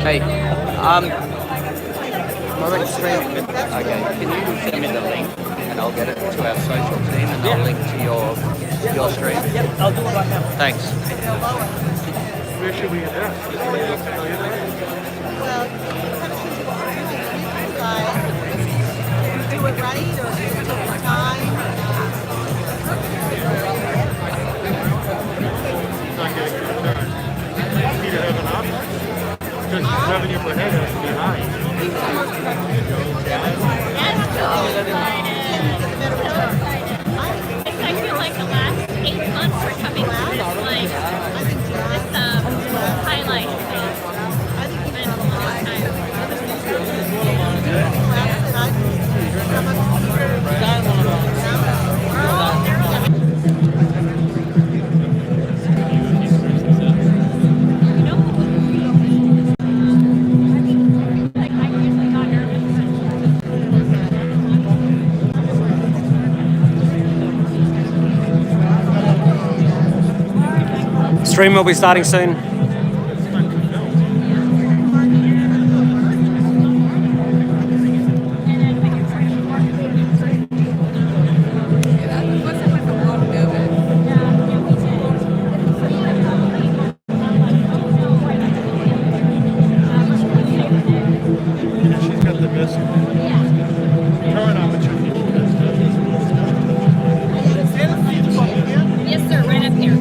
Hey, my stream. Okay, can you send me the link and I'll get it to our social team and I'll link to your stream? Yep, I'll do it right now. Thanks. Where should we address? Well, do it right or do it take time? Not getting a return. You need to have an option. Because revenue per head has to be high. I feel like the last 8 months were coming through this like this highlight phase. It's been a long Stream will be starting soon. She's got the best current opportunity. Yes, sir, right up here.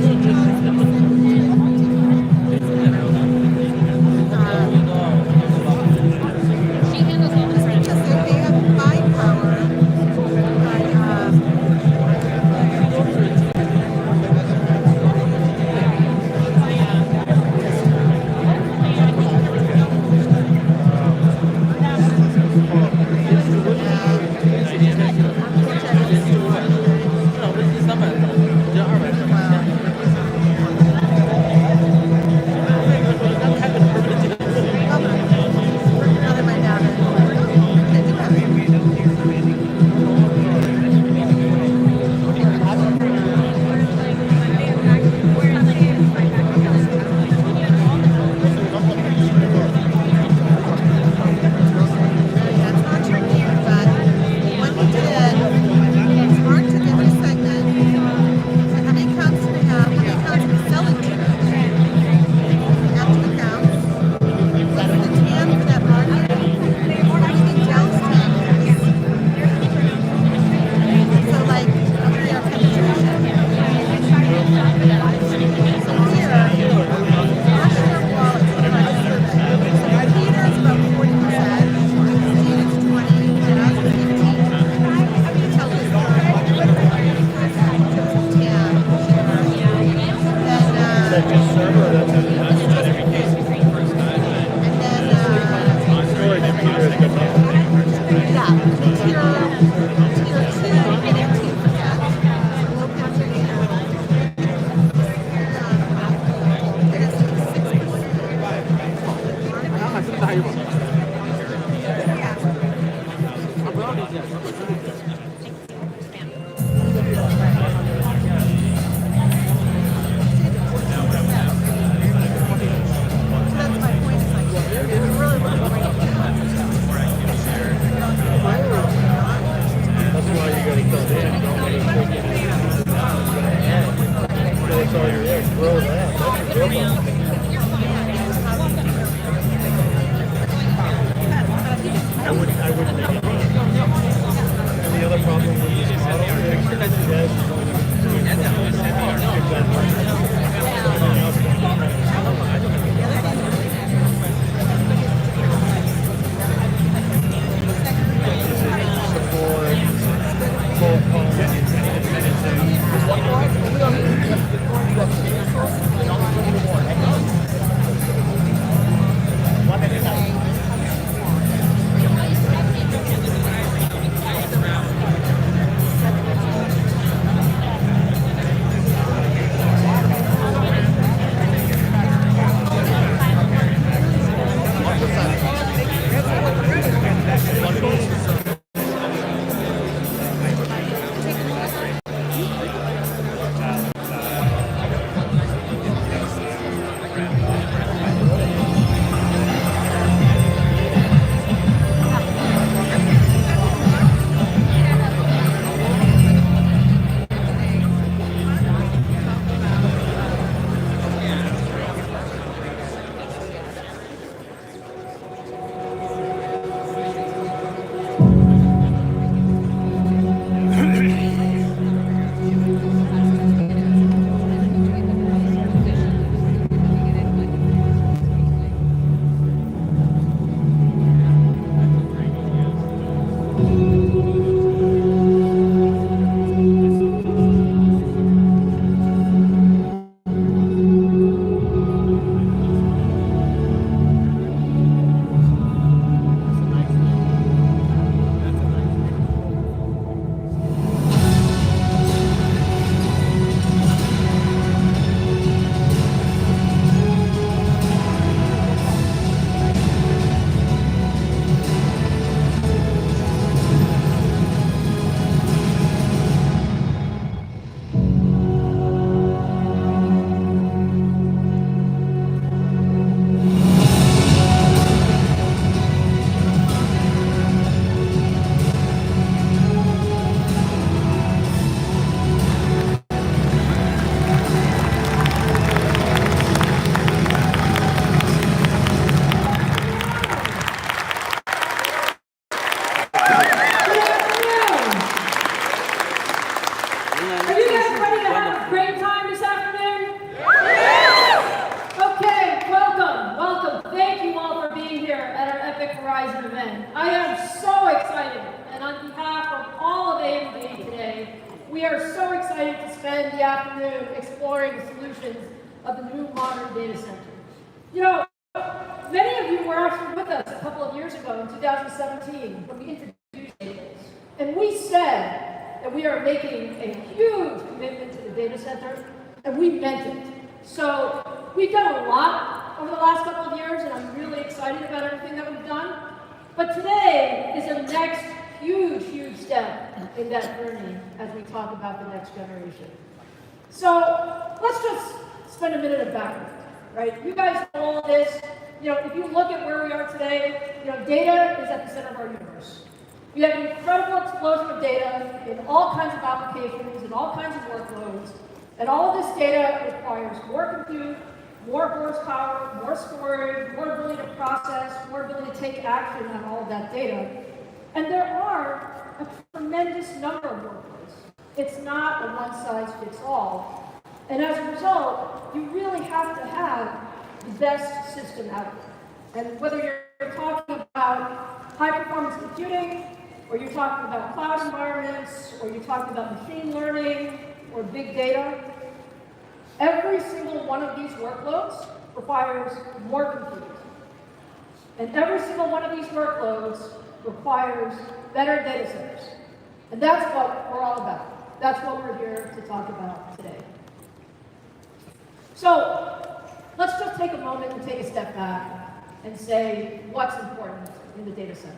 That's my point. It's like, it really looks great. That's why you gotta come in. Don't let it take you in. That's all you're there. Grow that. That's your growth up. I wouldn't make it. And the other problem with this model is EPYC Horizon event. I am so excited, and on behalf of all of AMD today, we are so excited to spend the afternoon exploring the solutions of the new modern data center. You know, many of you were actually with us a couple of years ago in 2017 when we introduced database. And we said that we are making a huge commitment to the data center, and we meant it. So we've done a lot over the last couple of years, and I'm really excited about everything that we've done. But today is the next huge, huge step in that journey as we talk about the next generation. So let's just spend a minute of background, right? You guys know all of this. You know, if you look at where we are today, you know, data is at the center of our universe. We have an incredible explosion of data in all kinds of applications and all kinds of workloads. And all of this data requires more compute, more horsepower, more storage, more ability to process, more ability to take action on all of that data. And there are a tremendous number of workloads. It's not a one-size-fits-all. And as a result, you really have to have the best system out there. And whether you're talking about high-performance computing, or you're talking about cloud environments, or you're talking about machine learning, or big data, every single one of these workloads requires more compute. And every single one of these workloads requires better data centers. And that's what we're all about. That's what we're here to talk about today. So let's just take a moment and take a step back and say what's important in the data center.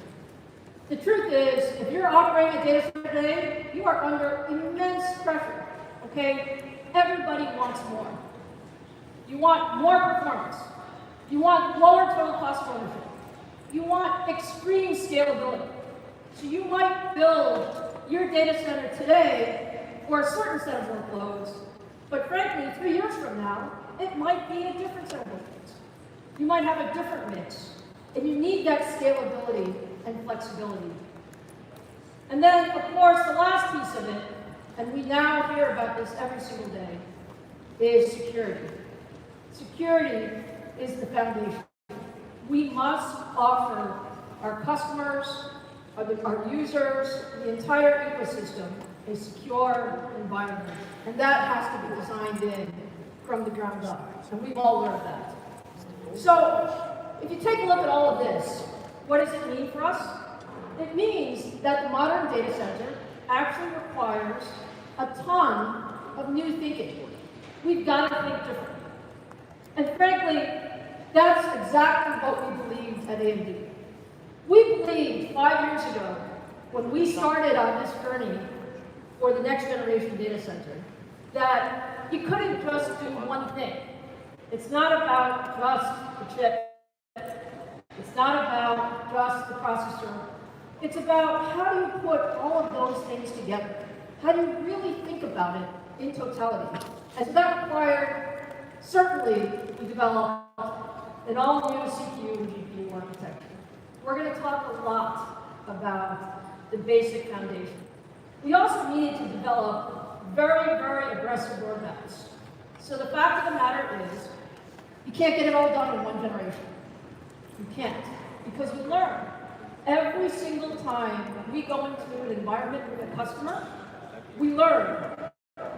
The truth is, if you're operating a data center today, you are under immense pressure, okay? Everybody wants more. You want more performance. You want lower total cost of ownership. You want extreme scalability. So you might build your data center today for a certain set of workloads, but frankly, 3 years from now, it might be a different set of workloads. You might have a different mix, and you need that scalability and flexibility. And then, of course, the last piece of it, and we now hear about this every single day, is security. Security is the foundation. We must offer our customers, our users, the entire ecosystem, a secure environment. And that has to be designed in from the ground up. And we've all learned that. So, if you take a look at all of this, what does it mean for us? It means that the modern data center actually requires a ton of new thinking. We've got to think differently. And frankly, that's exactly what we believed at AMD. We believed 5 years ago, when we started on this journey for the next generation data center, that you couldn't just do one thing. It's not about just the chip. It's not about just the processor. It's about how do you put all of those things together? How do you really think about it in totality? And so that required, certainly, we developed an all-new CPU and GPU architecture. We're going to talk a lot about the basic foundation. We also needed to develop very, very aggressive roadmaps. So the fact of the matter is, you can't get it all done in one generation. You can't, because we learn. Every single time we go into an environment with a customer, we learn,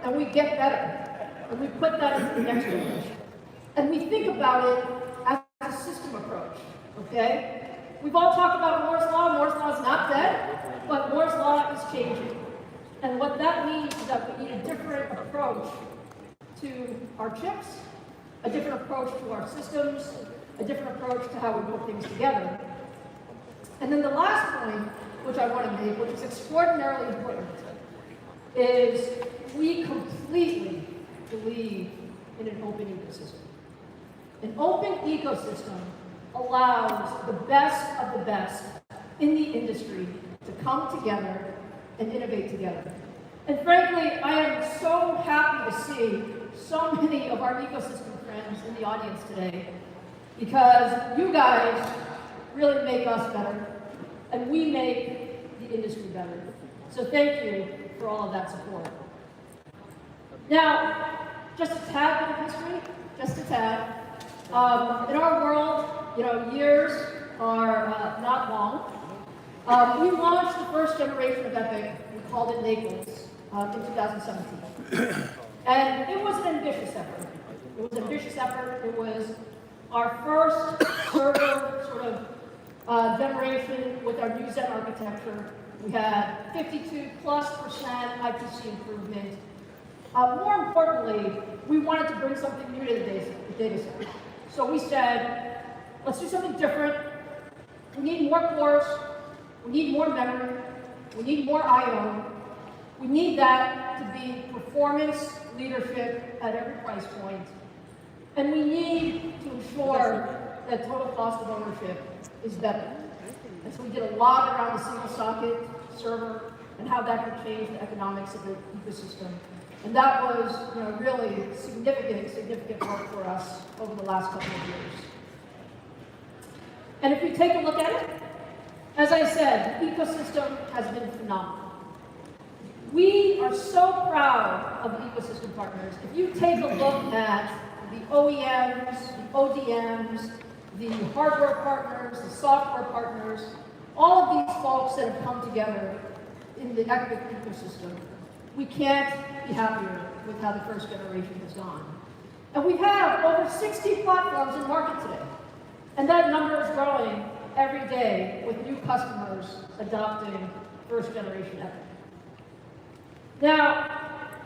and we get better, and we put that into the next generation. And we think about it as a system approach, okay? We've all talked about Moore's Law. Moore's Law is not dead, but Moore's Law is changing. And what that means is that we need a different approach to our chips, a different approach to our systems, a different approach to how we put things together. And then the last point, which I want to make, which is extraordinarily important, is we completely believe in an open ecosystem. An open ecosystem allows the best of the best in the industry to come together and innovate together. And frankly, I am so happy to see so many of our ecosystem friends in the audience today, because you guys really make us better, and we make the industry better. So thank you for all of that support. Now, just a tad bit of history, just a tad. In our world, years are not long. We launched the first generation of EPYC, we called it Naples, in 2017. And it was an ambitious effort. It was an ambitious effort. It was our first server sort of generation with our new Zen architecture. We had 52+% IPC improvement. More importantly, we wanted to bring something new to the data center. So we said, let's do something different. We need more cores. We need more memory. We need more I/O. We need that to be performance leadership at every price point. And we need to ensure that total cost of ownership is better. And so we did a lot around the single socket server and how that could change the economics of the ecosystem. And that was really significant work for us over the last couple of years. And if you take a look at it, as I said, the ecosystem has been phenomenal. We are so proud of the ecosystem partners. If you take a look at the OEMs, the ODMs, the hardware partners, the software partners, all of these folks that have come together in the EPYC ecosystem, we can't be happier with how the first generation has gone. And we have over 60 platforms in market today. And that number is growing every day with new customers adopting first generation EPYC. Now,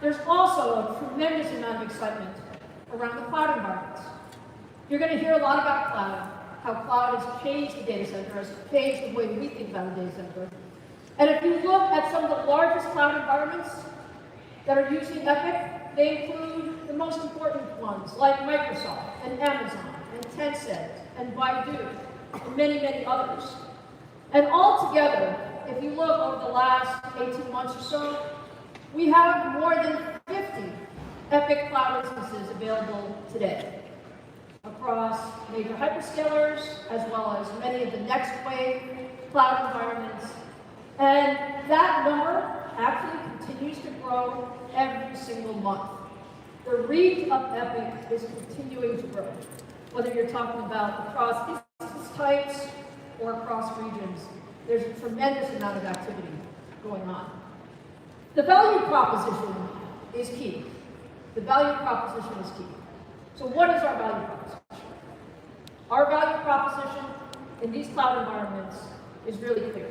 there's also a tremendous amount of excitement around the cloud environments. You're going to hear a lot about cloud, how cloud has changed the data center, has changed the way we think about a data center. And if you look at some of the largest cloud environments that are using EPYC, they include the most important ones, like Microsoft and Amazon and Tencent and Baidu and many, many others. And altogether, if you look over the last 18 months or so, we have more than 50 EPYC cloud instances available today across major hyperscalers, as well as many of the next wave cloud environments. And that number actually continues to grow every single month. The reach of EPYC is continuing to grow, whether you're talking about across instance types or across regions. There's a tremendous amount of activity going on. The value proposition is key. The value proposition is key. So what is our value proposition? Our value proposition in these cloud environments is really clear.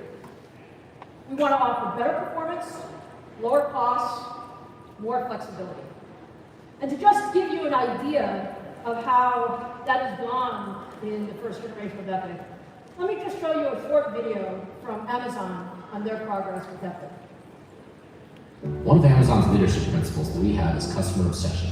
We want to offer better performance, lower costs, more flexibility. And to just give you an idea of how that has gone in the first generation of EPYC, let me just show you a short video from Amazon on their progress with EPYC. One of Amazon's leadership principles that we have is customer obsession.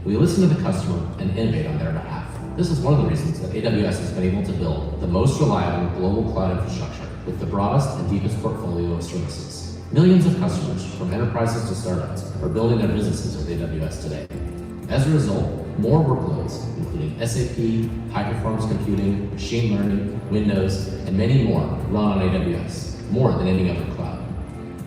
We listen to the customer and innovate on their behalf. This is one of the reasons that AWS has been able to build the most reliable global cloud infrastructure with the broadest and deepest portfolio of services. Millions of customers, from enterprises to startups, are building their businesses with AWS today. As a result, more workloads, including SAP, high-performance computing, machine learning, Windows, and many more, run on AWS, more than any other cloud.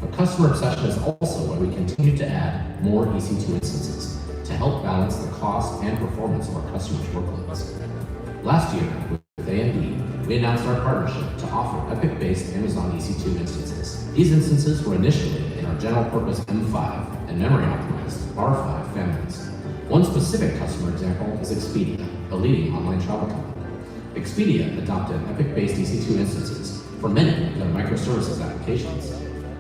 But customer obsession is also why we continue to add more EC2 instances to help balance the cost and performance of our customers' workloads. Last year, with AMD, we announced our partnership to offer EPYC-based Amazon EC2 instances. These instances were initially in our general-purpose M5 and memory-optimized R5 families. One specific customer example is Expedia, a leading online travel company. Expedia adopted EPYC-based EC2 instances for many of their microservices applications.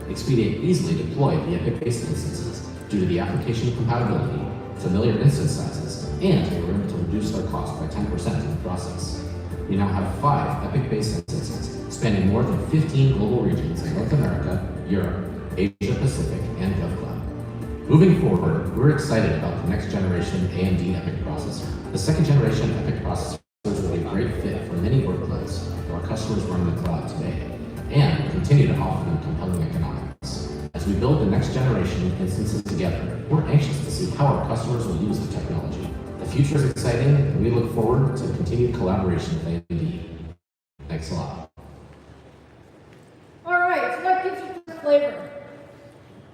Expedia easily deployed the EPYC-based instances due to the application compatibility, familiar instance sizes, and they were able to reduce their cost by 10% in the process. We now have 5 EPYC-based instances spanning more than 15 global regions in North America, Europe, Asia Pacific, and GovCloud. Moving forward, we're excited about the next generation AMD EPYC processor. The second generation EPYC processors will be a great fit for many workloads for our customers running the cloud today, and continue to offer them compelling economics. As we build the next generation instances together, we're anxious to see how our customers will use the technology. The future is exciting, and we look forward to continued collaboration with AMD. Thanks a lot. All right, so that gives you the flavor.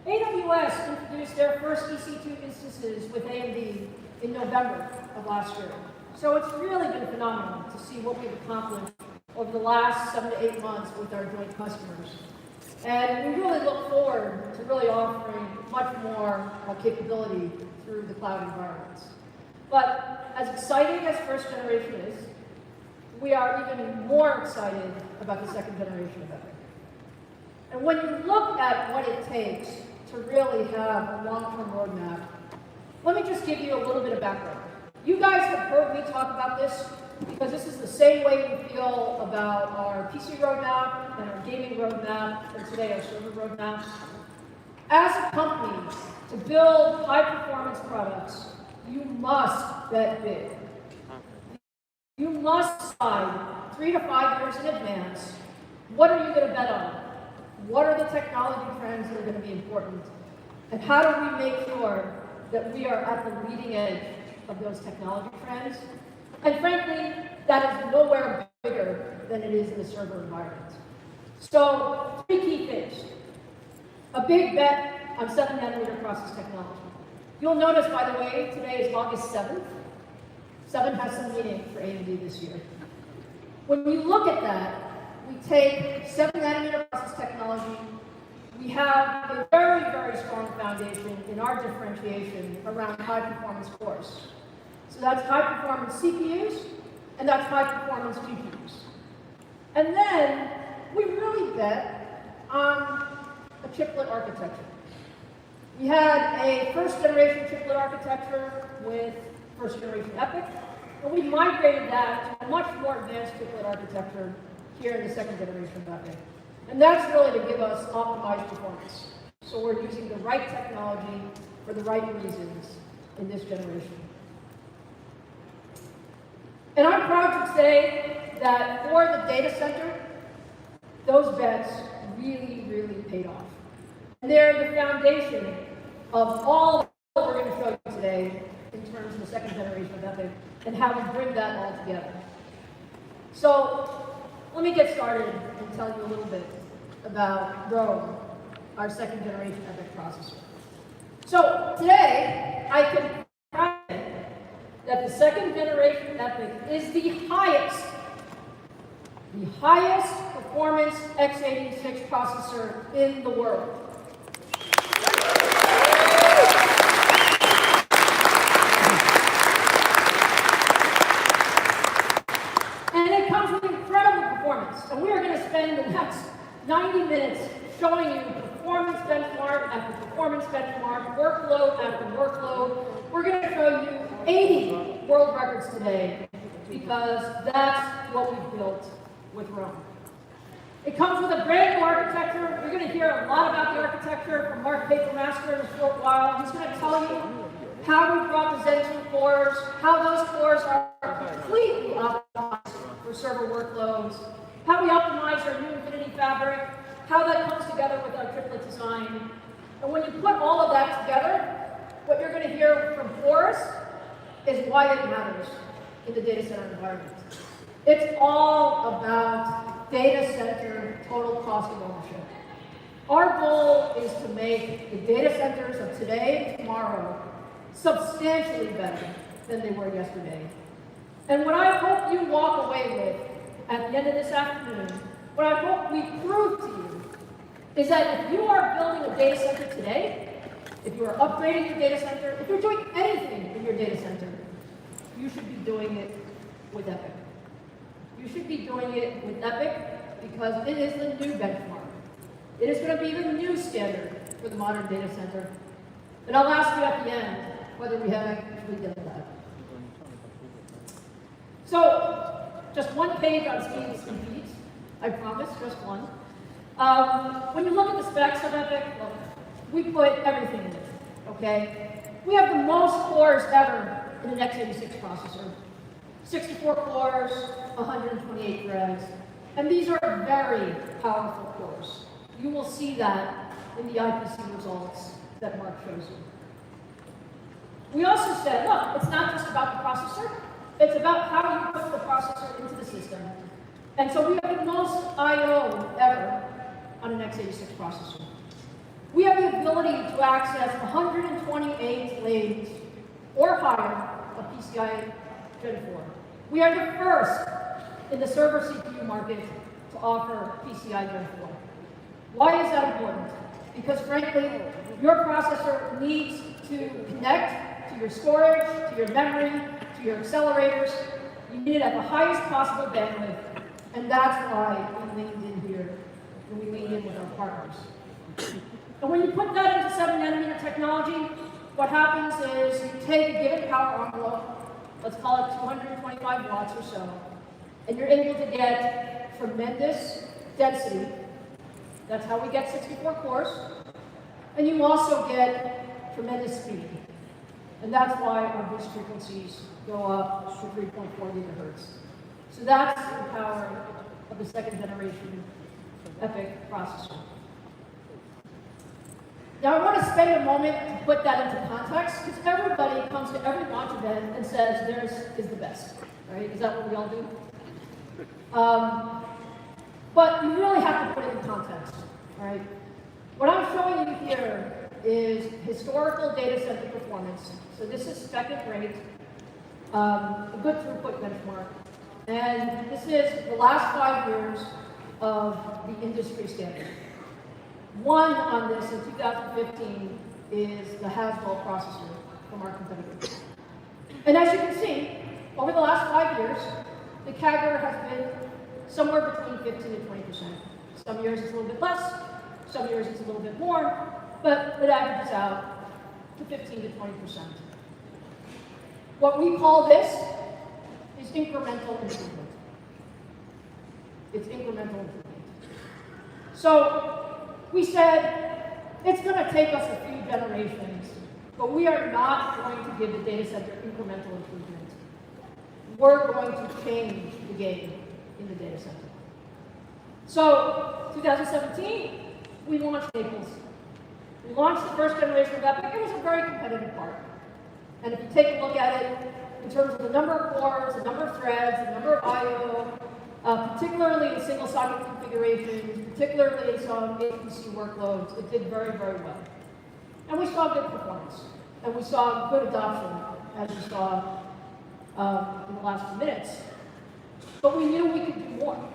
AWS introduced their first EC2 instances with AMD in November of last year. So it's really been phenomenal to see what we've accomplished over the last 7 to 8 months with our joint customers. And we really look forward to really offering much more capability through the cloud environments. But as exciting as first generation is, we are even more excited about the second generation of EPYC. And when you look at what it takes to really have a long-term roadmap, let me just give you a little bit of background. You guys have heard me talk about this because this is the same way we feel about our PC roadmap and our gaming roadmap, and today our server roadmap. As a company, to build high-performance products, you must bet big. You must decide 3 to 5 years in advance, what are you going to bet on? What are the technology trends that are going to be important? And how do we make sure that we are at the leading edge of those technology trends? And frankly, that is nowhere bigger than it is in the server environment. So, 3 key things. A big bet on 7nm process technology. You'll notice, by the way, today is August 7th. 7 has some meaning for AMD this year. When we look at that, we take 7nm process technology. We have a very, very strong foundation in our differentiation around high-performance cores. So that's high-performance CPUs, and that's high-performance GPUs. And then we really bet on a chiplet architecture. We had a first-generation chiplet architecture with first-generation EPYC, And we migrated that to a much more advanced chiplet architecture here in the second generation of EPYC. And that's really to give us optimized performance. So we're using the right technology for the right reasons in this generation. And I'm proud to say that for the data center, those bets really, really paid off. And they're the foundation of all that we're going to show you today in terms of the second generation of EPYC and how we bring that all together. So let me get started and tell you a little bit about Rome, our second generation EPYC processor. So today, I can say that the second generation EPYC is the highest performance x86 processor in the world. And it comes with incredible performance. And we are going to spend the next 90 minutes showing you performance benchmark after performance benchmark, workload after workload. We're going to show you 80 world records today because that's what we've built with Rome. It comes with a brand new architecture. You're going to hear a lot about the architecture from Mark Papermaster in a short while. He's going to tell you how we brought the Zen 2 cores, how those cores are completely optimized for server workloads, how we optimize our new Infinity Fabric, how that comes together with our triplet design. And when you put all of that together, what you're going to hear from Forrest is why it matters in the data center environment. It's all about data center total cost of ownership. Our goal is to make the data centers of today and tomorrow substantially better than they were yesterday. And what I hope you walk away with at the end of this afternoon, what I hope we prove to you, is that if you are building a data center today, if you are upgrading your data center, if you're doing anything in your data center, you should be doing it with EPYC. You should be doing it with EPYC because it is the new benchmark. It is going to be the new standard for the modern data center. And I'll ask you at the end whether we have actually done that. So, just one page on speeds and feeds. I promise, just one. When you look at the specs of EPYC, look, we put everything in it, okay? We have the most cores ever in an x86 processor. 64 cores, 128 threads. And these are very powerful cores. You will see that in the IPC results that Mark shows you. We also said, look, it's not just about the processor, it's about how you put the processor into the system. And so we have the most I/O ever on an x86 processor. We have the ability to access 128 lanes or higher of PCI Gen 4. We are the first in the server CPU market to offer PCI Gen 4. Why is that important? Because frankly, your processor needs to connect to your storage, to your memory, to your accelerators. You need it at the highest possible bandwidth, and that's why we leaned in here, and we leaned in with our partners. And when you put that into 7nm technology, what happens is you take a given power envelope, let's call it 225 watts or so, and you're able to get tremendous density. That's how we get 64 cores. And you also get tremendous speed. And that's why our boost frequencies go up to 3.4 gigahertz. So that's the power of the second generation EPYC processor. Now I want to spend a moment to put that into context, because everybody comes to every launch event and says theirs is the best, right? Is that what we all do? But you really have to put it in context, right? What I'm showing you here is historical data center performance. So this is second rate, a good throughput benchmark. And this is the last 5 years of the industry standard. One on this in 2015 is the Haswell processor from our competitor. And as you can see, over the last 5 years, the CAGR has been somewhere between 15 and 20%. Some years it's a little bit less, some years it's a little bit more, but it averages out to 15 to 20%. What we call this is incremental improvement. It's incremental improvement. So we said it's going to take us a few generations, but we are not going to give the data center incremental improvement. We're going to change the game in the data center. So 2017, we launched Naples. We launched the first generation of EPYC. It was a very competitive part. And if you take a look at it in terms of the number of cores, the number of threads, the number of I/O, particularly in single socket configurations, particularly in some APC workloads, it did very, very well. And we saw good performance. And we saw good adoption, as we saw in the last few minutes. But we knew we could do more.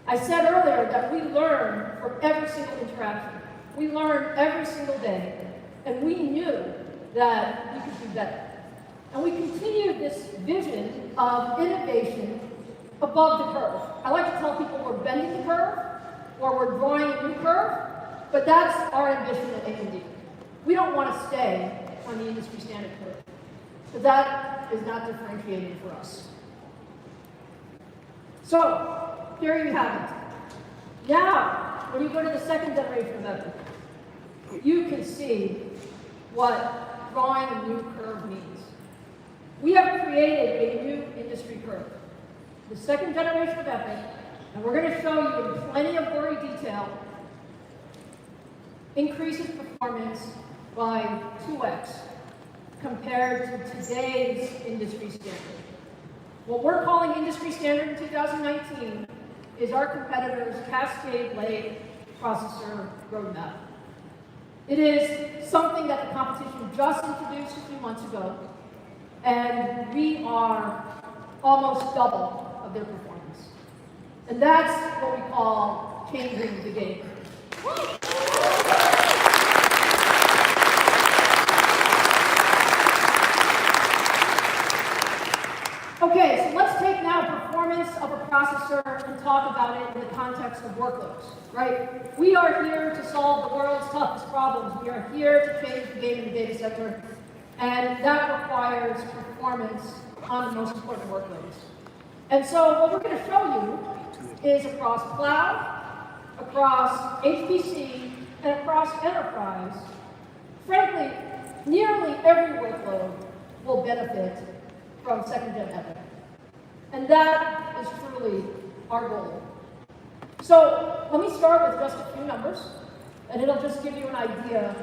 I said earlier that we learn from every single interaction. We learn every single day. And we knew that we could do better. And we continued this vision of innovation above the curve. I like to tell people we're bending the curve, or we're drawing a new curve, but that's our ambition at AMD. We don't want to stay on the industry standard curve, but that is not differentiating for us. So, here you have it. Now, when you go to the second generation of EPYC, you can see what drawing a new curve means. We have created a new industry curve. The second generation of EPYC, and we're going to show you in plenty of gory detail, increases performance by 2x compared to today's industry standard. What we're calling industry standard in 2019 is our competitor's Cascade Lake processor roadmap. It is something that the competition just introduced a few months ago, and we are almost double of their performance. And that's what we call changing the game. Okay, so let's take now performance of a processor and talk about it in the context of workloads, right? We are here to solve the world's toughest problems. We are here to change the game in the data center, and that requires performance on the most important workloads. And so what we're going to show you is across cloud, across HPC, and across enterprise, frankly, nearly every workload will benefit from second-gen EPYC. And that is truly our goal. So let me start with just a few numbers, and it'll just give you an idea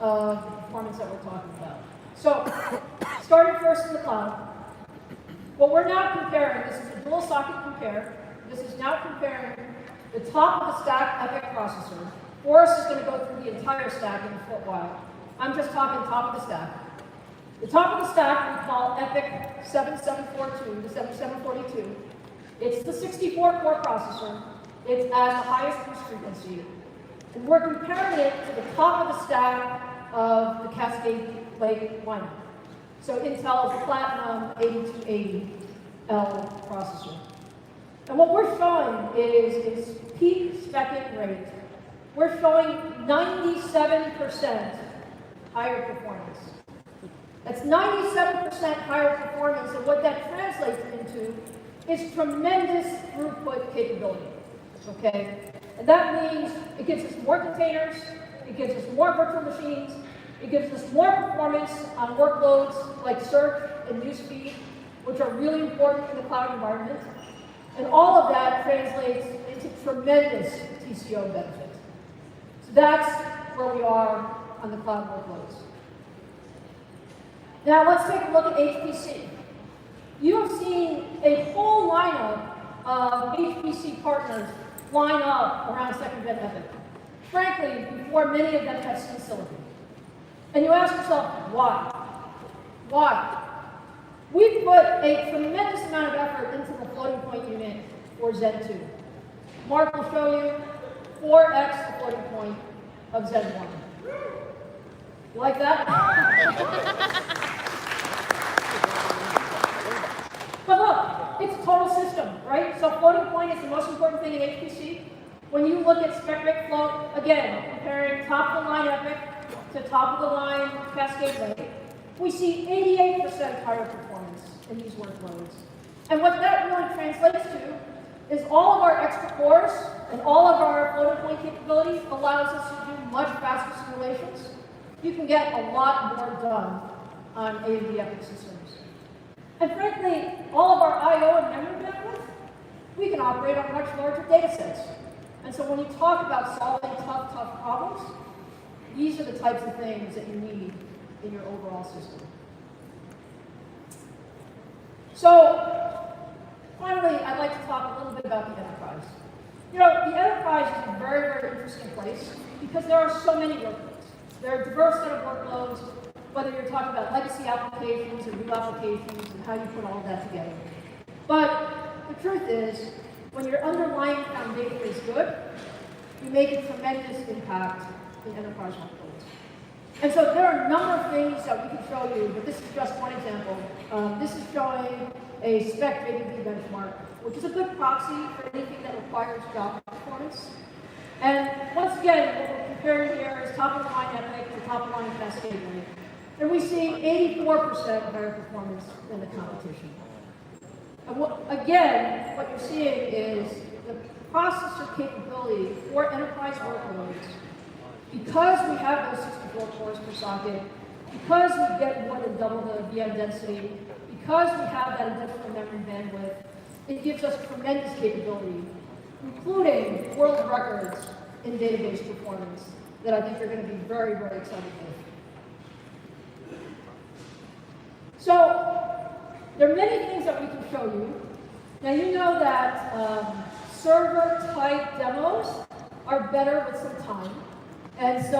of the performance that we're talking about. So starting first in the cloud, what we're now comparing, this is a dual socket compare. This is now comparing the top of the stack EPYC processor. Forrest is going to go through the entire stack in a short while. I'm just talking top of the stack. The top of the stack we call EPYC 7742 to 7742. It's the 64-core processor. It's at the highest boost frequency. And we're comparing it to the top of the stack of the Cascade Lake lineup. So Intel's Platinum 8280L processor. And what we're showing is its peak spec-in rate. We're showing 97% higher performance. That's 97% higher performance, and what that translates into is tremendous throughput capability, okay? And that means it gives us more containers, it gives us more virtual machines, it gives us more performance on workloads like search and newsfeed, which are really important in the cloud environment. And all of that translates into tremendous TCO benefit. So that's where we are on the cloud workloads. Now let's take a look at HPC. You have seen a whole lineup of HPC partners line up around second-gen EPYC. Frankly, before many of them have seen silicon. And you ask yourself, why? Why? We put a tremendous amount of effort into the floating point unit for Zen 2. Mark will show you 4x the floating point of Zen 1. You like that? But look, it's a total system, right? So floating point is the most important thing in HPC. When you look at spec rate float, again, comparing top of the line EPYC to top of the line Cascade Lake, we see 88% higher performance in these workloads. And what that really translates to is all of our extra cores and all of our floating point capabilities allows us to do much faster simulations. You can get a lot more done on AMD EPYC systems. And frankly, all of our I/O and memory bandwidth, we can operate on much larger data sets. And so when you talk about solving tough problems, these are the types of things that you need in your overall system. So, finally, I'd like to talk a little bit about the enterprise. You know, the enterprise is a very, very interesting place because there are so many workloads. There are a diverse set of workloads, whether you're talking about legacy applications or new applications and how you put all of that together. But the truth is, when your underlying foundation is good, you make a tremendous impact in enterprise workloads. And so there are a number of things that we can show you, but this is just one example. This is showing a spec JDB benchmark, which is a good proxy for anything that requires job performance. And once again, what we're comparing here is top-of-the-line EPYC to top-of-the-line Cascade Link. And we see 84% higher performance than the competition. And again, what you're seeing is the processor capability for enterprise workloads. Because we have those 64 cores per socket, because we get more than double the VM density, because we have that additional memory bandwidth, it gives us tremendous capability, including world records in database performance that I think you're going to be very, very excited with. So, there are many things that we can show you. Now, you know that server-type demos are better with some time. And so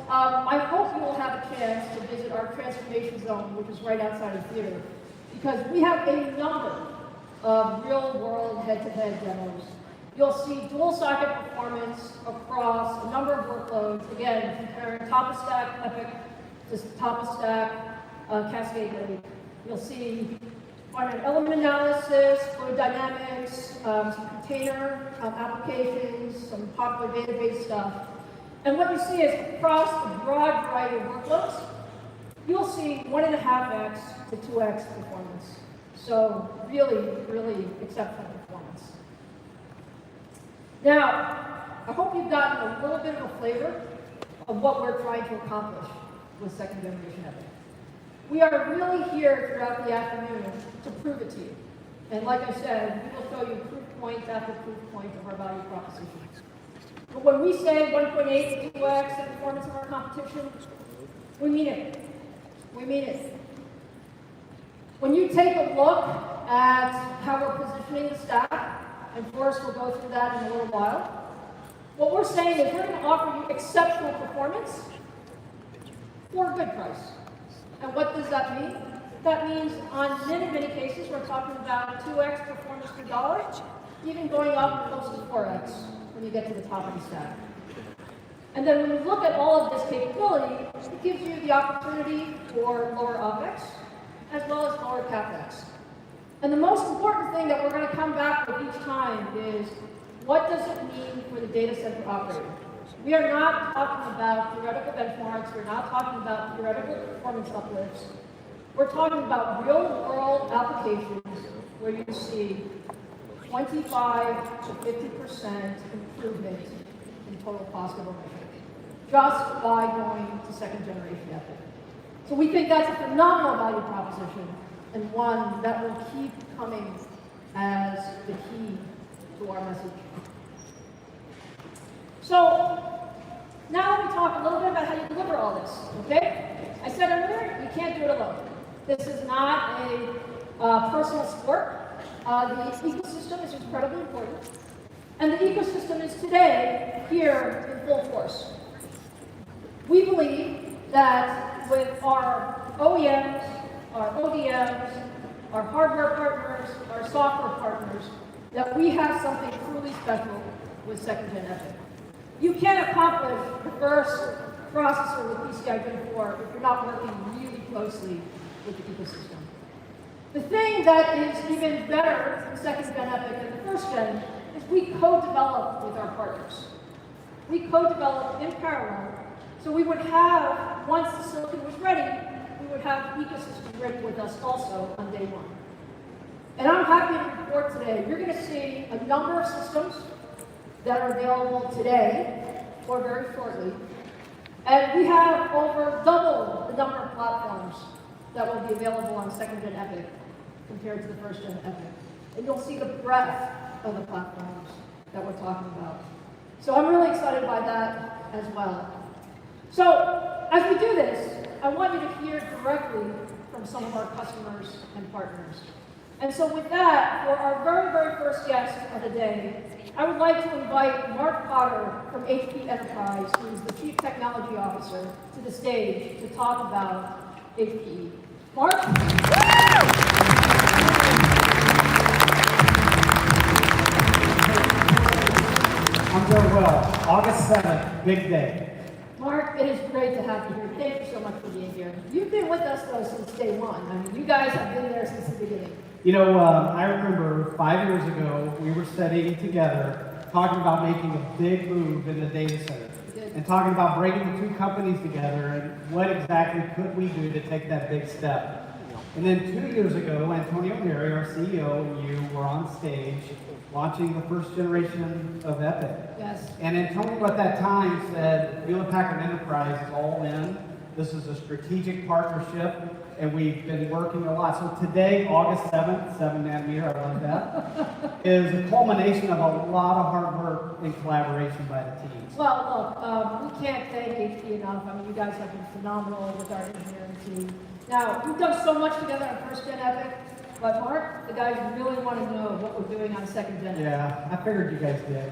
I hope you will have a chance to visit our transformation zone, which is right outside of the theater, because we have a number of real-world head-to-head demos. You'll see dual-socket performance across a number of workloads, again, comparing top-of-stack EPYC to top-of-stack Cascade Link. You'll see finite element analysis, fluid dynamics, some container applications, some popular database stuff. And what you see is across a broad variety of workloads, you'll see 1.5x to 2x performance. So really, really exceptional performance. Now, I hope you've gotten a little bit of a flavor of what we're trying to accomplish with second generation EPYC. We are really here throughout the afternoon to prove it to you. And like I said, we will show you proof point after proof point of our value proposition. But when we say 1.8 to 2x the performance of our competition, we mean it. We mean it. When you take a look at how we're positioning the stack, and Forrest will go through that in a little while, what we're saying is we're going to offer you exceptional performance for a good price. And what does that mean? That means on many, many cases, we're talking about 2x performance per dollar, even going up close to 4x when you get to the top of the stack. And then when you look at all of this capability, it gives you the opportunity for lower OpEx, as well as lower CapEx. And the most important thing that we're going to come back with each time is, what does it mean for the data center operator? We are not talking about theoretical benchmarks. We're not talking about theoretical performance uplifts. We're talking about real-world applications where you see 25 to 50% improvement in total cost of ownership, just by going to second generation EPYC. So we think that's a phenomenal value proposition, and one that will keep coming as the key to our message. So now let me talk a little bit about how you deliver all this, okay? I said earlier, you can't do it alone. This is not a personal sport. The ecosystem is incredibly important. And the ecosystem is today here in full force. We believe that with our OEMs, our ODMs, our hardware partners, our software partners, that we have something truly special with second-gen EPYC. You can't accomplish the first processor with PCI Gen 4 if you're not working really closely with the ecosystem. The thing that is even better in second-gen EPYC than the first-gen is we co-develop with our partners. We co-develop in parallel, so we would have, once the silicon was ready, we would have the ecosystem ready with us also on day one. And I'm happy to report today, you're going to see a number of systems that are available today or very shortly. And we have over double the number of platforms that will be available on 2nd Gen EPYC compared to the 1st Gen EPYC. And you'll see the breadth of the platforms that we're talking about. So I'm really excited by that as well. So as we do this, I want you to hear directly from some of our customers and partners. And so with that, for our very, very first guest of the day, I would like to invite Mark Potter from HP Enterprise, who is the Chief Technology Officer, to the stage to talk about HPE. Mark? I'm doing well. August 7th, big day. Mark, it is great to have you here. Thank you so much for being here. You've been with us, though, since day one. I mean, you guys have been there since the beginning. You know, I remember 5 years ago, we were studying together, talking about making a big move in the data center, and talking about bringing the two companies together, and what exactly could we do to take that big step. And then 2 years ago, Antonio Neri, our CEO, and you were on stage launching the first generation of EPYC. Yes. And Antonio at that time said, Hewlett-Packard Enterprise is all in. This is a strategic partnership, and we've been working a lot. So today, August 7th, 7 nanometer, I love that, is a culmination of a lot of hard work and collaboration by the teams. Well, look, we can't thank HP enough. I mean, you guys have been phenomenal with our engineering team. Now, we've done so much together on 1st Gen EPYC, but Mark, the guys really want to know what we're doing on 2nd Gen EPYC. Yeah, I figured you guys did.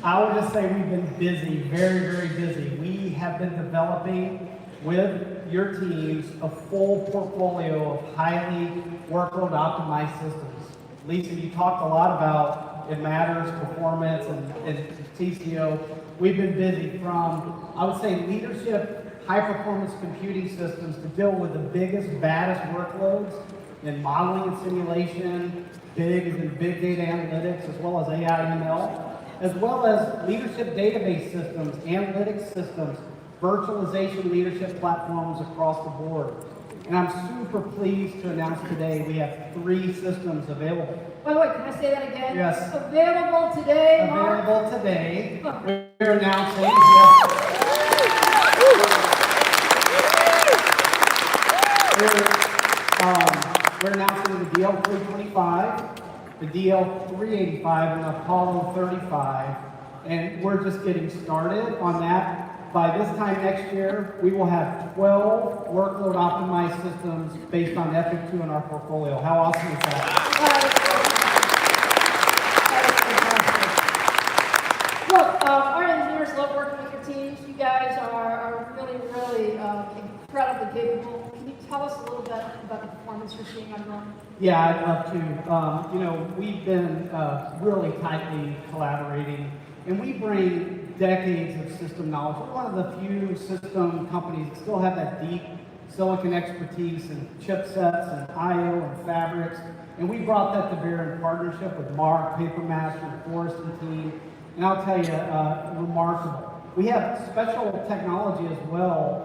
I would just say we've been busy, very, very busy. We have been developing with your teams a full portfolio of highly workload optimized systems. Lisa, you talked a lot about it matters, performance, and TCO. We've been busy from, I would say, leadership, high-performance computing systems to deal with the biggest, baddest workloads in modeling and simulation, big data analytics, as well as AI ML, as well as leadership database systems, analytics systems, virtualization leadership platforms across the board. And I'm super pleased to announce today we have 3 systems available. By the way, can I say that again? Yes. Available today, Mark? Available today. We're announcing, yes. We're announcing the DL325, the DL385, and the Apollo 35, and we're just getting started on that. By this time next year, we will have 12 workload optimized systems based on EPYC 2 in our portfolio. How awesome is that? Look, our engineers love working with your teams. You guys are really, really incredibly capable. Can you tell us a little bit about the performance you're seeing on Run? Yeah, I'd love to. You know, we've been really tightly collaborating, and we bring decades of system knowledge. We're one of the few system companies that still have that deep silicon expertise and chipsets and I/O and fabrics, and we brought that to bear in partnership with Mark, Papermaster, Forrest and team, and I'll tell you, remarkable. We have special technology as well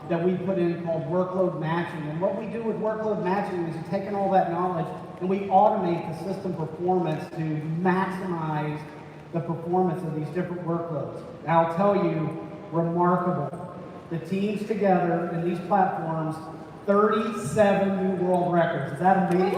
that we put in called workload matching, and what we do with workload matching is we're taking all that knowledge and we automate the system performance to maximize the performance of these different workloads. And I'll tell you, remarkable. The teams together in these platforms, 37 new world records. Is that amazing?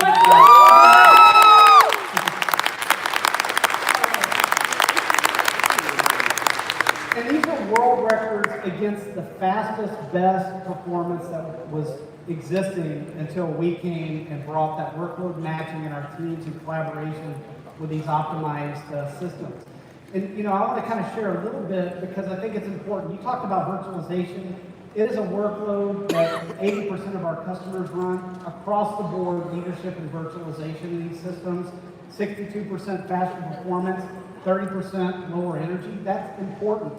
And these are world records against the fastest, best performance that was existing until we came and brought that workload matching in our teams in collaboration with these optimized systems. And you know, I want to kind of share a little bit because I think it's important. You talked about virtualization. It is a workload that 80% of our customers run across the board, leadership and virtualization in these systems, 62% faster performance, 30% lower energy. That's important.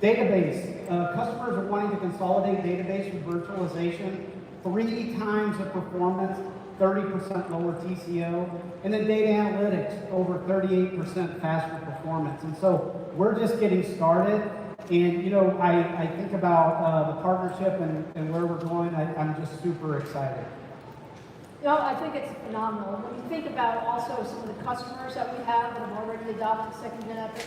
Database. Customers are wanting to consolidate database with virtualization, 3 times the performance, 30% lower TCO, and then data analytics, over 38% faster performance. And so we're just getting started. And you know, I think about the partnership and where we're going. I'm just super excited. No, I think it's phenomenal. When you think about also some of the customers that we have that have already adopted second-gen EPYC,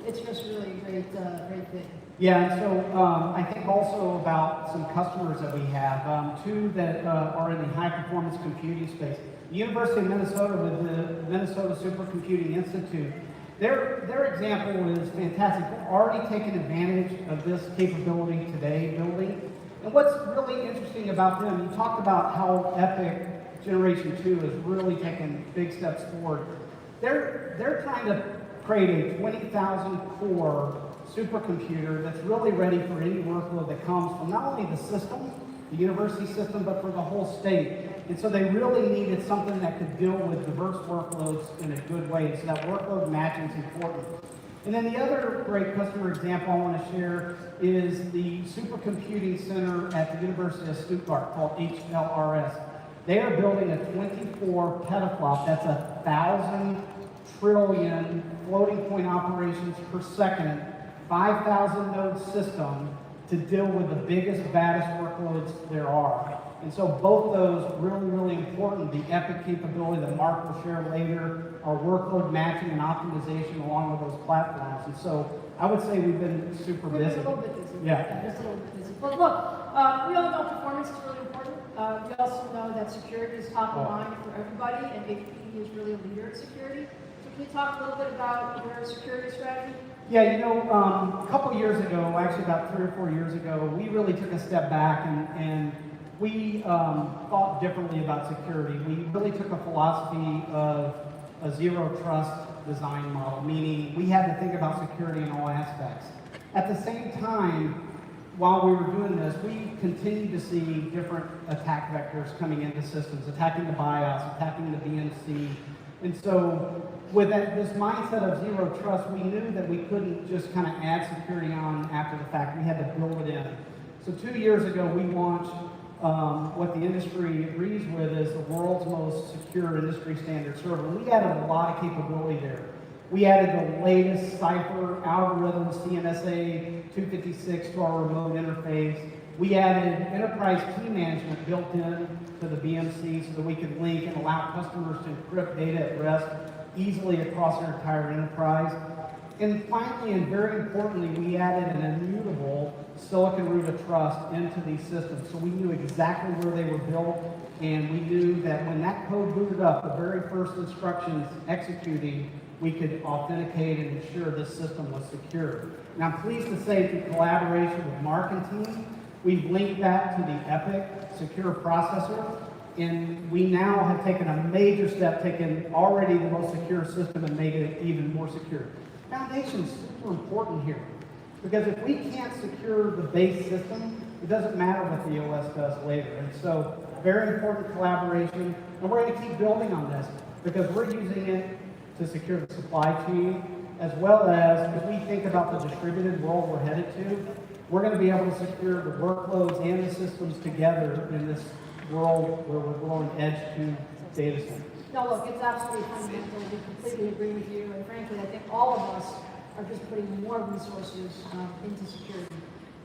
it's just really a great thing. Yeah, and so I think also about some customers that we have, two that are in the high-performance computing space. The University of Minnesota with the Minnesota Supercomputing Institute, their example is fantastic. They're already taking advantage of this capability today, building. And what's really interesting about them, you talked about how EPYC Generation 2 is really taking big steps forward. They're trying to create a 20,000 core supercomputer that's really ready for any workload that comes from not only the system, the university system, but for the whole state. And so they really needed something that could deal with diverse workloads in a good way. And so that workload matching is important. And then the other great customer example I want to share is the Supercomputing Center at the University of Stuttgart called HLRS. They are building a 24 petaflop, that's 1,000 trillion floating point operations per second, 5,000 node system to deal with the biggest, baddest workloads there are. And so both those really, really important. The EPYC capability that Mark will share later, our workload matching and optimization along with those platforms. And so I would say we've been super busy. A little bit busy. Yeah. Just a little bit busy. But look, we all know performance is really important. We also know that security is top of mind for everybody, and HPE is really a leader in security. So can you talk a little bit about your security strategy? Yeah, you know, a couple years ago, actually about 3 or 4 years ago, we really took a step back and we thought differently about security. We really took a philosophy of a zero trust design model, meaning we had to think about security in all aspects. At the same time, while we were doing this, we continued to see different attack vectors coming into systems, attacking the BIOS, attacking the BMC. And so with this mindset of zero trust, we knew that we couldn't just kind of add security on after the fact. We had to build it in. So 2 years ago, we launched what the industry agrees with is the world's most secure industry standard server. We added a lot of capability there. We added the latest Cypher algorithm, CNSA 256 to our remote interface. We added enterprise key management built in to the BMC so that we could link and allow customers to encrypt data at rest easily across our entire enterprise. And finally, and very importantly, we added an immutable silicon root of trust into these systems. So we knew exactly where they were built, and we knew that when that code booted up, the very first instructions executing, we could authenticate and ensure this system was secure. And I'm pleased to say through collaboration with Mark and team, we've linked that to the EPYC secure processor, and we now have taken a major step, taken already the most secure system and made it even more secure. Foundation is super important here, because if we can't secure the base system, it doesn't matter what the OS does later. And so, very important collaboration, and we're going to keep building on this, because we're using it to secure the supply chain, as well as we think about the distributed world we're headed to, we're going to be able to secure the workloads and the systems together in this world where we're going edge to data centers. No, look, it's absolutely fundamental. We completely agree with you, and frankly, I think all of us are just putting more resources into security.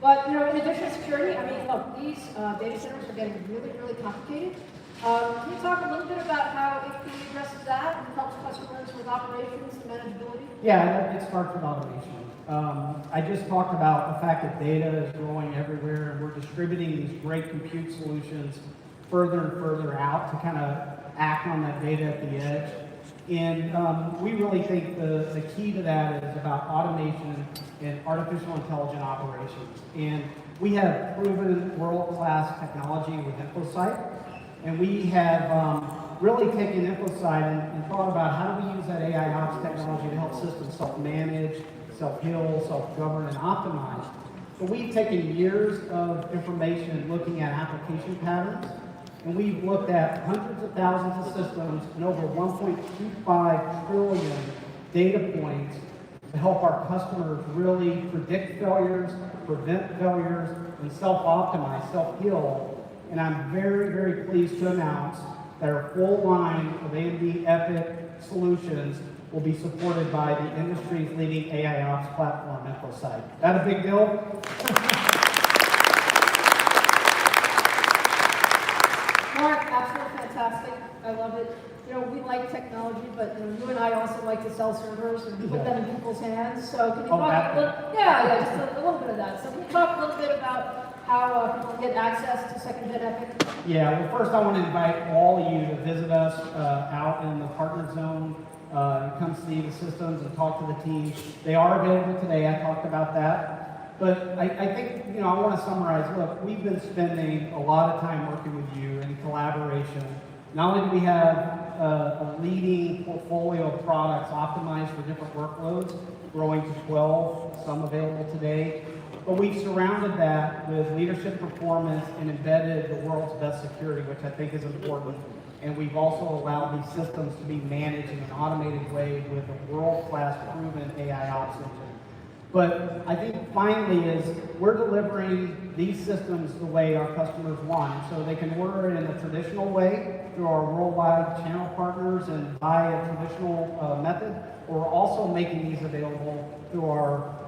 But, you know, in addition to security, I mean, look, these data centers are getting really, really complicated. Can you talk a little bit about how HPE addresses that and helps customers with operations and manageability? Yeah, it starts with automation. I just talked about the fact that data is growing everywhere, and we're distributing these great compute solutions further and further out to kind of act on that data at the edge. And we really think the key to that is about automation and artificial intelligent operations. And we have proven world-class technology with EPYC, and we have really taken EPYC and thought about how do we use that AI ops technology to help systems self-manage, self-heal, self-govern, and optimize. So we've taken years of information looking at application patterns, and we've looked at hundreds of thousands of systems and over 1.25 trillion data points to help our customers really predict failures, prevent failures, and self-optimize, self-heal. And I'm very, very pleased to announce that our full line of AMD EPYC solutions will be supported by the industry's leading AI ops platform, EPYC. That a big deal? Mark, absolutely fantastic. fantastic. I love it. You know, we like technology, but you know, you and I also like to sell servers and put them in people's hands. So can you talk a little? Yeah, just a little bit of that. So can you talk a little bit about how people get access to second-gen EPYC? Yeah, well, first I want to invite all of you to visit us out in the partner zone. Come see the systems and talk to the team. They are available today. I talked about that. But I think, you know, I want to summarize. Look, we've been spending a lot of time working with you in collaboration. Not only do we have a leading portfolio of products optimized for different workloads, growing to 12, some available today, but we've surrounded that with leadership performance and embedded the world's best security, which I think is important. And we've also allowed these systems to be managed in an automated way with a world-class proven AI ops engine. But I think finally is we're delivering these systems the way our customers want. So they can order it in a traditional way through our worldwide channel partners and by a traditional method, or we're also making these available through our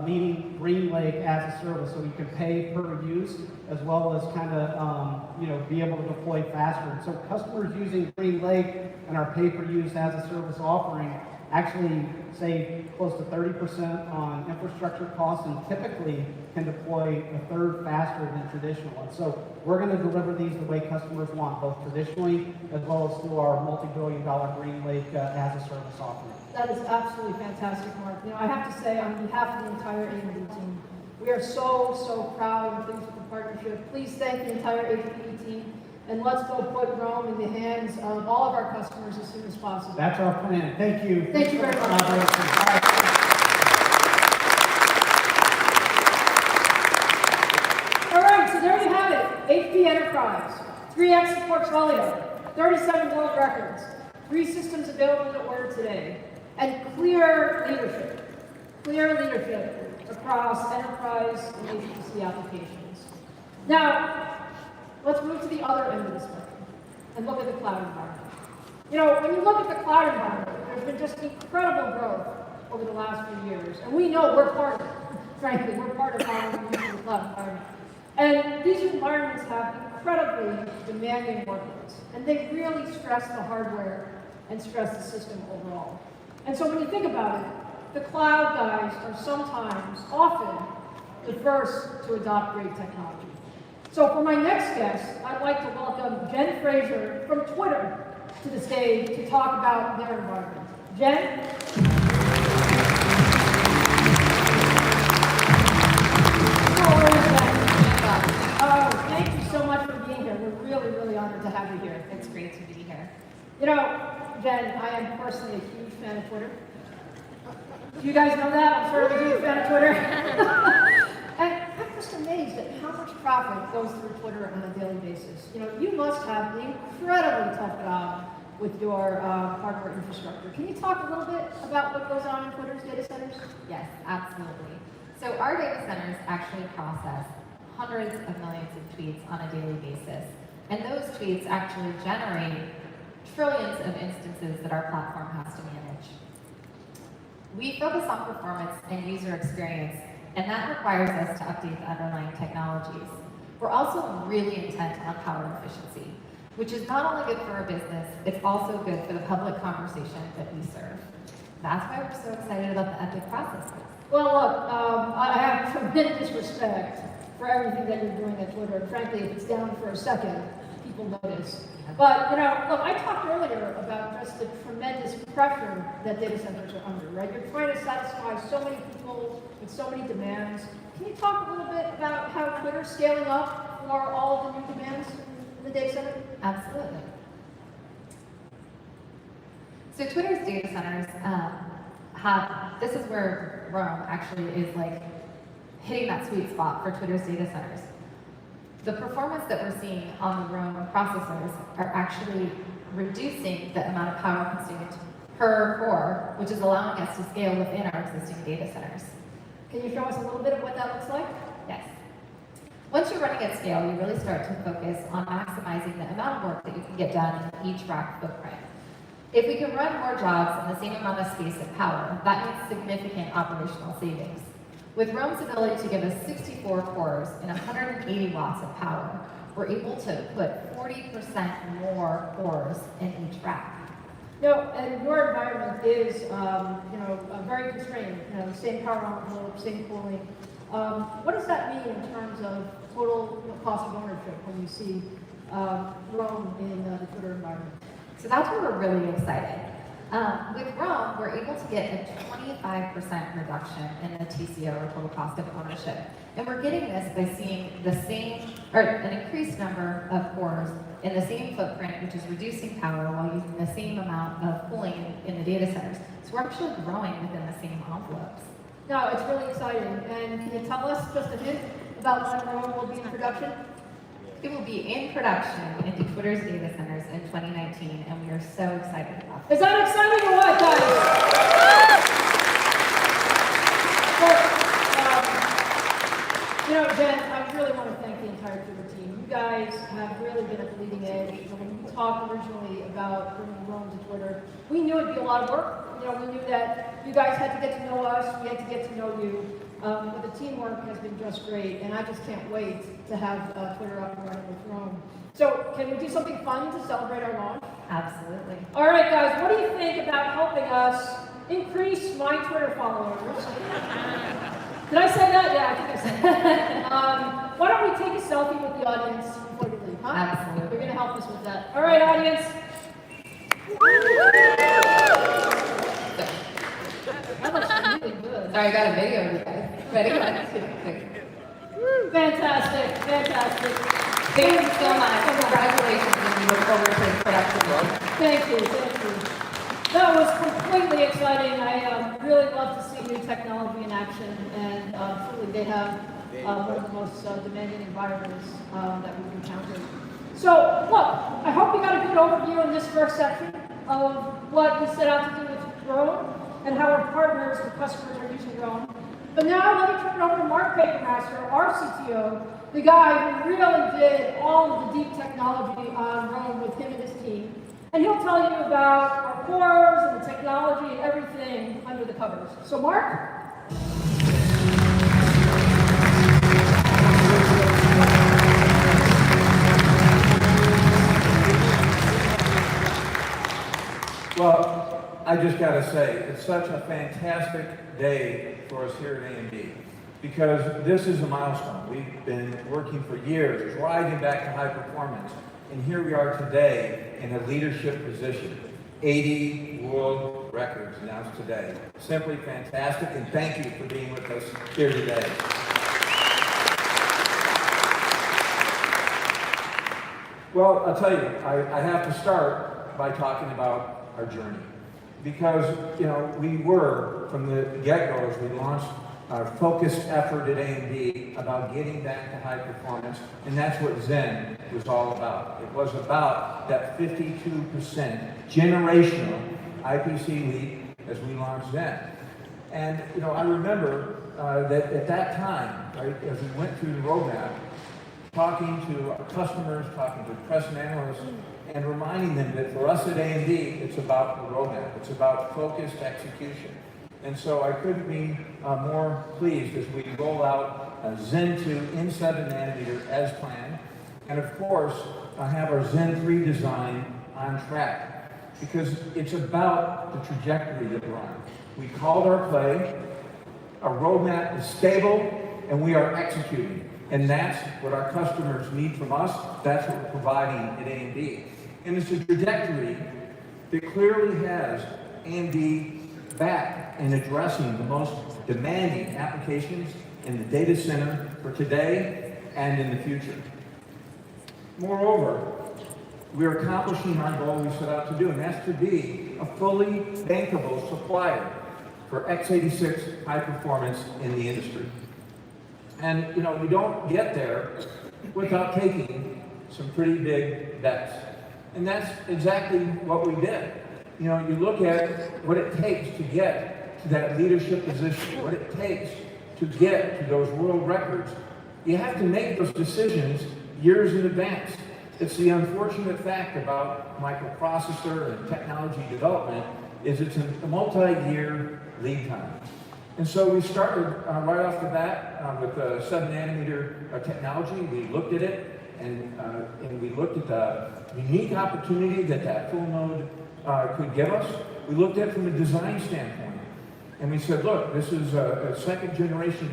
leading GreenLake as a service, so you can pay per use as well as kind of be able to deploy faster. And so customers using GreenLake and our pay per use as a service offering actually save close to 30% on infrastructure costs and typically can deploy a third faster than traditional. And so we're going to deliver these the way customers want, both traditionally as well as through our multi-billion-dollar GreenLake as a service offering. That is absolutely fantastic, Mark. You know, I have to say, on behalf of the entire AMD team, we are so proud and pleased with the partnership. Please thank the entire AMD team, and let's go put Rome in the hands of all of our customers as soon as possible. That's our plan. Thank you. Thank you very much. All right, so there you have it. HP Enterprise, 3X portfolio, 37 world records, 3 systems available to order today, and clear leadership across enterprise and HPC applications. Now, let's move to the other end of the spectrum and look at the cloud environment. You know, when you look at the cloud environment, there's been just incredible growth over the last few years, and we know we're part of it. Frankly, we're part of how we use the cloud environment. And these environments have incredibly demanding workloads, and they really stress the hardware and stress the system overall. And so when you think about it, the cloud guys are often the first to adopt great technology. So for my next guest, I'd like to welcome Jen Fraser from Twitter to the stage to talk about their environment. Jen? Oh, thank you so much for being here. We're really honored to have you here. It's great to be here. You know, Jen, I am personally a huge fan of Twitter. Do you guys know that? I'm sort of a huge fan of Twitter. And I'm just amazed at how much traffic goes through Twitter on a daily basis. You know, you must have an incredibly tough job with your hardware infrastructure. Can you talk a little bit about what goes on in Twitter's data centers? Yes, absolutely. So our data centers actually process hundreds of millions of tweets on a daily basis. And those tweets actually generate trillions of instances that our platform has to manage. We focus on performance and user experience, and that requires us to update the underlying technologies. We're also really intent on power efficiency, which is not only good for our business, it's also good for the public conversation that we serve. That's why we're so excited about the EPYC processes. Well, look, I have tremendous respect for everything that you're doing at Twitter. Frankly, if it's down for a second, people notice. But, you know, look, I talked earlier about just the tremendous pressure that data centers are under, right? You're trying to satisfy so many people with so many demands. Can you talk a little bit about how Twitter's scaling up for all of the new demands in the data center? Absolutely. So Twitter's data centers this is where Rome actually is like hitting that sweet spot for Twitter's data centers. The performance that we're seeing on the Rome processors are actually reducing the amount of power consumed per core, which is allowing us to scale within our existing data centers. Can you show us a little bit of what that looks like? Yes. Once you're running at scale, you really start to focus on maximizing the amount of work that you can get done in each rack footprint. If we can run more jobs in the same amount of space and power, that means significant operational savings. With Rome's ability to give us 64 cores and 180 watts of power, we're able to put 40% more cores in each rack. No, and your environment is, very constrained. Same power envelope, same cooling. What does that mean in terms of total cost of ownership when you see Rome in the Twitter environment? So that's where we're really excited. With Rome, we're able to get a 25% reduction in the TCO, or total cost of ownership. And we're getting this by seeing an increased number of cores in the same footprint, which is reducing power while using the same amount of cooling in the data centers. So we're actually growing within the same envelopes. No, it's really exciting. And can you tell us just a hint about when Rome will be in production? It will be in production into Twitter's data centers in 2019, and we are so excited about it. Is that exciting or what, guys? Well, Jen, I really want to thank the entire Twitter team. You guys have really been at the leading edge. When we talked originally about bringing Rome to Twitter, we knew it'd be a lot of work. We knew that you guys had to get to know us, we had to get to know you. But the teamwork has been just great, and I just can't wait to have Twitter up and running with Rome. So, can we do something fun to celebrate our launch? Absolutely. All right, guys, what do you think about helping us increase my Twitter followers? Did I say that? Yeah, I think I said that. Why don't we take a selfie with the audience before we leave, huh? Absolutely. You're going to help us with that. All right, audience. That looks really good. Sorry, I got a video of you guys. Ready? 1, 2, 3. Fantastic, fantastic. Thank you so much. Congratulations, and we look forward to production. Thank you, thank you. That was completely exciting. I really love to see new technology in action, and truly they have one of the most demanding environments that we've encountered. So, look, I hope you got a good overview in this first section of what we set out to do with Rome and how our partners and customers are using Rome. But now let me turn it over to Mark Papermaster, our CTO, the guy who really did all of the deep technology on Rome with him and his team. And he'll tell you about our cores and the technology and everything under the covers. So Mark? Well, I just got to say, it's such a fantastic day for us here at AMD, because this is a milestone. We've been working for years, driving back to high performance, and here we are today in a leadership position. 80 world records announced today. Simply fantastic, and thank you for being with us here today. Well, I'll tell you, I have to start by talking about our journey. Because, we were, from the get-go, as we launched our focused effort at AMD about getting back to high performance, and that's what Zen was all about. It was about that 52% generational IPC leap as we launched Zen. And, I remember that at that time, right, as we went through the roadmap, talking to our customers, talking to press and analysts, and reminding them that for us at AMD, it's about the roadmap. It's about focused execution. And so I couldn't be more pleased as we roll out Zen 2 in 7 nanometer as planned. And of course, I have our Zen 3 design on track, because it's about the trajectory that we're on. We called our play, our roadmap is stable, and we are executing. And that's what our customers need from us. That's what we're providing at AMD. And it's a trajectory that clearly has AMD back in addressing the most demanding applications in the data center for today and in the future. Moreover, we're accomplishing our goal we set out to do, and that's to be a fully bankable supplier for x86 high performance in the industry. And, we don't get there without taking some pretty big bets. And that's exactly what we did. You look at what it takes to get to that leadership position, what it takes to get to those world records. You have to make those decisions years in advance. It's the unfortunate fact about microprocessor and technology development is it's a multi-year lead time. And so we started right off the bat with the 7 nanometer technology. We looked at it, and we looked at the unique opportunity that full node could give us. We looked at it from a design standpoint. And we said, look, this is a second generation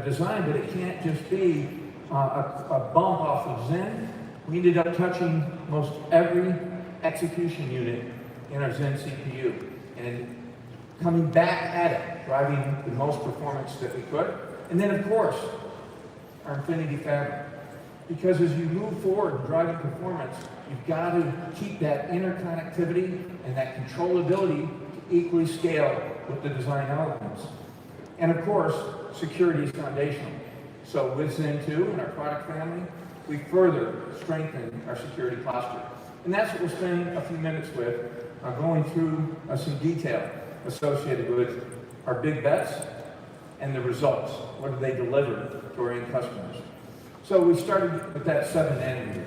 design, but it can't just be a bump off of Zen. We ended up touching most every execution unit in our Zen CPU and coming back at it, driving the most performance that we could. And then, of course, our Infinity Fabric. Because as you move forward in driving performance, you've got to keep that interconnectivity and that controllability to equally scale with the design elements. And of course, security is foundational. So with Zen 2 and our product family, we further strengthen our security posture. And that's what we'll spend a few minutes with, going through some detail associated with our big bets and the results. What do they deliver to our end customers? So we started with that 7 nanometer.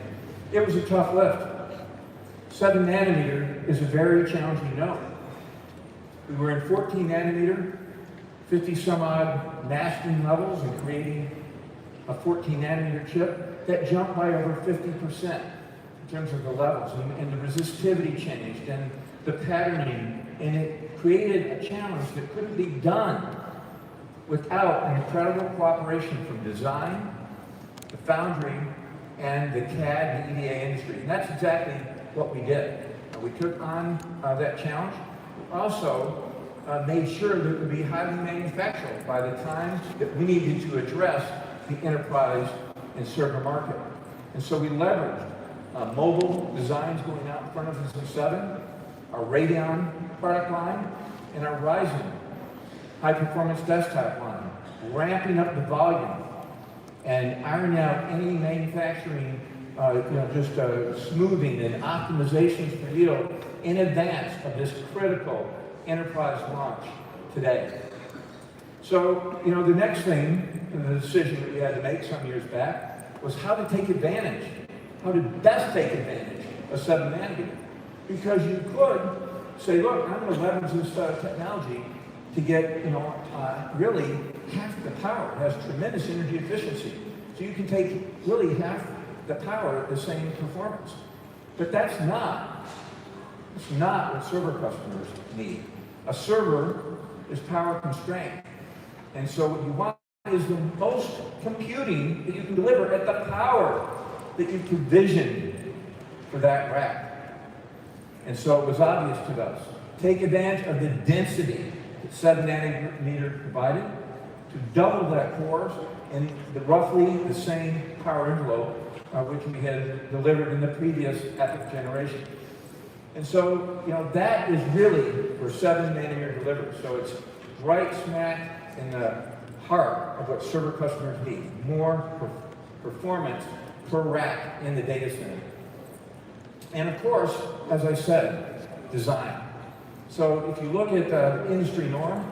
It was a tough lift. 7 nanometer is a very challenging node. We were in 14 nanometer, 50 some odd masking levels and creating a 14 nanometer chip that jumped by over 50% in terms of the levels, and the resistivity changed and the patterning, and it created a challenge that couldn't be done without an incredible cooperation from design, the foundry, and the CAD and the EDA industry. And that's exactly what we did. We took on that challenge. We also made sure that it would be highly manufacturable by the time that we needed to address the enterprise and server market. And so we leveraged mobile designs going out in front of us in 7, our Radeon product line, and our Ryzen high-performance desktop line, ramping up the volume and ironing out any manufacturing, smoothing and optimizations for yield in advance of this critical enterprise launch today. So, the next thing, the decision that we had to make some years back, was how to take advantage, how to best take advantage of 7 nanometer. Because you could say, look, I'm going to leverage this technology to get, really half the power. It has tremendous energy efficiency. So you can take really half the power at the same performance. But it's not what server customers need. A server is power constrained. And so what you want is the most computing that you can deliver at the power that you provisioned for that rack. And so it was obvious to us. Take advantage of the density that 7 nanometer provided to double that cores in roughly the same power envelope which we had delivered in the previous EPYC generation. And so, that is really where 7 nanometer delivers. So it's right smack in the heart of what server customers need. More performance per rack in the data center. And of course, as I said, design. So if you look at the industry norm,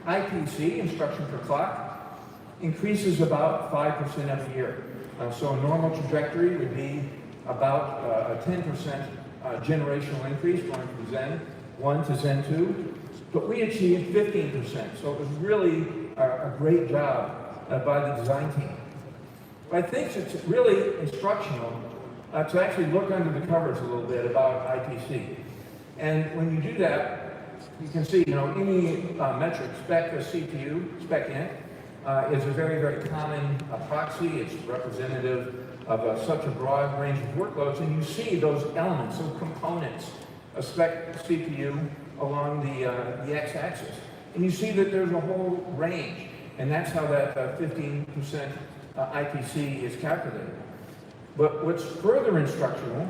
IPC, instruction per clock, increases about 5% every year. So a normal trajectory would be about a 10% generational increase going from Zen 1 to Zen 2. But we achieved 15%. So it was really a great job by the design team. But I think it's really instructional to actually look under the covers a little bit about IPC. And when you do that, you can see, any metric, spec CPU, spec int, is a very, very common proxy. It's representative of such a broad range of workloads. And you see those elements, those components, a spec CPU along the x-axis. And you see that there's a whole range. And that's how that 15% IPC is calculated. But what's further instructional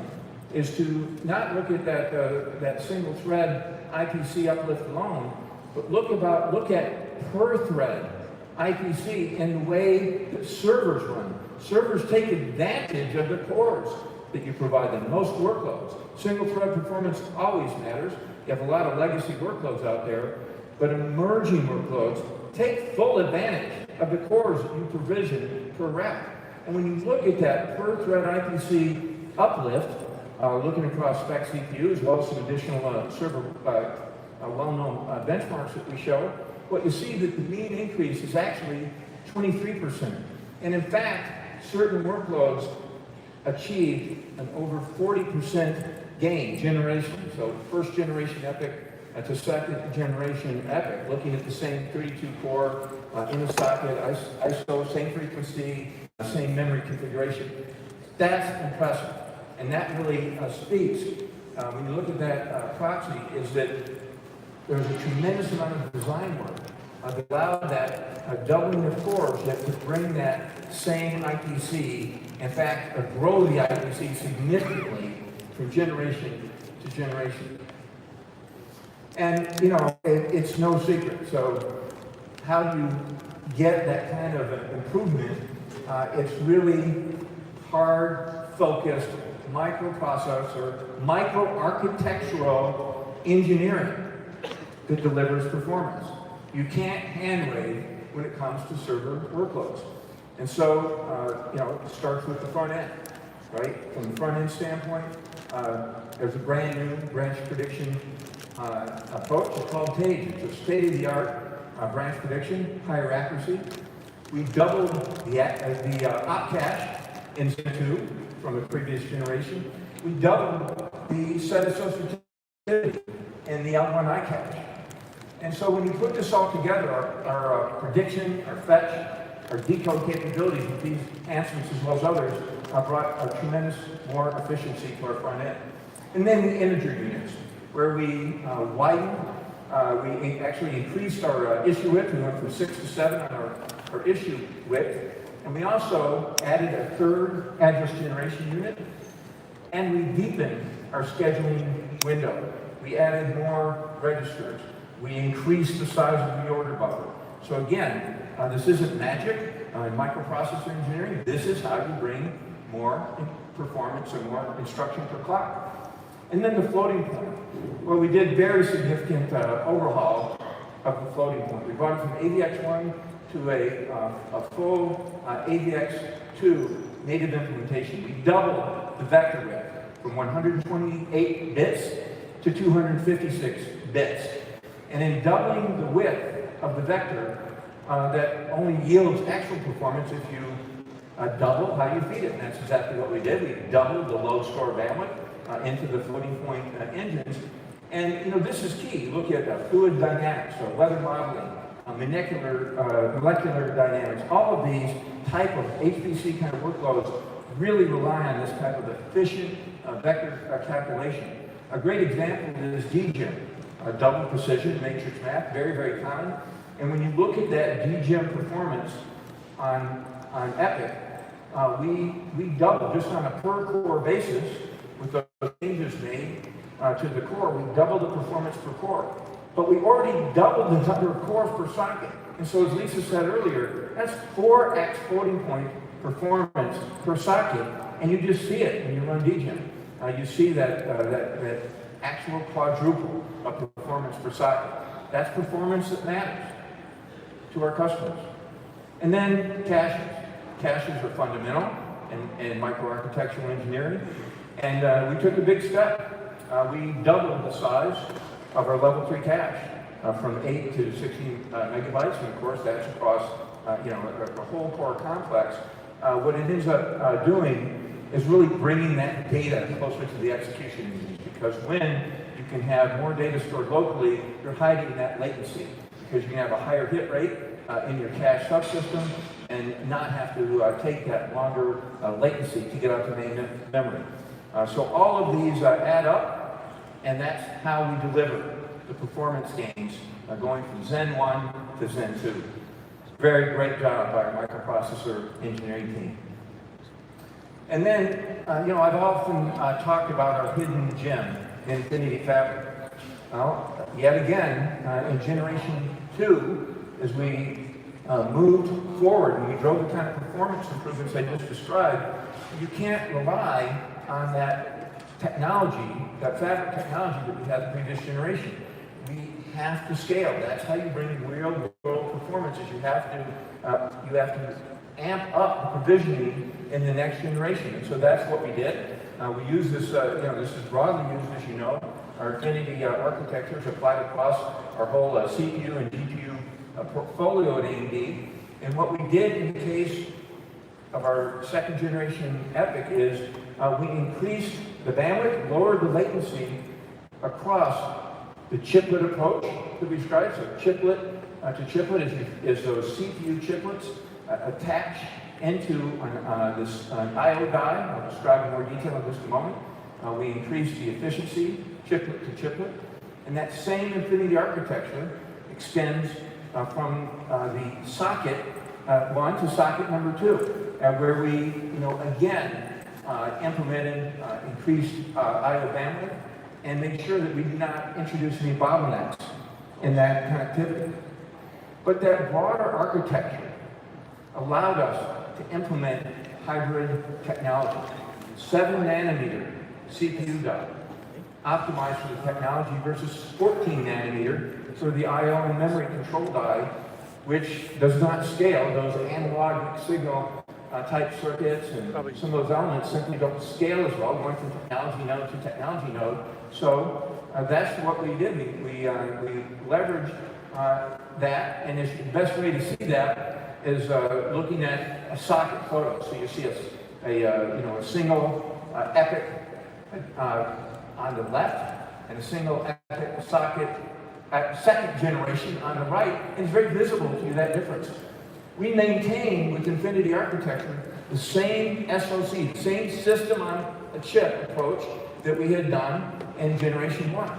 is to not look at that single thread IPC uplift alone, but look at per thread IPC in the way that servers run. Servers take advantage of the cores that you provide them. Most workloads. Single thread performance always matters. You have a lot of legacy workloads out there, but emerging workloads take full advantage of the cores that you provision per rack. And when you look at that per thread IPC uplift, looking across spec CPU as well as some additional server well-known benchmarks that we show, what you see that the mean increase is actually 23%. And in fact, certain workloads achieved an over 40% gain generation. So first generation EPYC to second generation EPYC, looking at the same 32 core in the socket, ISO, same frequency, same memory configuration. That's impressive. And that really speaks, when you look at that proxy, is that there's a tremendous amount of design work that allowed that doubling of cores, yet to bring that same IPC, in fact, grow the IPC significantly from generation to generation. And, you know, it's no secret. So how do you get that kind of improvement? It's really hard, focused, microprocessor, microarchitectural engineering that delivers performance. You can't hand-wave when it comes to server workloads. And so, you know, it starts with the front end, right? From the front end standpoint, there's a brand new branch prediction approach. It's called TAGE. It's a state-of-the-art branch prediction, higher accuracy. We doubled the op cache in Zen 2 from the previous generation. We doubled the set associativity in the L1 iCache. And so when you put this all together, our prediction, our fetch, our decode capabilities with these enhancements as well as others brought a tremendous more efficiency to our front end. And then the integer units, where we widened, we actually increased our issue width. We went from 6 to 7 on our issue width. And we also added a third address generation unit, and we deepened our scheduling window. We added more registers. We increased the size of the order buffer. So again, this isn't magic in microprocessor engineering. This is how you bring more performance and more instruction per clock. And then the floating point. Well, we did very significant overhaul of the floating point. We brought it from AVX1 to a full AVX2 native implementation. We doubled the vector width from 128 bits to 256 bits. And in doubling the width of the vector, that only yields actual performance if you double how you feed it. And that's exactly what we did. We doubled the load store bandwidth into the floating point engines. And, you know, this is key. Look at fluid dynamics, so weather modeling, molecular dynamics. All of these type of HPC kind of workloads really rely on this type of efficient vector calculation. A great example is DGEM, double precision matrix math, very, very common. And when you look at that DGEM performance on EPYC, we doubled just on a per core basis with those changes made to the core. We doubled the performance per core. But we already doubled the number of cores per socket. And so as Lisa said earlier, that's 4x floating point performance per socket. And you just see it when you run DGEM. You see that actual quadruple of performance per socket. That's performance that matters to our customers. And then caches. Caches are fundamental in microarchitectural engineering. And we took a big step. We doubled the size of our level 3 cache from 8 to 16 megabytes. And of course, that's across a whole core complex. What it ends up doing is really bringing that data closer to the execution engines, because when you can have more data stored locally, you're hiding that latency, because you can have a higher hit rate in your cache subsystem and not have to take that longer latency to get out to main memory. So all of these add up, and that's how we deliver the performance gains going from Zen 1 to Zen 2. Very great job by our microprocessor engineering team. And then, I've often talked about our hidden gem, Infinity Fabric. Well, yet again, in Generation 2, as we moved forward and we drove the kind of performance improvements I just described, you can't rely on that technology, that fabric technology that we had in the previous generation. We have to scale. That's how you bring real-world performances. You have to amp up the provisioning in the next generation. And so that's what we did. We use this, this is broadly used, as you know. Our Infinity architecture is applied across our whole CPU and GPU portfolio at AMD. And what we did in the case of our second generation EPYC is we increased the bandwidth, lowered the latency across the chiplet approach that we described. So chiplet to chiplet is those CPU chiplets attached into this I/O die. I'll describe in more detail in just a moment. We increased the efficiency chiplet to chiplet, and that same Infinity architecture extends from the socket 1 to socket number 2, where we, again, implemented increased I/O bandwidth and make sure that we do not introduce any bottlenecks in that connectivity. But that broader architecture allowed us to implement hybrid technology. 7 nanometer CPU die, optimized for the technology, versus 14 nanometer, so the I/O and memory control die, which does not scale. Those analog signal type circuits and some of those elements simply don't scale as well, going from technology node to technology node. So that's what we did. We leveraged that, and the best way to see that is looking at a socket photo. So you see a single EPYC on the left and a single EPYC socket second generation on the right, and it's very visible to you, that difference. We maintain with Infinity architecture the same SoC, the same system on a chip approach that we had done in generation 1.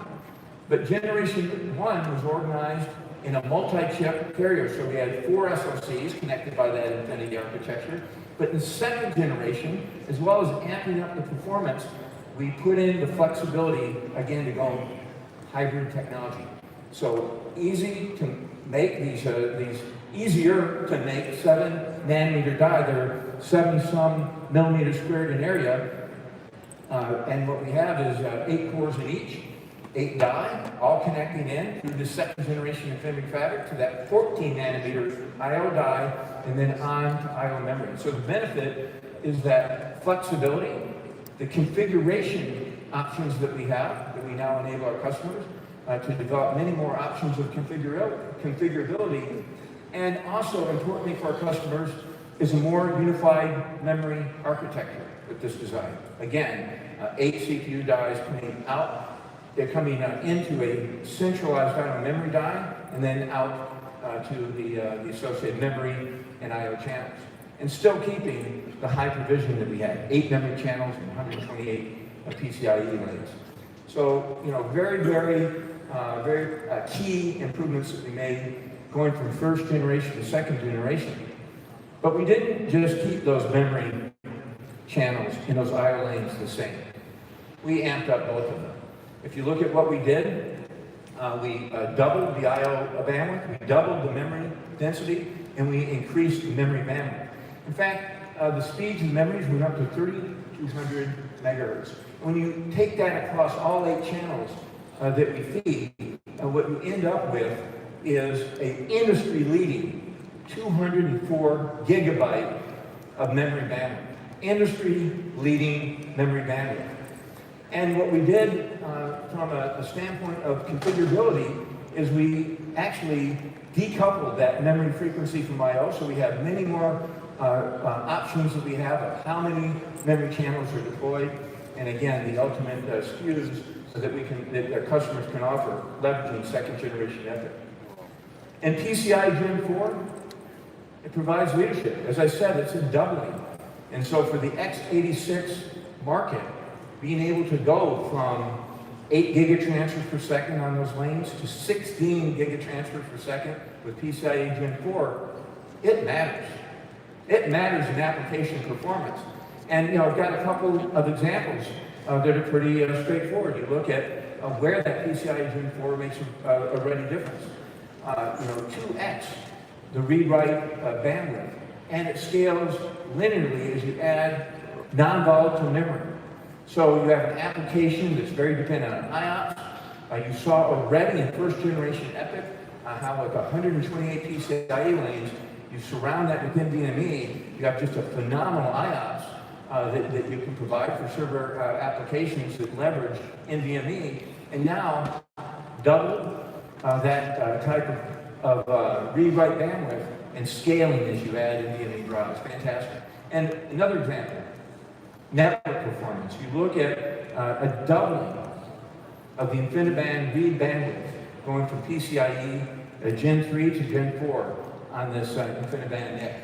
But generation 1 was organized in a multi-chip carrier, so we had 4 SoCs connected by that Infinity architecture. But in the second generation, as well as amping up the performance, we put in the flexibility, again, to go hybrid technology. So easy to make these easier to make 7 nanometer die. They're 70-some millimeters squared in area. And what we have is 8 cores in each, 8 die, all connecting in through the second generation Infinity fabric to that 14 nanometer I/O die, and then on to I/O memory. So the benefit is that flexibility, the configuration options that we have, that we now enable our customers to develop many more options of configurability, and also importantly for our customers is a more unified memory architecture with this design. Again, 8 CPU dies coming out. They're coming into a centralized I/O memory die, and then out to the associated memory and I/O channels, and still keeping the high provision that we had: 8 memory channels and 128 PCIe lanes. So, very, very key improvements that we made going from first generation to second generation. But we didn't just keep those memory channels in those I/O lanes the same. We amped up both of them. If you look at what we did, we doubled the I/O bandwidth, we doubled the memory density, and we increased the memory bandwidth. In fact, the speeds and memories went up to 3,200 megahertz. When you take that across all 8 channels that we feed, what you end up with is an industry-leading 204 gigabyte of memory bandwidth. Industry-leading memory bandwidth. And what we did from a standpoint of configurability is we actually decoupled that memory frequency from I/O, so we have many more options that we have of how many memory channels are deployed, and again, the ultimate SKUs so that that our customers can offer, leveraging second generation EPYC. And PCI Gen 4, it provides leadership. As I said, it's a doubling. And so for the x86 market, being able to go from 8 gigatransfers per second on those lanes to 16 gigatransfers per second with PCIe Gen 4, it matters. It matters in application performance. And I've got a couple of examples that are pretty straightforward. You look at where that PCIe Gen 4 makes a ready difference. 2x the read-write bandwidth, and it scales linearly as you add non-volatile memory. So you have an application that's very dependent on IOPS. You saw already in first generation EPYC how with 128 PCIe lanes, you surround that with NVMe, you have just a phenomenal IOPS that you can provide for server applications that leverage NVMe, and now double that type read-write bandwidth and scaling as you add NVMe drives. Fantastic. And another example, network performance. You look at a doubling of the InfiniBand read bandwidth going from PCIe Gen 3 to Gen 4 on this InfiniBand NIC.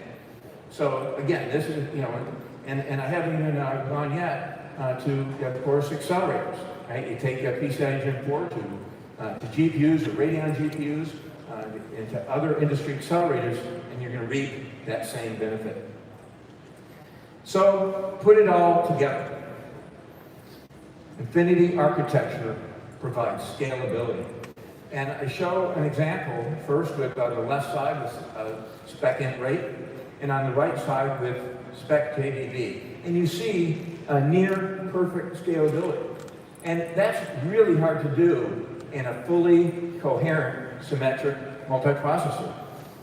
So again, this is, and I haven't even gone yet to, of course, accelerators. Right? You take PCIe Gen 4 to GPUs or Radeon GPUs, into other industry accelerators, and you're going to reap that same benefit. So put it all together. Infinity architecture provides scalability. And I show an example first with the left side with spec int rate, and on the right side with spec JDB. And you see a near perfect scalability. And that's really hard to do in a fully coherent, symmetric multiprocessor.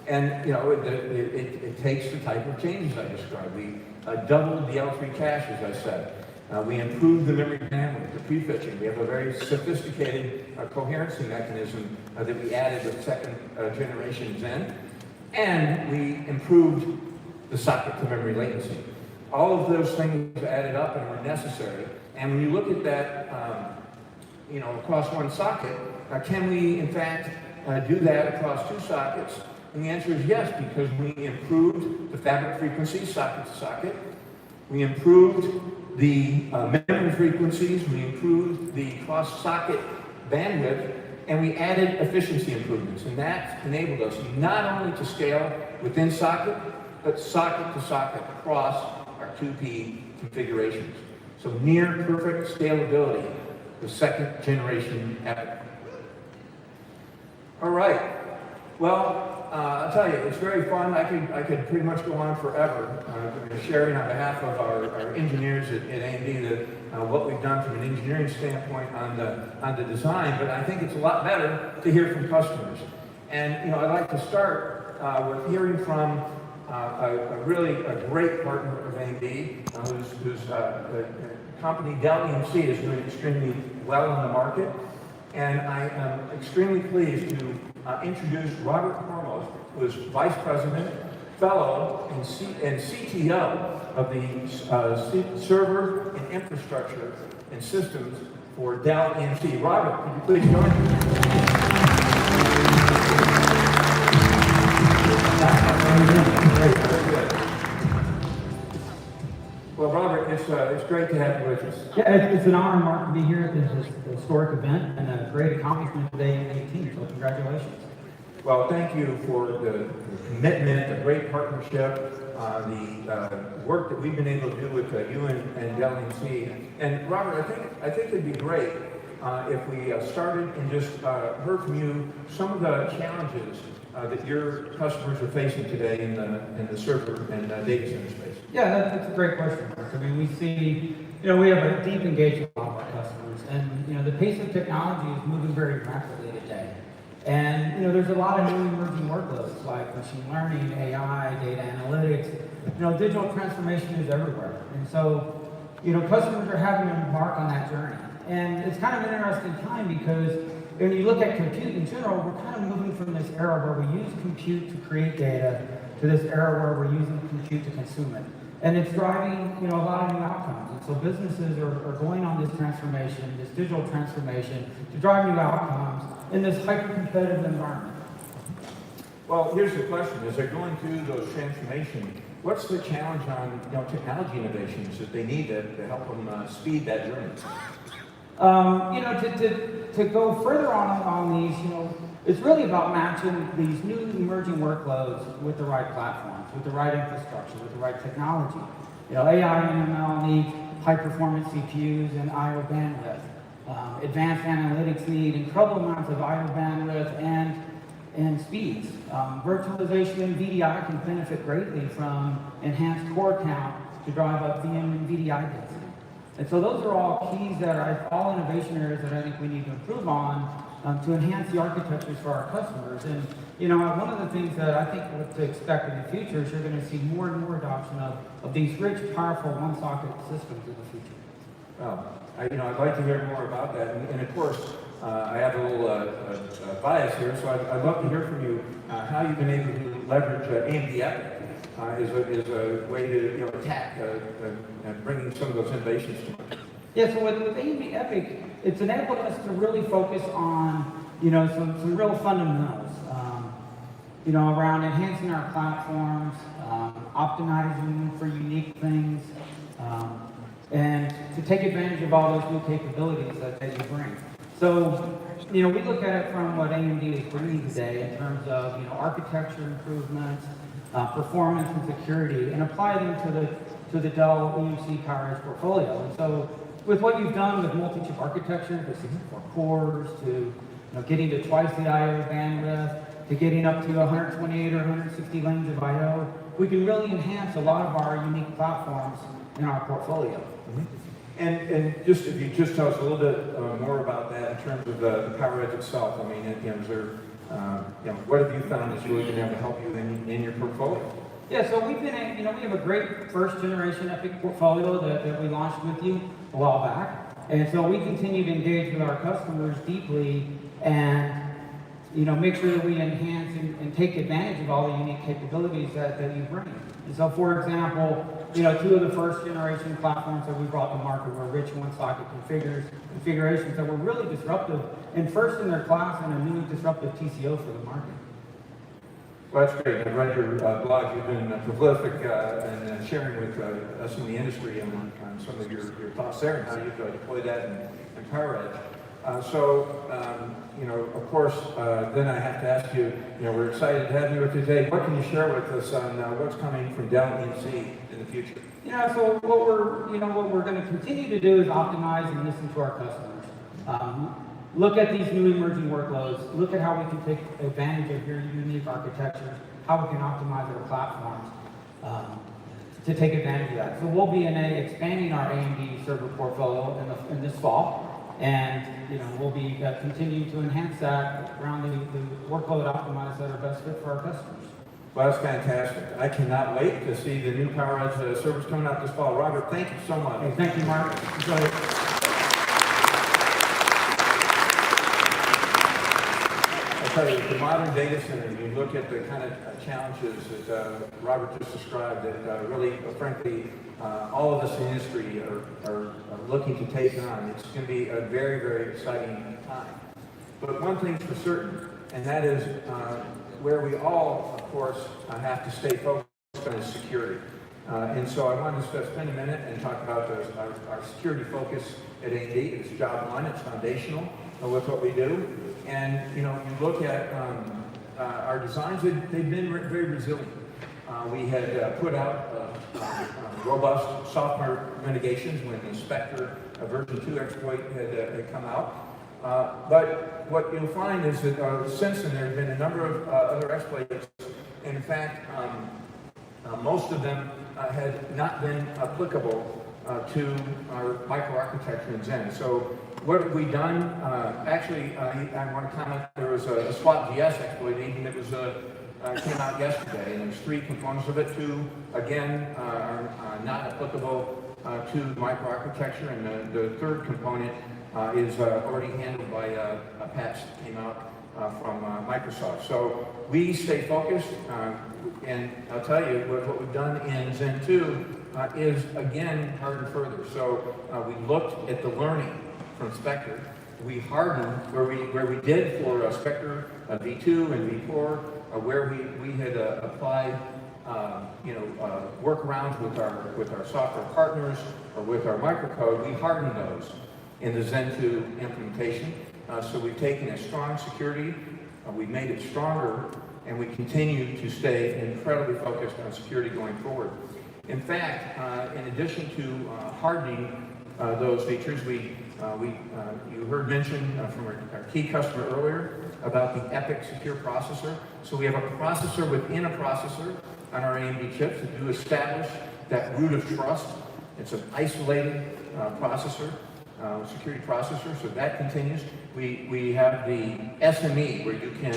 And it takes the type of changes I described. We doubled the L3 cache, as I said. We improved the memory bandwidth, the prefetching. We have a very sophisticated coherency mechanism that we added with second generation Zen. And we improved the socket to memory latency. All of those things added up and were necessary. And when you look at that, across one socket, can we in fact do that across two sockets? And the answer is yes, because we improved the fabric frequency socket to socket. We improved the memory frequencies, we improved the cross-socket bandwidth, and we added efficiency improvements. And that enabled us not only to scale within socket, but socket to socket across our 2P configurations. So near perfect scalability, the second generation EPYC. All right. Well, I'll tell you, it's very fun. I could pretty much go on forever sharing on behalf of our engineers at AMD what we've done from an engineering standpoint on the design. But I think it's a lot better to hear from customers. And I'd like to start with hearing from a great partner of AMD, whose company Dell EMC is doing extremely well in the market. And I am extremely pleased to introduce Robert Hormoz, who is Vice President, Fellow, and CTO of the Server and Infrastructure and Systems for Dell EMC. Robert, could you please join me? Well, Robert, it's great to have you with us. Yeah, it's an honor, Mark, to be here at this historic event and a great accomplishment today in 2018, so congratulations. Well, thank you for the commitment, the great partnership, the work that we've been able to do with you and Dell EMC. And Robert, I think it'd be great if we started and just heard from you some of the challenges that your customers are facing today in the server and data center space. Yeah, that's a great question, Mark. I mean, we see, we have a deep engagement with our customers, and the pace of technology is moving very rapidly today. And there's a lot of new emerging workloads like machine learning, AI, data analytics. Digital transformation is everywhere, and so customers are having to embark on that journey. And it's kind of an interesting time because when you look at compute in general, we're kind of moving from this era where we use compute to create data to this era where we're using compute to consume it. And it's driving, a lot of new outcomes. And so businesses are going on this transformation, this digital transformation, to drive new outcomes in this hyper-competitive environment. Well, here's the question. As they're going through those transformations, what's the challenge on technology innovations that they need to help them speed that journey? To go further on these, it's really about matching these new emerging workloads with the right platforms, with the right infrastructure, with the right technology. AI and ML need high-performance CPUs and I/O bandwidth. Advanced analytics need incredible amounts of I/O bandwidth and speeds. Virtualization and VDI can benefit greatly from enhanced core count to drive up VM and VDI density. And so those are all keys that are all innovation areas that I think we need to improve on to enhance the architectures for our customers. And one of the things that I think what to expect in the future is you're going to see more and more adoption of these rich, powerful one-socket systems in the future. Well, I'd like to hear more about that. And of course, I have a little bias here, so I'd love to hear from you how you've been able to leverage AMD EPYC is a way to attack bringing some of those innovations to market. Yeah, so with AMD EPYC, it's enabled us to really focus on some real fundamentals. Around enhancing our platforms, optimizing for unique things, and to take advantage of all those new capabilities that you bring. So, we look at it from what AMD is bringing today in terms of, architecture improvements, performance and security, and apply them to the Dell EMC PowerEdge portfolio. And so, with what you've done with multi-chip architecture, the 64 cores, to getting to twice the I/O bandwidth, to getting up to 128 or 160 lanes of I/O, we can really enhance a lot of our unique platforms in our portfolio. And just if you just tell us a little bit more about that in terms of the PowerEdge itself. I mean, is there, what have you found is really going to have to help you in your portfolio? Yeah, so we've been, we have a great first generation EPYC portfolio that we launched with you a while back, and so we continue to engage with our customers deeply and make sure that we enhance and take advantage of all the unique capabilities that you bring. And so, for example, two of the first generation platforms that we brought to market were rich one-socket configurations that were really disruptive and first in their class and a new disruptive TCO for the market. Well, that's great. I've read your blog. You've been prolific in sharing with us in the industry on some of your thoughts there and how you've deployed that in PowerEdge. Of course, then I have to ask you, we're excited to have you with today. What can you share with us on what's coming from Dell EMC in the future? So what we're going to continue to do is optimize and listen to our customers. Look at these new emerging workloads. Look at how we can take advantage of your unique architectures, how we can optimize our platforms to take advantage of that. So we'll be expanding our AMD server portfolio in this fall. And we'll be continuing to enhance that around the workload optimized that are best fit for our customers. Well, that's fantastic. I cannot wait to see the new PowerEdge servers coming out this fall. Robert, thank you so much. Hey, thank you, Mark. Enjoy it. I tell you, the modern data center, you look at the kind of challenges that Robert just described that really, frankly, all of us in the industry are looking to take on. It's going to be a very, very exciting time. But one thing's for certain, and that is where we all, of course, have to stay focused on is security. And so I wanted to spend a minute and talk about our security focus at AMD. It's job one, it's foundational with what we do. And you look at our designs, they've been very resilient. We had put out robust software mitigations when the Spectre version 2 exploit had come out. But what you'll find is that since then there have been a number of other exploits, and in fact, most of them had not been applicable to our microarchitecture in Zen. So what have we done? Actually, I want to comment, there was a SWAT-GS exploit even that was came out yesterday, and there's 3 components of it. 2, again, are not applicable to microarchitecture, and the 3rd component is already handled by a patch that came out from Microsoft. So we stay focused, and I'll tell you what we've done in Zen 2 is, again, hardened further. So we looked at the learning from Spectre. We hardened where we did for Spectre V2 and V4, where we had applied workarounds with our software partners or with our microcode. We hardened those in the Zen 2 implementation. So we've taken a strong security, we've made it stronger, and we continue to stay incredibly focused on security going forward. In fact, in addition to hardening those features, you heard mention from our key customer earlier about the EPYC secure processor. So we have a processor within a processor on our AMD chips that do establish that root of trust. It's an isolated processor, security processor, so that continues. We have the SME, where you can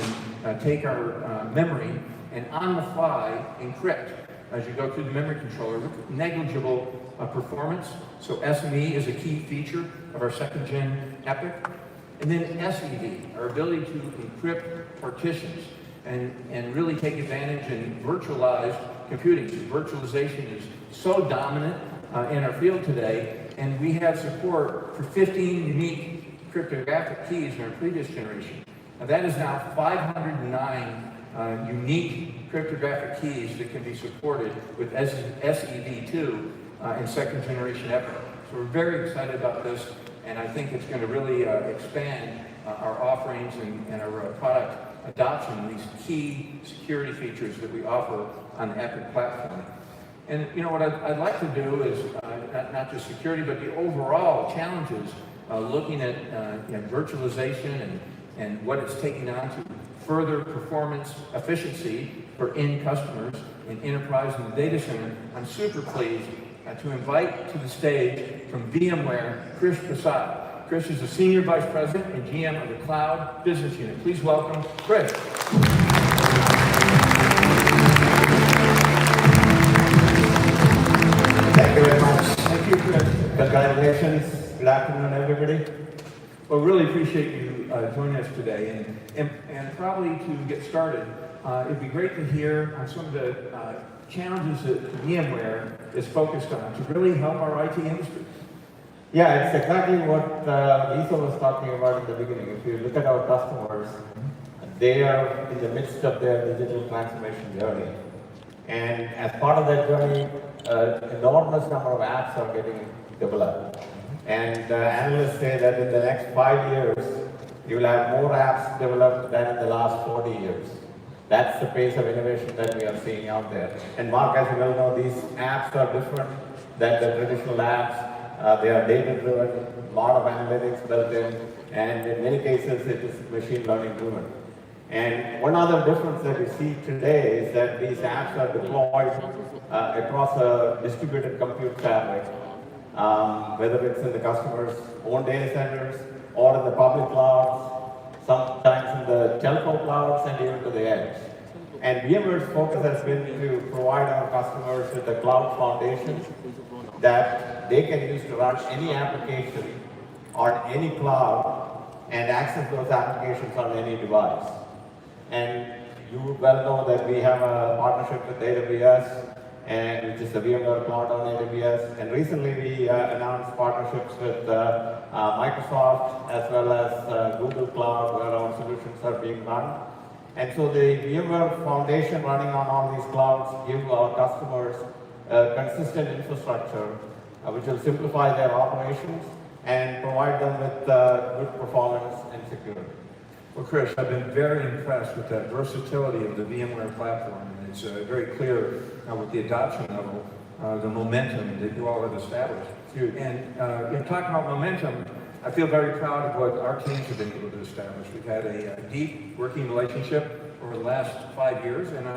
take our memory and on the fly encrypt as you go through the memory controller with negligible performance. So SME is a key feature of our 2nd gen EPYC. And then SEV, our ability to encrypt partitions and really take advantage in virtualized computing. So virtualization is so dominant in our field today, and we have support for 15 unique cryptographic keys in our previous generation. Now that is now 509 unique cryptographic keys that can be supported with SEV2 in second generation EPYC. So we're very excited about this, and I think it's going to really expand our offerings and our product adoption of these key security features that we offer on the EPYC platform. And you know what I'd like to do is not just security, but the overall challenges, looking at virtualization and what it's taking on to further performance efficiency for end customers in enterprise and the data center. I'm super pleased to invite to the stage from VMware, Krish Prasad. Krish is the Senior Vice President and GM of the Cloud Business Unit. Please welcome Krish. Thank you very much. Thank you, Krish. Congratulations. Good afternoon, everybody. Well, really appreciate you joining us today. And probably to get started, it'd be great to hear on some of the challenges that VMware is focused on to really help our IT industry. Yeah, it's exactly what Lisa was talking about in the beginning. If you look at our customers, they are in the midst of their digital transformation journey. And as part of that journey, an enormous number of apps are getting developed. And analysts say that in the next 5 years, you will have more apps developed than in the last 40 years. That's the pace of innovation that we are seeing out there. And Mark, as you well know, these apps are different than the traditional apps. They are data-driven, a lot of analytics built in, and in many cases, it is machine learning-driven. And one other difference that we see today is that these apps are deployed across a distributed compute fabric, whether it's in the customer's own data centers or in the public clouds, sometimes in the telco clouds and even to the edge. And VMware's focus has been to provide our customers with a cloud foundation that they can use to run any application on any cloud and access those applications on any device. And you well know that we have a partnership with AWS, and which is the VMware Cloud on AWS. And recently we announced partnerships with Microsoft as well as Google Cloud, where our solutions are being run. And so the VMware Foundation running on all these clouds give our customers consistent infrastructure, which will simplify their operations and provide them with good performance and security. Well, Krish, I've been very impressed with that versatility of the VMware platform. And it's very clear with the adoption level, the momentum that you all have established. And talking about momentum, I feel very proud of what our teams have been able to establish. We've had a deep working relationship over the last 5 years, and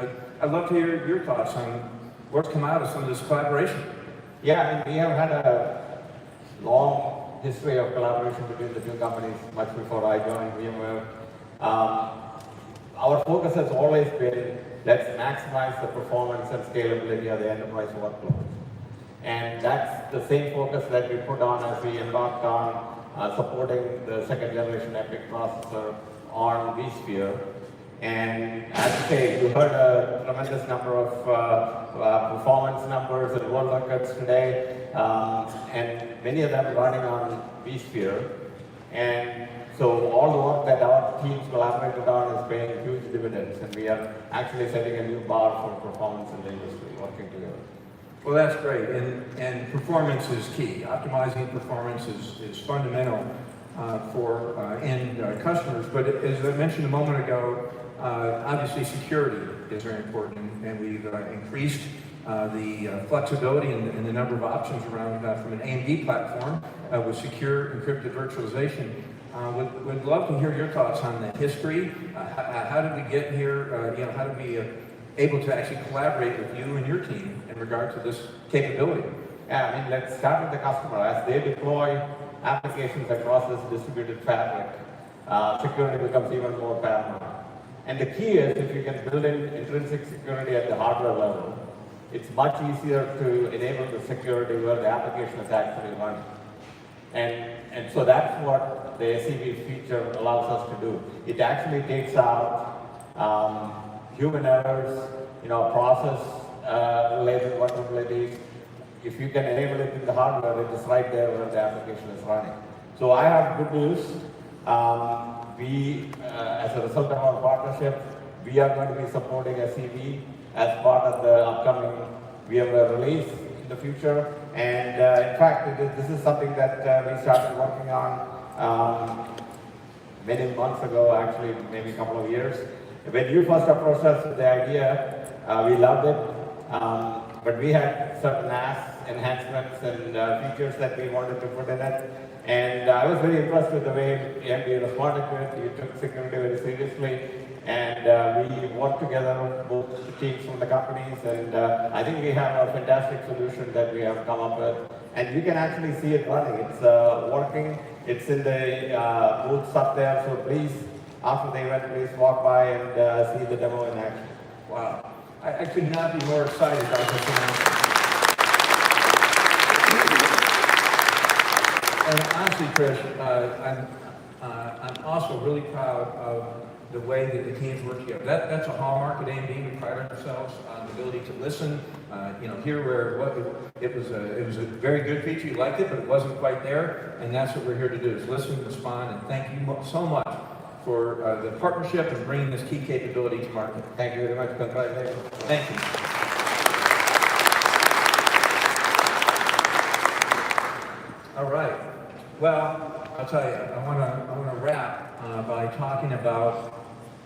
I'd love to hear your thoughts on what's come out of some of this collaboration. Yeah, we have had a long history of collaboration between the two companies much before I joined VMware. Our focus has always been, let's maximize the performance and scalability of the enterprise workloads. And that's the same focus that we put on as we embarked on supporting the second generation EPYC processor on vSphere. And as you say, you heard a tremendous number of performance numbers and world records today, and many of them running on vSphere. And so all the work that our teams collaborated on is paying huge dividends, and we are actually setting a new bar for performance in the industry working together. Well, that's great, and performance is key. Optimizing performance is fundamental for end customers, but as I mentioned a moment ago, obviously security is very important, and we've increased the flexibility and the number of options around from an AMD platform with secure encrypted virtualization. Would love to hear your thoughts on the history. How did we get here? How did we able to actually collaborate with you and your team in regard to this capability? Yeah, I mean, let's start with the customer. As they deploy applications across this distributed fabric, security becomes even more paramount. And the key is, if you can build in intrinsic security at the hardware level, it's much easier to enable the security where the application is actually running. And so that's what what the SEV feature allows us to do. It actually takes out human errors, process related vulnerabilities. If you can enable it in the hardware, it is right there where the application is running. So I have good news. As a result of our partnership, we are going to be supporting SEV as part of the upcoming VMware release in the future. And in fact, this is something that we started working on many months ago, actually, maybe a couple of years. When you first approached us with the idea, we loved it, but we had certain enhancements and features that we wanted to put in it. And I was very impressed with the way AMD responded to it. You took security very seriously, and we worked together, both the teams from the companies, and I think we have a fantastic solution that we have come up with. And you can actually see it running. It's working. It's in the booths up there, so please, after the event, please walk by and see the demo in action. Wow. I could not be more excited about this announcement. And honestly, Krish, I'm also really proud of the way that the teams work together. That's a hallmark at AMD. We pride ourselves on the ability to listen. Here where it was a very good feature. You liked it, but it wasn't quite there. And that's what we're here to do: is listen, respond, and thank you so much for the partnership and bringing this key capability to market. Thank you very much. Congratulations. Thank you. All right. Well, I'll tell you, I want to wrap by talking about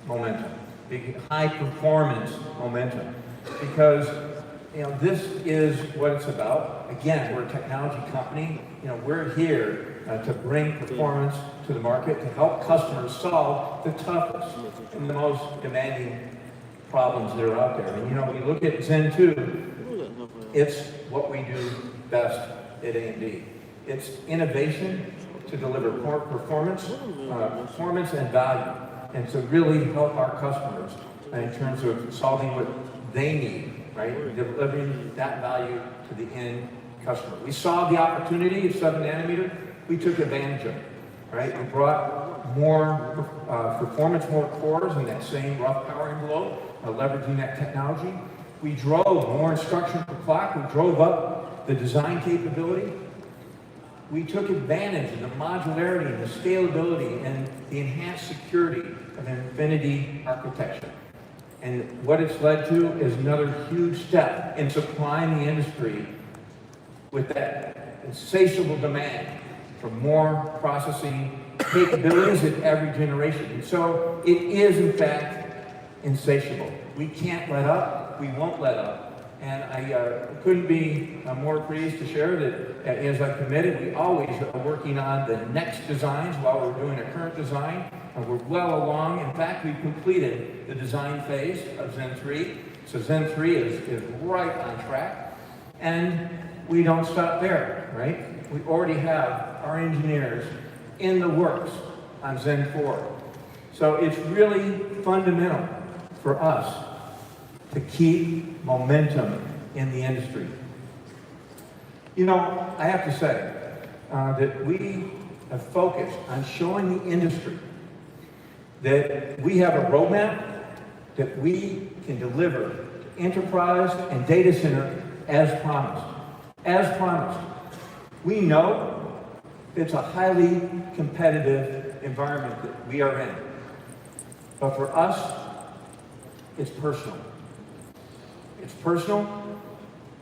momentum, high performance momentum, because this is what it's about. Again, we're a technology company. We're here to bring performance to the market, to help customers solve the toughest and the most demanding problems that are out there. And we look at Zen 2, it's what we do best at AMD. It's innovation to deliver more performance and value, and to really help our customers in terms of solving what they need, right? Delivering that value to the end customer. We saw the opportunity of 7 nanometer. We took advantage of it, right? We brought more performance, more cores in that same rough power envelope, leveraging that technology. We drove more instruction per clock. We drove up the design capability. We took advantage of the modularity and the scalability and the enhanced security of Infinity architecture. And what it's led to is another huge step in supplying the industry with that insatiable demand for more processing capabilities at every generation. And so it is, in fact, insatiable. We can't let up. We won't let up. And I couldn't be more pleased to share that as I committed, we always are working on the next designs while we're doing our current design. And we're well along. In fact, we've completed the design phase of Zen 3. So Zen 3 is right on track. And we don't stop there, right? We already have our engineers in the works on Zen 4. So it's really fundamental for us to keep momentum in the industry. I have to say that we have focused on showing the industry that we have a roadmap that we can deliver to enterprise and data center as promised. As promised. We know it's a highly competitive environment that we are in. But for us, it's personal. It's personal.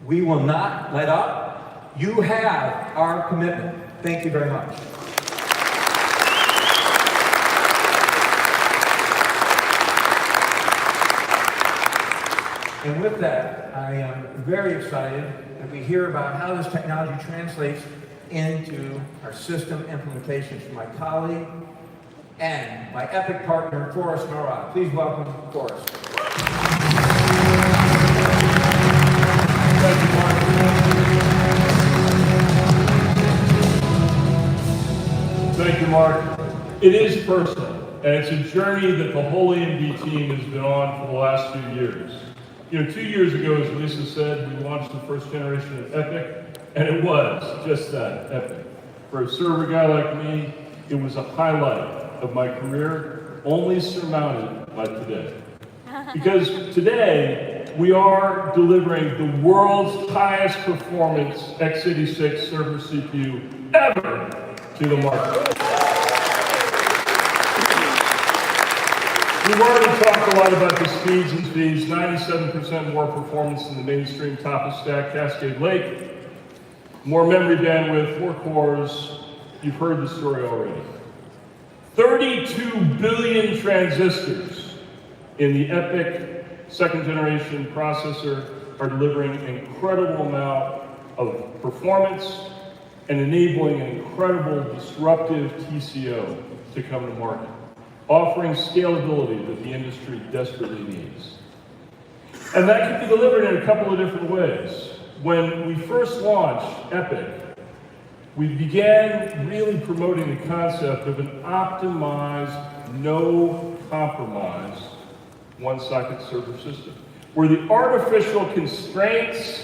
We will not let up. You have our commitment. Thank you very much. And with that, I am very excited that we hear about how this technology translates into our system implementations from my colleague and my EPYC partner, Forrest Norrod. Please welcome Forrest. Thank you, Mark. Thank you, Mark. It is personal, and it's a journey that the whole AMD team has been on for the last few years. 2 years ago, as Lisa said, we launched the first generation of EPYC, and it was just that, EPYC. For a server guy like me, it was a highlight of my career, only surmounted by today. Because today, we are delivering the world's highest performance x86 server CPU ever to the market. We've already talked a lot about the speeds and speeds, 97% more performance than the mainstream top-of-stack Cascade Lake, more memory bandwidth, more cores. You've heard the story already. 32 billion transistors in the EPYC second-generation processor are delivering an incredible amount of performance and enabling an incredible disruptive TCO to come to market, offering scalability that the industry desperately needs. And that can be delivered in a couple of different ways. When we first launched EPYC, we began really promoting the concept of an optimized, no-compromise one-socket server system, where the artificial constraints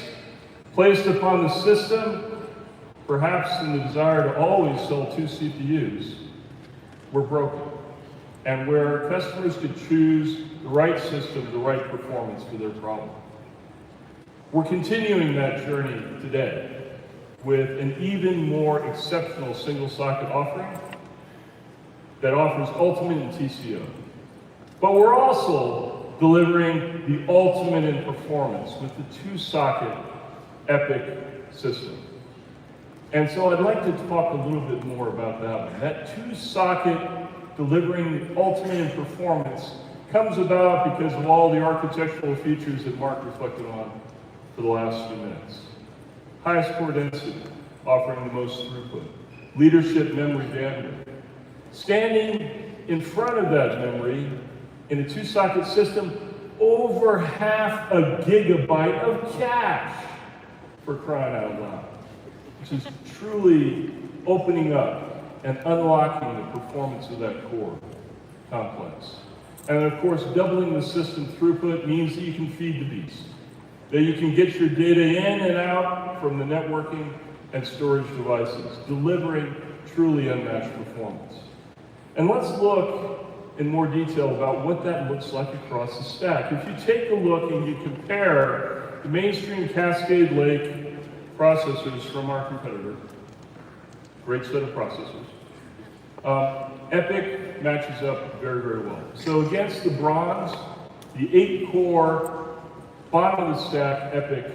placed upon the system, perhaps in the desire to always sell 2 CPUs, were broken, and where customers could choose the right system, the right performance for their problem. We're continuing that journey today with an even more exceptional single-socket offering that offers ultimate in TCO. But we're also delivering the ultimate in performance with the 2-socket EPYC system. And so I'd like to talk a little bit more about that one. That 2-socket delivering the ultimate in performance comes about because of all the architectural features that Mark reflected on for the last few minutes. Highest core density, offering the most throughput. Leadership memory bandwidth. Standing in front of that memory in a 2-socket system, over half a gigabyte of cache, for crying out loud, which is truly opening up and unlocking the performance of that core complex. And of course, doubling the system throughput means that you can feed the beast, that you can get your data in and out from the networking and storage devices, delivering truly unmatched performance. And let's look in more detail about what that looks like across the stack. If you take a look and you compare the mainstream Cascade Lake processors from our competitor, great set of processors, EPYC matches up very, very well. So against the bronze, the 8-core bottom of the stack EPYC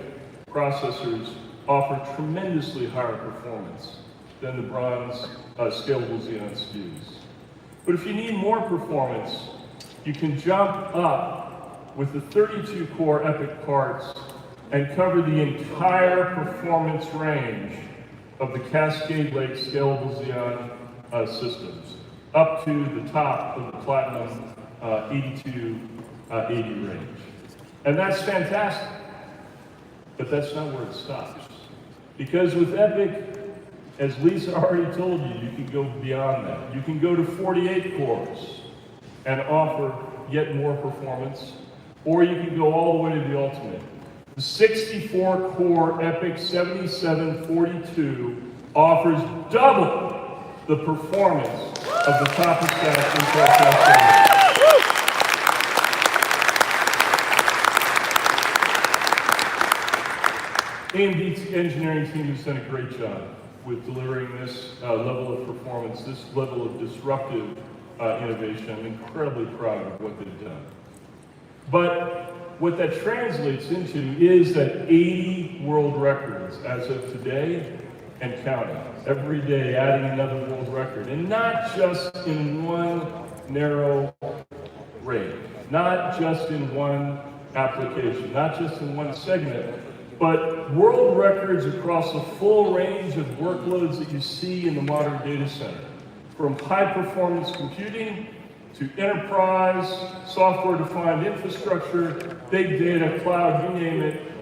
processors offer tremendously higher performance than the bronze scalable Xeon SKUs. But if you need more performance, you can jump up with the 32-core EPYC parts and cover the entire performance range of the Cascade Lake scalable Xeon systems, up to the top of the Platinum 8280 range. And that's fantastic, but that's not where it stops. Because with EPYC, as Lisa already told you, you can go beyond that. You can go to 48 cores and offer yet more performance, or you can go all the way to the ultimate. The 64-core EPYC 7742 offers double the performance of the top-of-stack Intel Cascade. AMD's engineering team has done a great job with delivering this level of performance, this level of disruptive innovation. I'm incredibly proud of what they've done. But what that translates into is that 80 world records as of today and counting. Every day adding another world record. And not just in one narrow rate, not just in one application, not just in one segment, but world records across a full range of workloads that you see in the modern data center. From high-performance computing to enterprise, software-defined infrastructure, big data, cloud, you name it,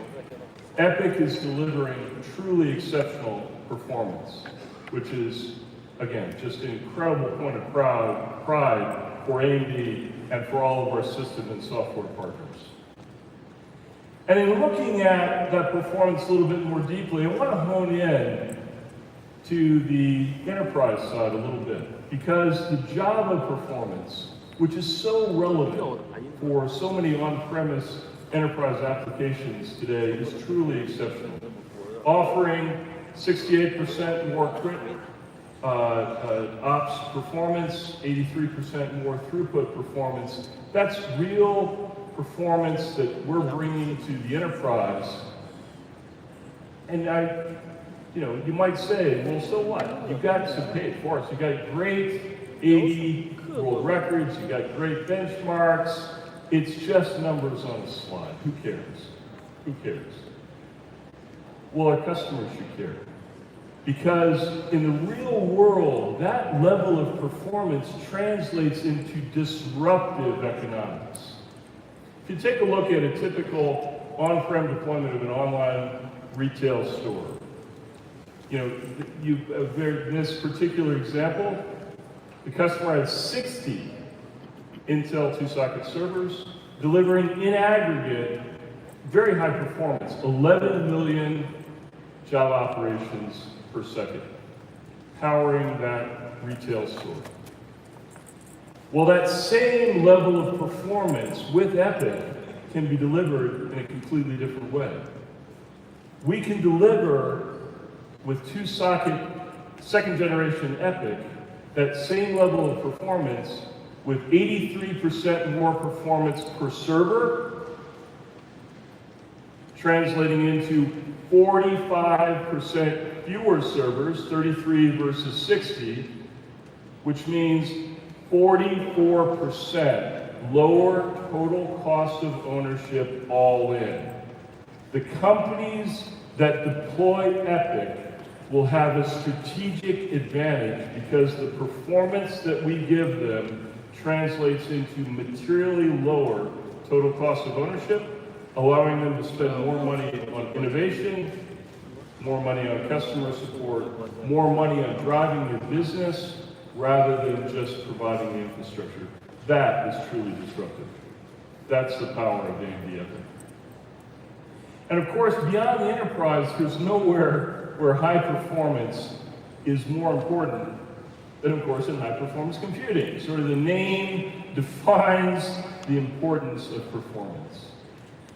EPYC is delivering truly exceptional performance, which is, again, just an incredible point of pride for AMD and for all of our system and software partners. And in looking at that performance a little bit more deeply, I want to hone in to the enterprise side a little bit, because the Java performance, which is so relevant for so many on-premise enterprise applications today, is truly exceptional. Offering 68% more print ops performance, 83% more throughput performance. That's real performance that we're bringing to the enterprise. And you might say, well, so what? You got some paid for us. You got great 80 world records. You got great benchmarks. It's just numbers on a slide. Who cares? Who cares? Well, our customers should care. Because in the real world, that level of performance translates into disruptive economics. If you take a look at a typical on-prem deployment of an online retail store, in this particular example, the customer has 60 Intel 2-socket servers, delivering in aggregate very high performance, 11 million Java operations per second, powering that retail store. Well, that same level of performance with EPYC can be delivered in a completely different way. We can deliver with 2-socket second generation EPYC that same level of performance with 83% more performance per server, translating into 45% fewer servers, 33 versus 60, which means 44% lower total cost of ownership all in. The companies that deploy EPYC will have a strategic advantage because the performance that we give them translates into materially lower total cost of ownership, allowing them to spend more money on innovation, more money on customer support, more money on driving their business, rather than just providing the infrastructure. That is truly disruptive. That's the power of AMD EPYC. And of course, beyond the enterprise, there's nowhere where high performance is more important than, of course, in high performance computing. Sort of the name defines the importance of performance.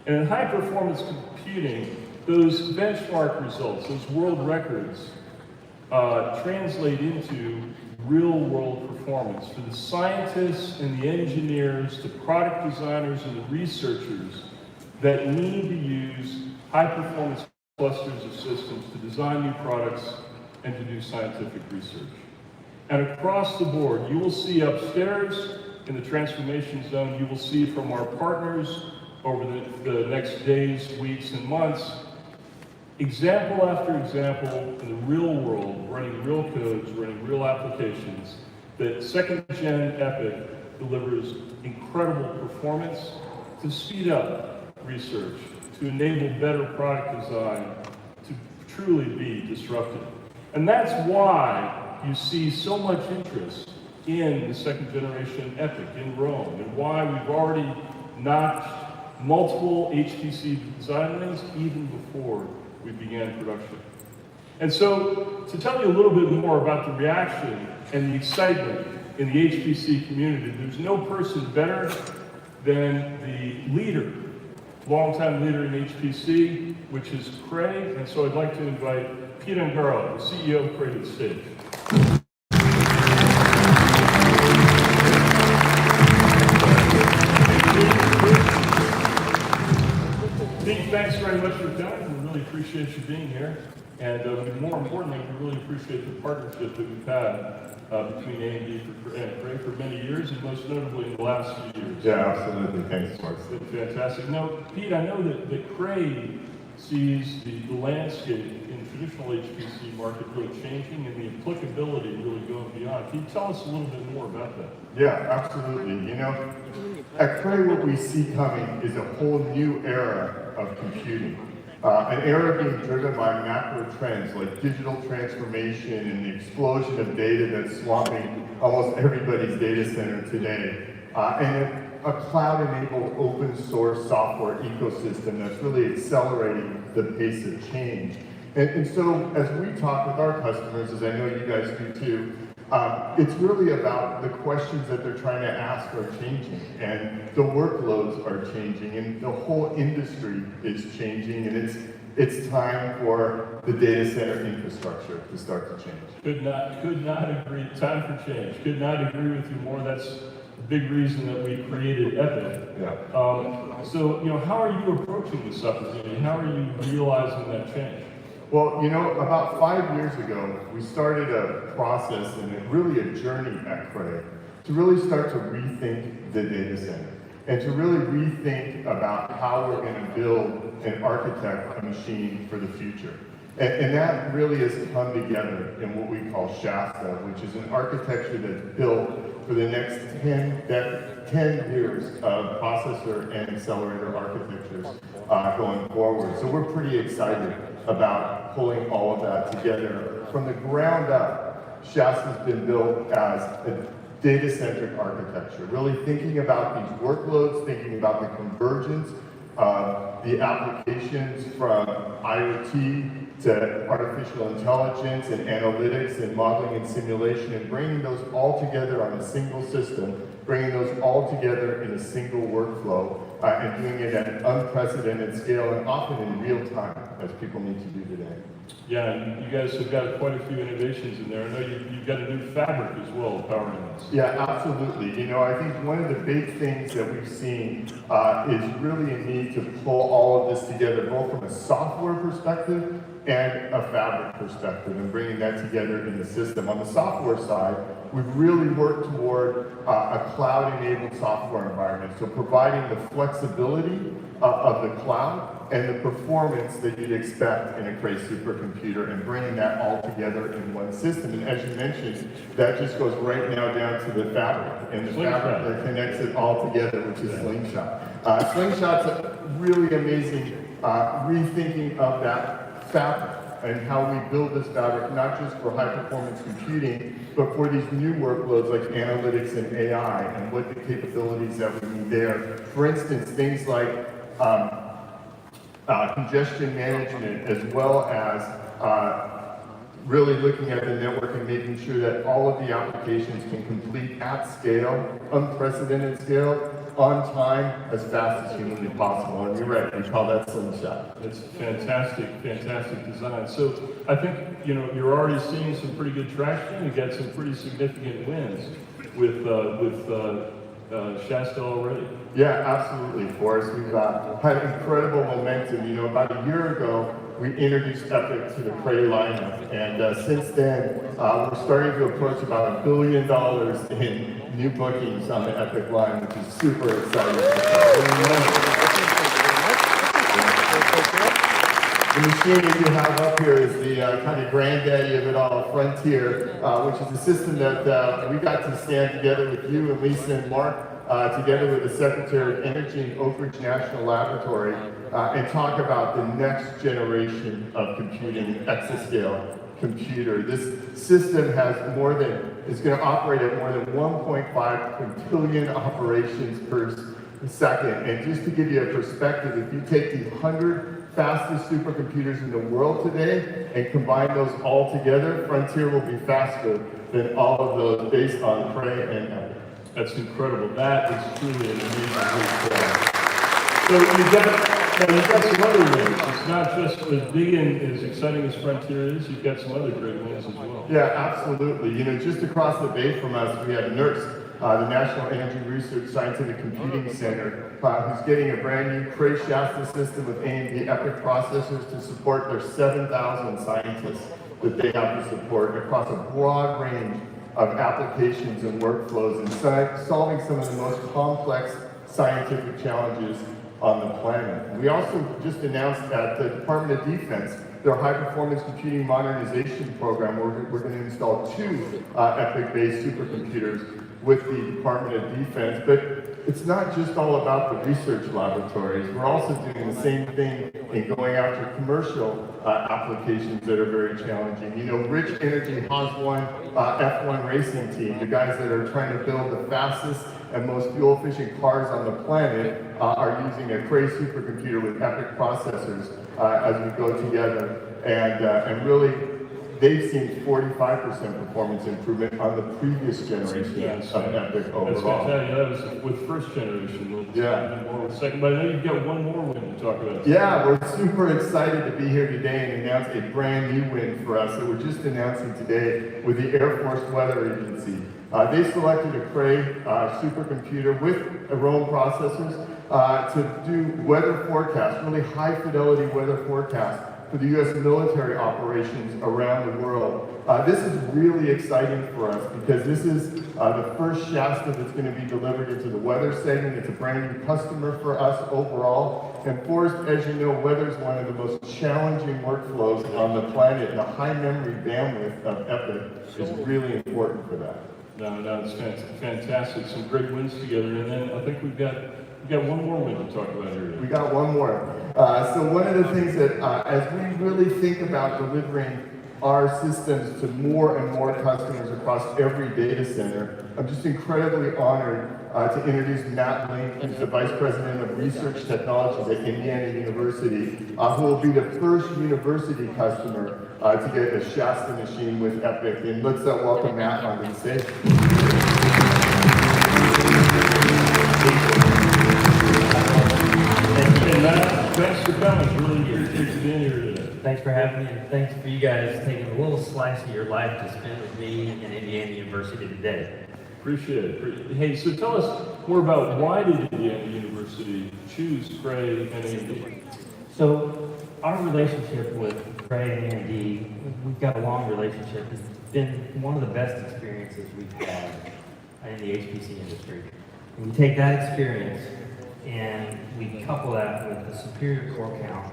And in high performance computing, those benchmark results, those world records, translate into real world performance for the scientists and the engineers, the product designers and the researchers that need to use high performance clusters of systems to design new products and to do scientific research. And across the board, you will see upstairs in the transformation zone, you will see from our partners over the next days, weeks, and months, example after example in the real world, running real codes, running real applications, that second-gen EPYC delivers incredible performance to speed up research, to enable better product design, to truly be disruptive. And that's why you see so much interest in the second-generation EPYC in Rome, and why we've already notched multiple HPC design wins even before we began production. And so, to tell you a little bit more about the reaction and the excitement in the HPC community, there's no person better than the leader, longtime leader in HPC, which is Cray. And so I'd like to invite Pete Angaro, the CEO of Cray, to the stage. Pete, thanks very much for coming. We really appreciate you being here. And more importantly, we really appreciate the partnership that we've had between AMD and Cray for many years, and most notably in the last few years. Yeah, absolutely. Thanks, Mark. Fantastic. Now, Pete, I know that Cray sees the landscape in the traditional HPC market really changing and the applicability really going beyond. Can you tell us a little bit more about that? Yeah, absolutely. You know, at Cray, what we see coming is a whole new era of computing. An era being driven by macro trends like digital transformation and the explosion of data that's swamping almost everybody's data center today. And a cloud-enabled open source software ecosystem that's really accelerating the pace of change. And so as we talk with our customers, as I know you guys do too, it's really about the questions that they're trying to ask are changing, and the workloads are changing, and the whole industry is changing, and it's time for the data center infrastructure to start to change. Could not agree. Time for change. Could not agree with you more. That's a big reason that we created EPYC. Yeah. So, how are you approaching this opportunity? How are you realizing that change? Well, about 5 years ago, we started a process and really a journey at Cray to really start to rethink the data center and to really rethink about how we're going to build and architect a machine for the future. And that really has come together in what we call Shasta, which is an architecture that's built for the next 10 years of processor and accelerator architectures going forward. So we're pretty excited about pulling all of that together. From the ground up, Shasta's been built as a data-centric architecture, really thinking about these workloads, thinking about the convergence of the applications from IoT to artificial intelligence and analytics and modeling and simulation, and bringing those all together on a single system, bringing those all together in a single workflow, and doing it at an unprecedented scale and often in real time, as people need to do today. Yeah, and you guys have got quite a few innovations in there. I know you've got a new fabric as well powering this. Yeah, absolutely. I think one of the big things that we've seen is really a need to pull all of this together, both from a software perspective and a fabric perspective, and bringing that together in the system. On the software side, we've really worked toward a cloud-enabled software environment, so providing the flexibility of the cloud and the performance that you'd expect in a Cray supercomputer, and bringing that all together in one system. And as you mentioned, that just goes right now down to the fabric, and the fabric that connects it all together, which is Slingshot. Slingshot's a really amazing rethinking of that fabric and how we build this fabric, not just for high-performance computing, but for these new workloads like analytics and AI, and what the capabilities that we need there. For instance, things like congestion management, as well as really looking at the network and making sure that all of the applications can complete at scale, unprecedented scale, on time, as fast as humanly possible. And you're right, we call that Slingshot. It's fantastic, fantastic design. So I think, you're already seeing some pretty good traction. You got some pretty significant wins with Shasta already. Yeah, absolutely, Forrest. We've had incredible momentum. About a year ago, we introduced EPYC to the Cray lineup, and since then, we're starting to approach about $1 billion in new bookings on the EPYC line, which is super exciting. The machine that you have up here is the kind of granddaddy of it all, Frontier, which is a system that we got to stand together with you and Lisa and Mark, together with the Secretary of Energy and Oak Ridge National Laboratory, and talk about the next generation of computing, exascale computer. This system is going to operate at more than 1.5 quintillion operations per second. And just to give you a perspective, if you take the 100 fastest supercomputers in the world today and combine those all together, Frontier will be faster than all of those based on Cray and EPYC. That's incredible. That is truly an amazing move. So you've got some other wins. It's not just as big and as exciting as Frontier is. You've got some other great wins as well. Yeah, absolutely. Just across the bay from us, we have NERSC, the National Energy Research Scientific Computing Center, who's getting a brand new Cray Shasta system with AMD EPYC processors to support their 7,000 scientists that they have to support across a broad range of applications and workflows, and solving some of the most complex scientific challenges on the planet. We also just announced at the Department of Defense their high-performance computing modernization program, where we're going to install 2 EPYC-based supercomputers with the Department of Defense. But it's not just all about the research laboratories. We're also doing the same thing in going after commercial applications that are very challenging. Rich Energy has one F1 racing team, the guys that are trying to build the fastest and most fuel-efficient cars on the planet are using a Cray supercomputer with EPYC processors as we go together and really, they've seen 45% performance improvement on the previous generation of EPYC overall. That's fantastic. That was with first generation. Yeah. Even more with second, but I know you've got one more win to talk about. Yeah, we're super excited to be here today and announce a brand new win for us that we're just announcing today with the Air Force Weather Agency. They selected a Cray supercomputer with Rome processors to do weather forecasts, really high fidelity weather forecasts for the U.S. military operations around the world. This is really exciting for us because this is the first Shasta that's going to be delivered into the weather segment. It's a brand new customer for us overall. And Forrest, as you know, weather is one of the most challenging workflows on the planet. And the high memory bandwidth of EPYC is really important for that. No, it's fantastic. Some great wins together. And then I think we've got one more win to talk about here today. We got one more. So one of the things that, as we really think about delivering our systems to more and more customers across every data center, I'm just incredibly honored to introduce Matt Link, who's the Vice President of Research Technologies at Indiana University, who will be the first university customer to get a Shasta machine with EPYC. And let's welcome Matt onto the stage. And Matt, thanks for coming. It's really appreciate you being here today. Thanks for having me, and thanks for you guys taking a little slice of your life to spend with me in Indiana University today. Appreciate it. Hey, so tell us more about why did Indiana University choose Cray and AMD? So our relationship with Cray and AMD, we've got a long relationship. It's been one of the best experiences we've had in the HPC industry. And we take that experience and we couple that with the superior core count,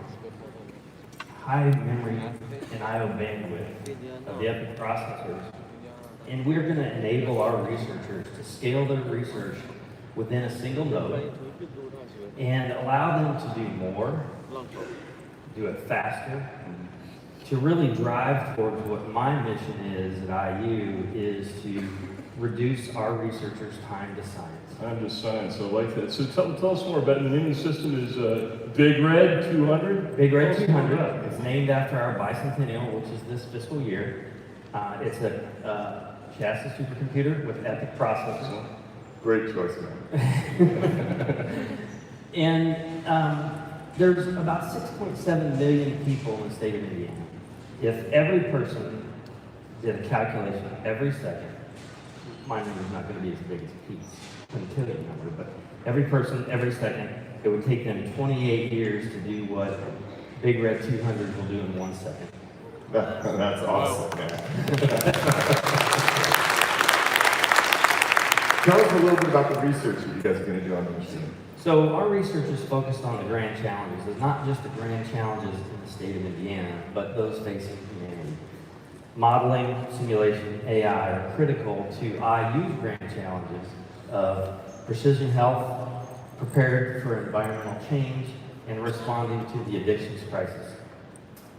high memory and I/O bandwidth of the EPYC processors, and we're going to enable our researchers to scale their research within a single node and allow them to do more, do it faster, to really drive towards what my mission is at IU, is to reduce our researchers' time to science. Time to science, I like that. So tell us more about it. The name of the system is Big Red 200? Big Red 200. It's named after our bicentennial, which is this fiscal year. It's a Shasta supercomputer with EPYC processors. Great choice, man. And there's about 6.7 million people in the state of Indiana. If every person did a calculation every second, my number's not going to be as big as Pete's quintillion number, but every person, every second, it would take them 28 years to do what Big Red 200 will do in 1 second. That's awesome, man. Tell us a little bit about the research that you guys are going to do on the machine. So our research is focused on the grand challenges. There's not just the grand challenges in the state of Indiana, but those facing humanity. Modeling, simulation, AI are critical to IU's grand challenges of precision health, prepared for environmental change, and responding to the addictions crisis.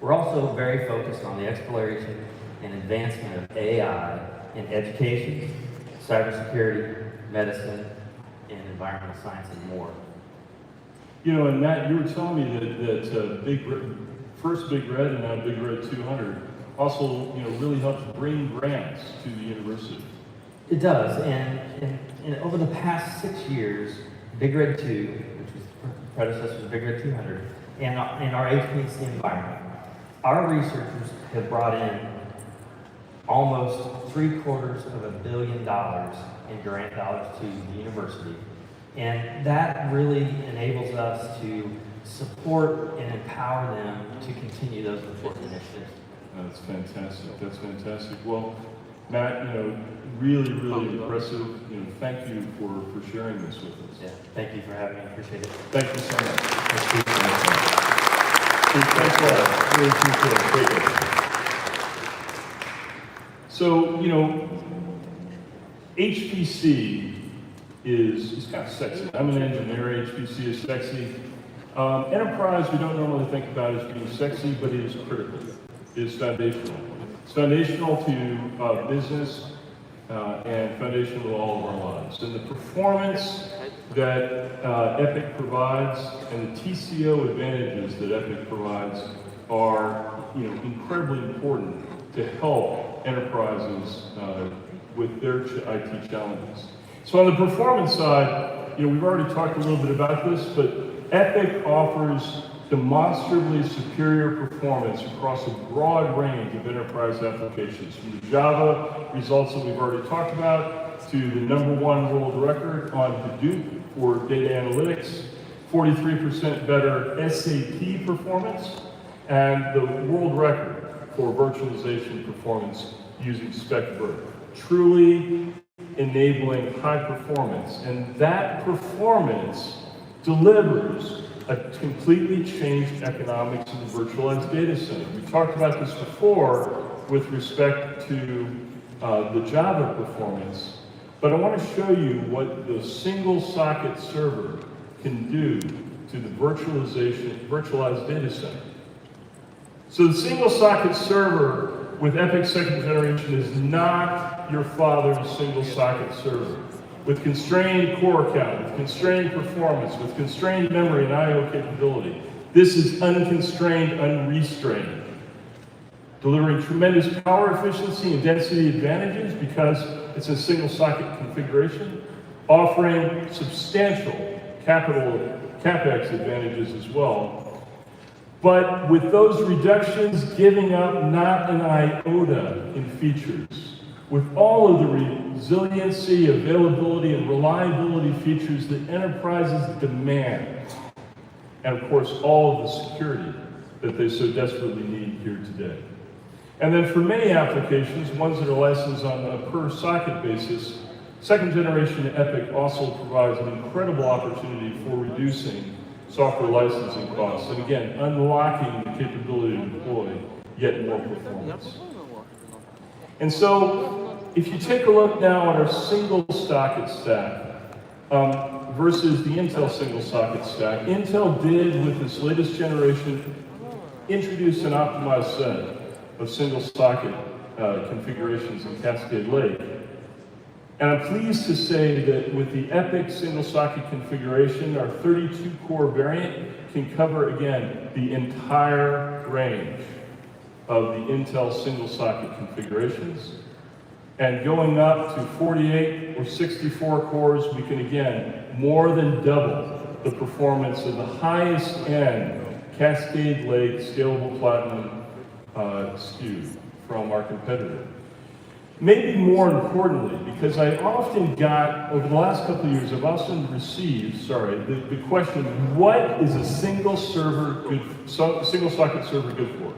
We're also very focused on the exploration and advancement of AI in education, cybersecurity, medicine, and environmental science, and more. You know, and Matt, you were telling me that first Big Red and now Big Red 200 also, really helps bring grants to the university. It does, and over the past 6 years, Big Red 2, which was the predecessor to Big Red 200, and our HPC environment, our researchers have brought in almost $750 million in grant dollars to the university. And that really enables us to support and empower them to continue those important initiatives. That's fantastic. That's fantastic. Well, Matt, really, really impressive. Thank you for sharing this with us. Yeah, thank you for having me. I appreciate it. Thank you so much. Thanks a lot. Really appreciate it. So, HPC is kind of sexy. I'm an engineer. HPC is sexy. Enterprise, we don't normally think about as being sexy, but it is critical. It is foundational. It's foundational to business and foundational to all of our lives. And the performance that EPYC provides and the TCO advantages that EPYC provides are incredibly important to help enterprises with their IT challenges. So on the performance side, we've already talked a little bit about this, but EPYC offers demonstrably superior performance across a broad range of enterprise applications, from the Java results that we've already talked about to the #1 world record on Hadoop for data analytics, 43% better SAP performance, and the world record for virtualization performance using SpecVirt. Truly enabling high performance, and that performance delivers a completely changed economics in the virtualized data center. We talked about this before with respect to the Java performance, but I want to show you what the single socket server can do to the virtualized data center. So the single socket server with EPYC 2nd generation is not your father's single socket server. With constrained core count, with constrained performance, with constrained memory and I/O capability. This is unconstrained, unrestrained. Delivering tremendous power efficiency and density advantages because it's a single socket configuration, offering substantial CapEx advantages as well. But with those reductions, giving up not an iota in features. With all of the resiliency, availability, and reliability features that enterprises demand. And of course, all of the security that they so desperately need here today. And then for many applications, ones that are licensed on a per socket basis, 2nd generation EPYC also provides an incredible opportunity for reducing software licensing costs, and again, unlocking the capability to deploy yet more performance. And so, if you take a look now at our single socket stack versus the Intel single socket stack, Intel did, with this latest generation, introduce an optimized set of single socket configurations in Cascade Lake. And I'm pleased to say that with the EPYC single socket configuration, our 32-core variant can cover, again, the entire range of the Intel single socket configurations. And going up to 48 or 64 cores, we can, again, more than double the performance of the highest end Cascade Lake scalable platinum SKU from our competitor. Maybe more importantly, because I often got, over the last couple of years, I've often received, the question, what is a single socket server good for?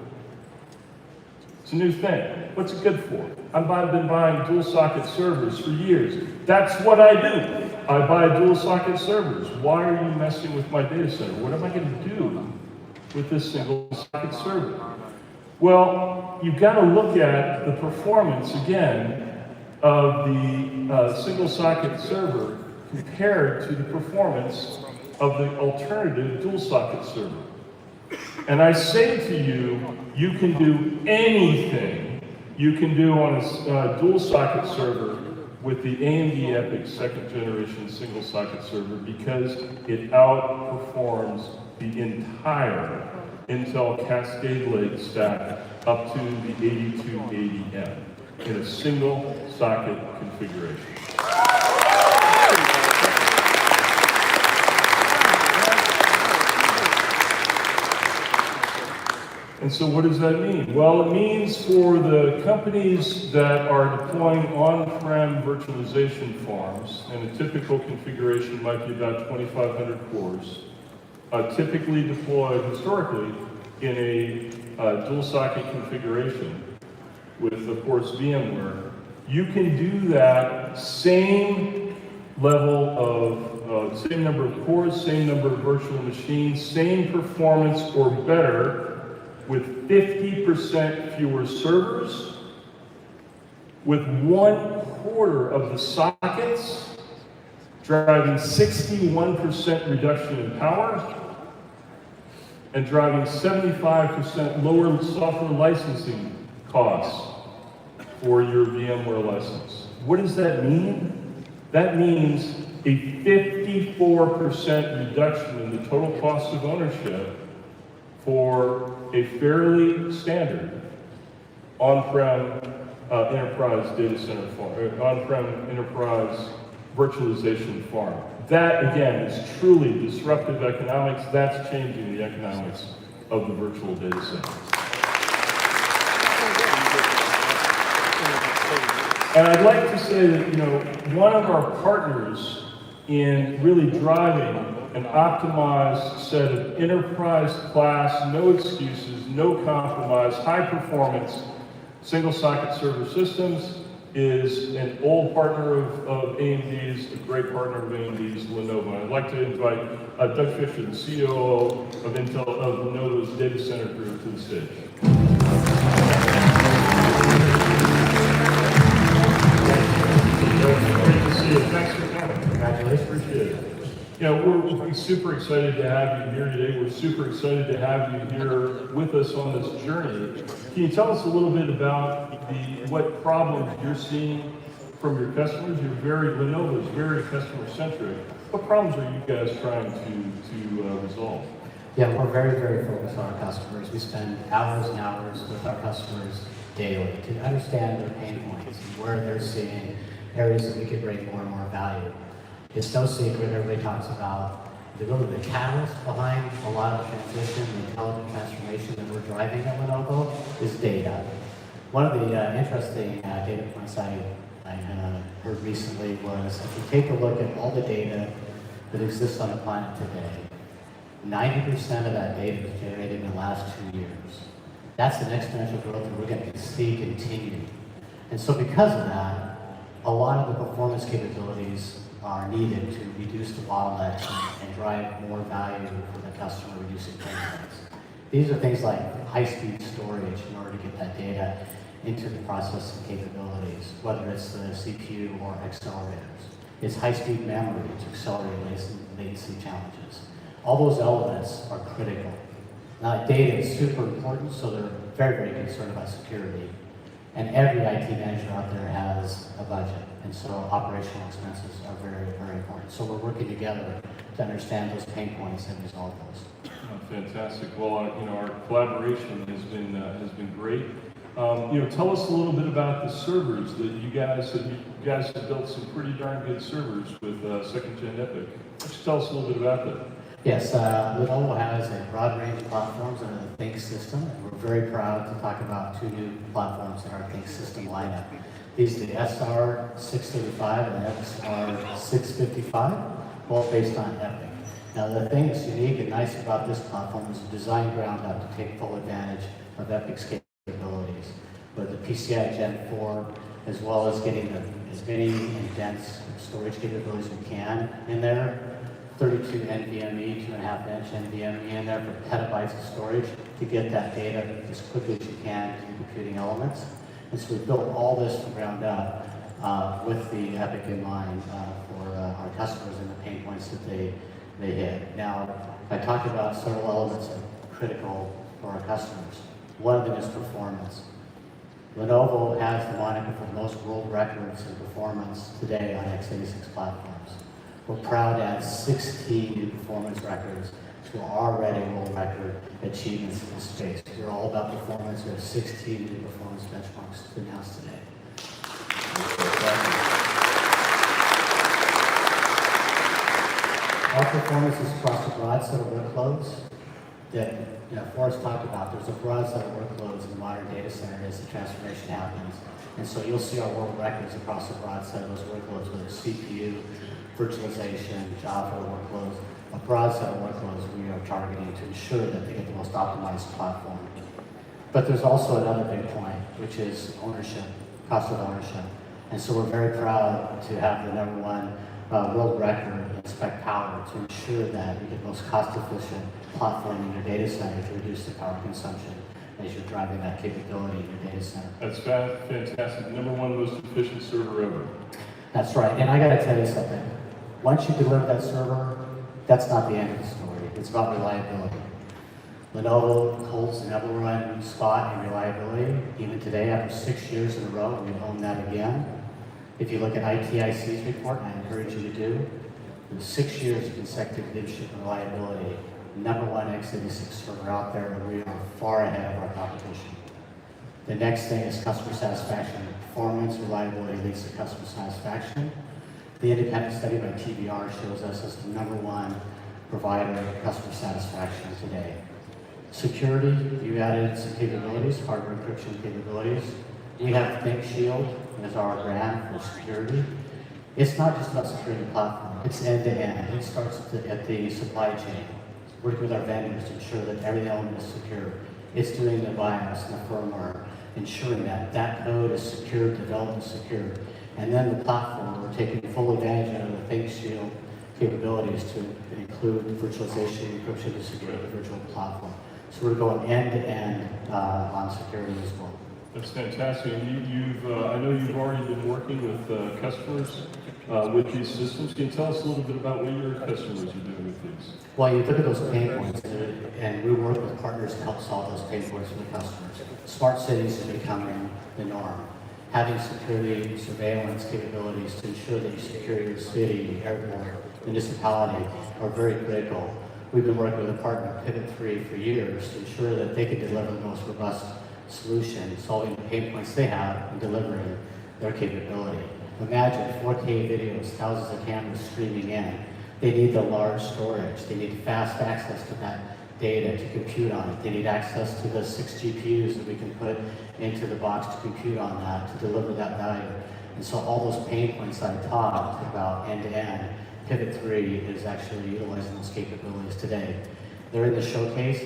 It's a new thing. What's it good for? I've been buying dual socket servers for years. That's what I do. I buy dual socket servers. Why are you messing with my data center? What am I going to do with this single socket server? Well, you've got to look at the performance, again, of the single socket server compared to the performance of the alternative dual socket server. And I say to you, you can do anything you can do on a dual socket server with the AMD EPYC 2nd generation single socket server because it outperforms the entire Intel Cascade Lake stack up to the 8280M in a single socket configuration. And so what does that mean? Well, it means for the companies that are deploying on-prem virtualization farms, and a typical configuration might be about 2,500 cores, typically deployed historically in a dual socket configuration with, of course, VMware, you can do that same level of, same number of cores, same number of virtual machines, same performance or better with 50% fewer servers, with 1/4 of the sockets, driving 61% reduction in power, and driving 75% lower software licensing costs for your VMware license. What does that mean? That means a 54% reduction in the total cost of ownership for a fairly standard on-prem enterprise data center farm, on-prem enterprise virtualization farm. That, again, is truly disruptive economics. That's changing the economics of the virtual data center. And I'd like to say that, one of our partners in really driving an optimized set of enterprise class, no excuses, no compromise, high performance, single socket server systems is an old partner of AMD's, a great partner of AMD's, Lenovo. I'd like to invite Doug Fisher, the COO of Lenovo's data center group, to the stage. Great to see you. Thanks for coming. Congratulations. Appreciate it. We're super excited to have you here today. We're super excited to have you here with us on this journey. Can you tell us a little bit about what problems you're seeing from your customers? Lenovo is very customer-centric. What problems are you guys trying to resolve? Yeah, we're very, very focused on our customers. We spend hours and hours with our customers daily to understand their pain points and where they're seeing areas that we could bring more and more value. It's no secret, everybody talks about the catalyst behind a lot of transition, the intelligent transformation that we're driving at Lenovo is data. One of the interesting data points I heard recently was if you take a look at all the data that exists on the planet today, 90% of that data was generated in the last 2 years. That's an exponential growth that we're going to see continue. And so because of that, a lot of the performance capabilities are needed to reduce the bottlenecks and drive more value for the customer, reducing pain points. These are things like high-speed storage in order to get that data into the processing capabilities, whether it's the CPU or accelerators. It's high-speed memory to accelerate latency challenges. All those elements are critical. Now, data is super important, so they're very, very concerned about security. And every IT manager out there has a budget, and so operational expenses are very, very important. So we're working together to understand those pain points and resolve those. Oh, fantastic. Well, our collaboration has been great. Tell us a little bit about the servers that you guys have built some pretty darn good servers with 2nd Gen EPYC. Why don't you tell us a little bit about that? Yes, Lenovo has a broad range of platforms under the Think system, and we're very proud to talk about 2 new platforms in our Think system lineup. These are the SR635 and SR655, both based on EPYC. Now, the thing that's unique and nice about this platform is it's designed ground up to take full advantage of EPYC's capabilities, with the PCI Gen 4, as well as getting as many and dense storage capabilities we can in there. 32 NVMe, 2.5-inch NVMe in there for petabytes of storage to get that data as quickly as you can to computing elements. And so we built all this from ground up with the EPYC in mind for our customers and the pain points that they hit. Now, I talked about several elements that are critical for our customers. One of them is performance. Lenovo has the moniker for most world records in performance today on x86 platforms. We're proud to add 16 new performance records to our already world record achievements in this space. We're all about performance. We have 16 new performance benchmarks to announce today. Our performance is across a broad set of workloads that Forrest talked about. There's a broad set of workloads in the modern data center as the transformation happens. And so you'll see our world records across a broad set of those workloads, whether it's CPU, virtualization, Java workloads, a broad set of workloads we are targeting to ensure that they get the most optimized platform. But there's also another big point, which is ownership, cost of ownership. And so we're very proud to have the #1 world record in spec power to ensure that we get the most cost-efficient platform in your data center to reduce the power consumption as you're driving that capability in your data center. That's fantastic. #1 most efficient server ever. That's right. And I got to tell you something. Once you deliver that server, that's not the end of the story. It's about reliability. Lenovo holds the #1 spot in reliability. Even today, after 6 years in a row, we own that again. If you look at ITIC's report, and I encourage you to do, there's 6 years of consecutive leadership in reliability. #1 x86 server out there, and we are far ahead of our competition. The next thing is customer satisfaction. Performance, reliability leads to customer satisfaction. The independent study by TBR shows us as the #1 provider of customer satisfaction today. Security, you added some capabilities, hardware encryption capabilities. We have ThinkShield as our brand for security. It's not just about securing the platform, it's end-to-end. It starts at the supply chain, working with our vendors to ensure that every element is secure. It's doing the BIOS and the firmware, ensuring that that code is secure, developed is secure. And then the platform, we're taking full advantage of the ThinkShield capabilities to include virtualization, encryption to secure the virtual platform. So we're going end-to-end on security as well. That's fantastic. And I know you've already been working with customers with these systems. Can you tell us a little bit about what your customers are doing with these? Well, you look at those pain points, and we work with partners to help solve those pain points for the customers. Smart cities are becoming the norm. Having security surveillance capabilities to ensure that you secure your city, airport, municipality are very critical. We've been working with a partner, Pivot3, for years to ensure that they can deliver the most robust solution, solving the pain points they have and delivering their capability. Imagine 4K videos, thousands of cameras streaming in. They need the large storage. They need fast access to that data to compute on it. They need access to the 6 GPUs that we can put into the box to compute on that, to deliver that value. And so all those pain points I talked about end-to-end, Pivot3 is actually utilizing those capabilities today. They're in the showcase.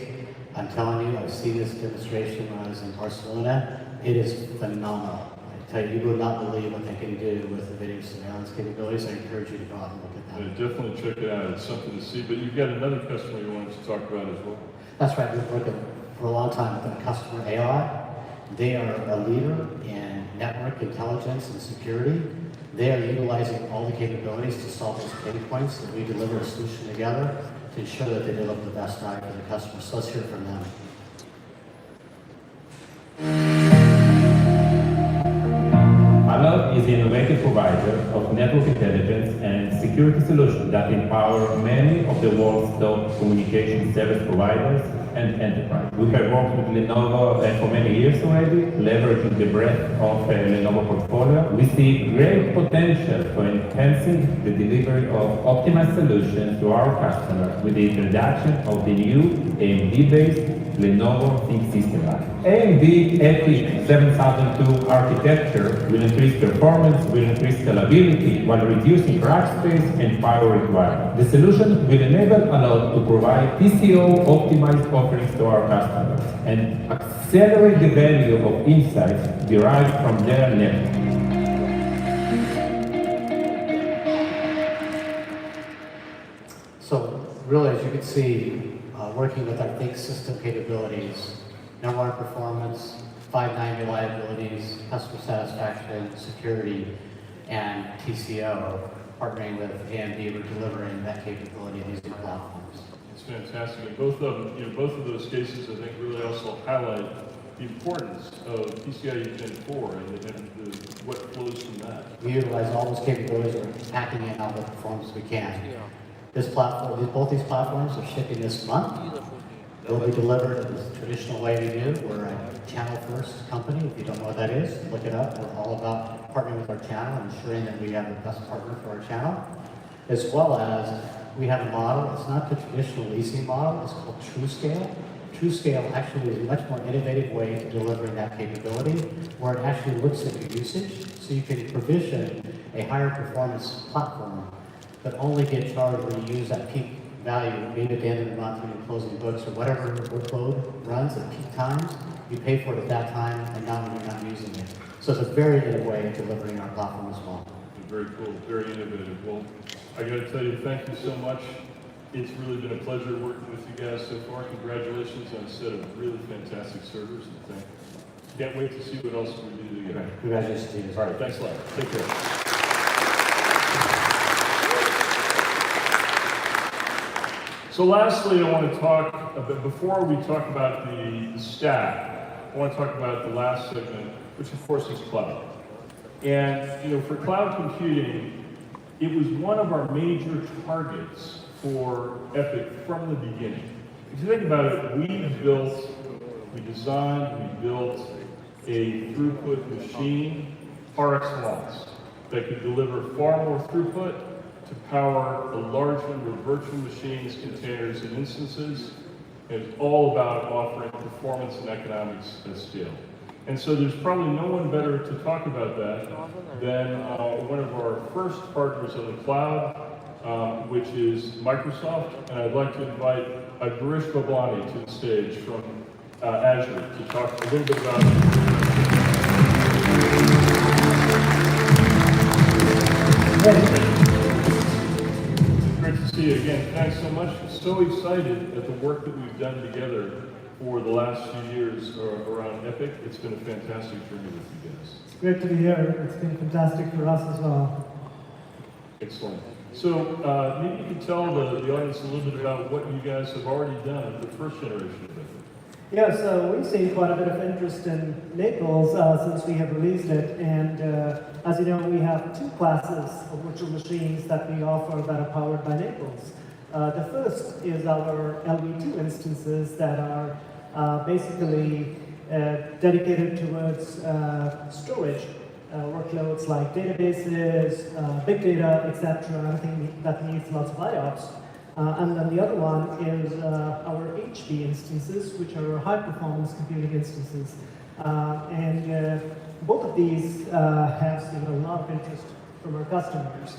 I'm telling you, I've seen this demonstration when I was in Barcelona. It is phenomenal. I tell you, you would not believe what they can do with the video surveillance capabilities. I encourage you to go out and look at that. Yeah, definitely check it out. It's something to see. But you've got another customer you wanted to talk about as well. That's right. We've worked for a long time with our customer AI. They are a leader in network intelligence and security. They are utilizing all the capabilities to solve those pain points, and we deliver a solution together to ensure that they deliver the best value for the customer. So let's hear from them. Alloy is the innovative provider of network intelligence and security solutions that empower many of the world's top communication service providers and enterprise. We have worked with Lenovo for many years already, leveraging the breadth of Lenovo portfolio. We see great potential for enhancing the delivery of optimized solutions to our customers with the introduction of the new AMD-based Lenovo ThinkSystem line. AMD EPYC 7002 architecture will increase performance, will increase scalability, while reducing rack space and power requirements. The solution will enable Alloy to provide TCO-optimized offerings to our customers and accelerate the value of insights derived from their network. So really, as you can see, working with our ThinkSystem capabilities, #1 performance, 5.9 reliabilities, customer satisfaction, security, and TCO, partnering with AMD, we're delivering that capability in these new platforms. It's fantastic. And both of those cases, I think, really also highlight the importance of PCIe Gen 4 and what flows from that. We utilize all those capabilities. We're packing in all the performance we can. This platform, both these platforms are shipping this month. They'll be delivered in the traditional way we do. We're a channel-first company. If you don't know what that is, look it up. We're all about partnering with our channel and ensuring that we have the best partner for our channel. As well as we have a model. It's not the traditional leasing model. It's called TrueScale. TrueScale actually is a much more innovative way to delivering that capability, where it actually looks at your usage, so you can provision a higher performance platform, but only get charged when you use that peak value, maybe at the end of the month when you're closing books or whatever workload runs at peak times, you pay for it at that time and not when you're not using it. So it's a very innovative way of delivering our platform as well. Very cool, very innovative. Well, I got to tell you, thank you so much. It's really been a pleasure working with you guys so far. Congratulations on a set of really fantastic servers. And can't wait to see what else we do together. Congratulations to you. All right, thanks a lot. Take care. So lastly, I want to talk about, before we talk about the stack, I want to talk about the last segment, which of course is cloud. And for cloud computing, it was one of our major targets for EPYC from the beginning. If you think about it, we designed, we built a throughput machine par excellence that could deliver far more throughput to power a large number of virtual machines, containers, and instances. And it's all about offering performance and economics at scale. And so there's probably no one better to talk about that than one of our first partners on the cloud, which is Microsoft. And I'd like to invite Girish Bablani to the stage from Azure to talk a little bit about Great to see you again. Thanks so much. So excited at the work that we've done together for the last few years around EPYC. It's been a fantastic journey with you guys. It's great to be here. It's been fantastic for us as well. Excellent. So maybe you could tell the audience a little bit about what you guys have already done with the first generation of EPYC. Yeah, so we've seen quite a bit of interest in Naples since we have released it, and as you know, we have two classes of virtual machines that we offer that are powered by Naples. The first is our LV2 instances that are basically dedicated towards storage workloads like databases, big data, etc., anything that needs lots of IOPS. And then the other one is our HP instances, which are high-performance computing instances. And both of these have seen a lot of interest from our customers.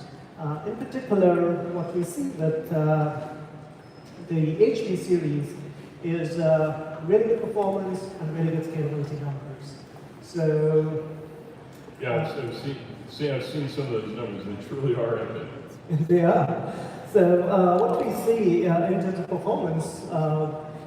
In particular, what we see that the HP series is really good performance and really good scalability numbers. So yeah, I've seen some of those numbers. They truly are epic. They are. So what we see in terms of performance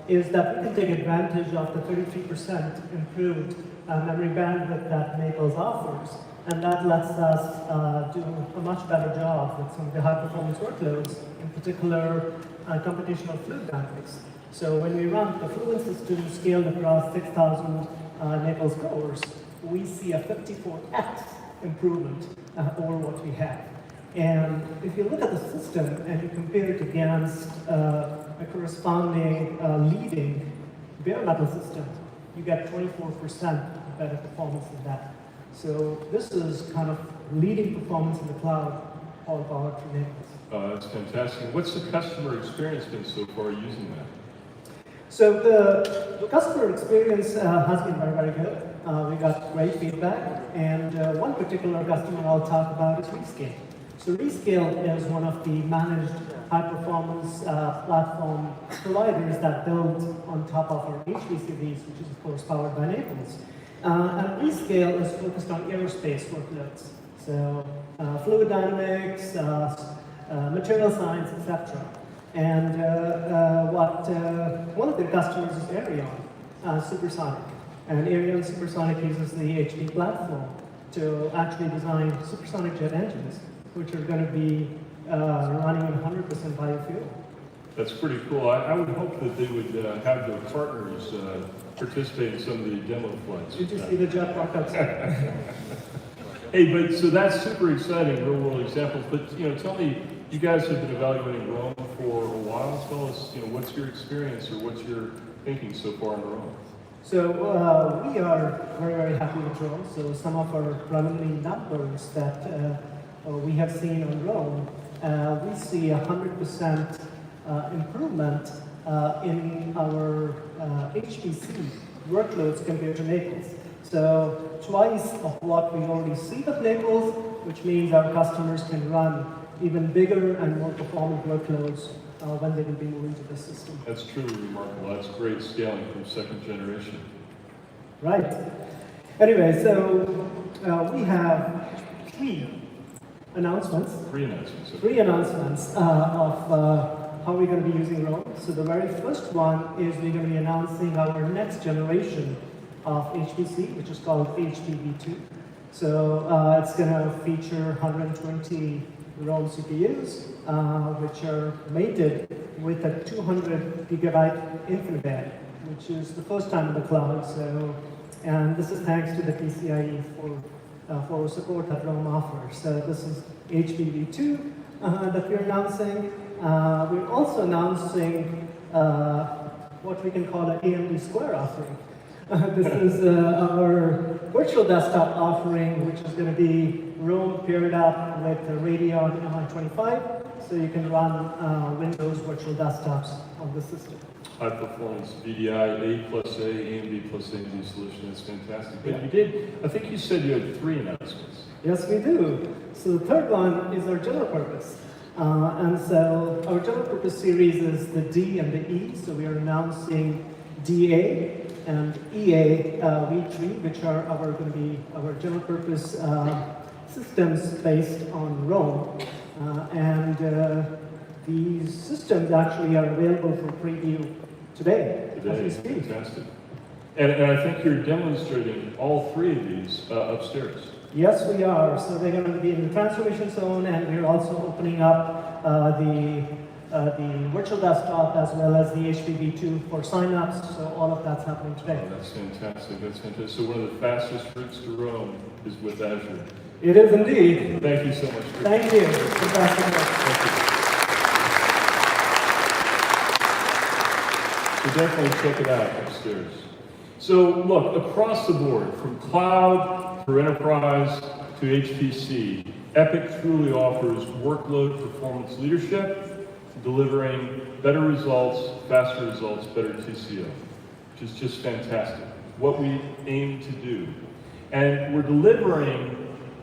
is that we can take advantage of the 33% improved memory bandwidth that Naples offers, and that lets us do a much better job with some of the high-performance workloads, in particular computational fluid dynamics. So when we run the fluid system scaled across 6,000 Naples cores, we see a 54x improvement over what we have. And if you look at the system and you compare it against a corresponding leading bare metal system, you get 24% better performance than that. So this is kind of leading performance in the cloud, all powered through Naples. That's fantastic. What's the customer experience been so far using that? So the customer experience has been very, very good. We got great feedback, and one particular customer I'll talk about is Rescale. So Rescale is one of the managed high-performance platform providers that build on top of our HP series, which is of course powered by Naples. And Rescale is focused on aerospace workloads, so fluid dynamics, material science, etc. And one of their customers is Aerion Supersonic. And Aerion Supersonic uses the HP platform to actually design supersonic jet engines, which are going to be running on 100% biofuel. That's pretty cool. I would hope that they would have their partners participate in some of the demo flights. Did you see the jet park outside? Hey, but so that's super exciting, real-world examples. But tell me, you guys have been evaluating Rome for a while. Tell us, what's your experience or what's your thinking so far on Rome? So we are very, very happy with Rome. So some of our preliminary numbers that we have seen on Rome, we see 100% improvement in our HPC workloads compared to Naples. So twice of what we already see with Naples, which means our customers can run even bigger and more performant workloads when they will be moving to the system. That's truly remarkable. That's great scaling from second generation. Right. Anyway, so we have three announcements. Three announcements. Okay. Three announcements of how we're going to be using Rome. So the very first one is we're going to be announcing our next generation of HPC, which is called HPV2. So it's going to feature 120 Rome CPUs, which are mated with a 200 gigabyte InfiniBand, which is the first time in the cloud. So, and this is thanks to the PCIe for support that Rome offers. So this is HPV2 that we're announcing. We're also announcing what we can call an AMD Square offering. This is our virtual desktop offering, which is going to be Rome paired up with the Radeon MI25, so you can run Windows virtual desktops on the system. High performance VDI, A+A, AMD plus AMD solution. That's fantastic. But you did, I think you said you had 3 announcements. Yes, we do. So the third one is our general purpose. And so our general purpose series is the D and the E. So we are announcing DA and EA V3, which are going to be our general purpose systems based on Rome. These systems actually are available for preview today as we speak. Fantastic. And I think you're demonstrating all 3 of these upstairs. Yes, we are. So they're going to be in the transformation zone, and we're also opening up the virtual desktop as well as the HPV2 for signups. So all of that's happening today. Oh, that's fantastic. That's fantastic. So one of the fastest routes to Rome is with Azure. It is indeed. Thank you so much. Thank you. Fantastic. Thank you. So definitely check it out upstairs. So look, across the board, from cloud through enterprise to HPC, EPYC truly offers workload performance leadership, delivering better results, faster results, better TCO, which is just fantastic. What we aim to do. And we're delivering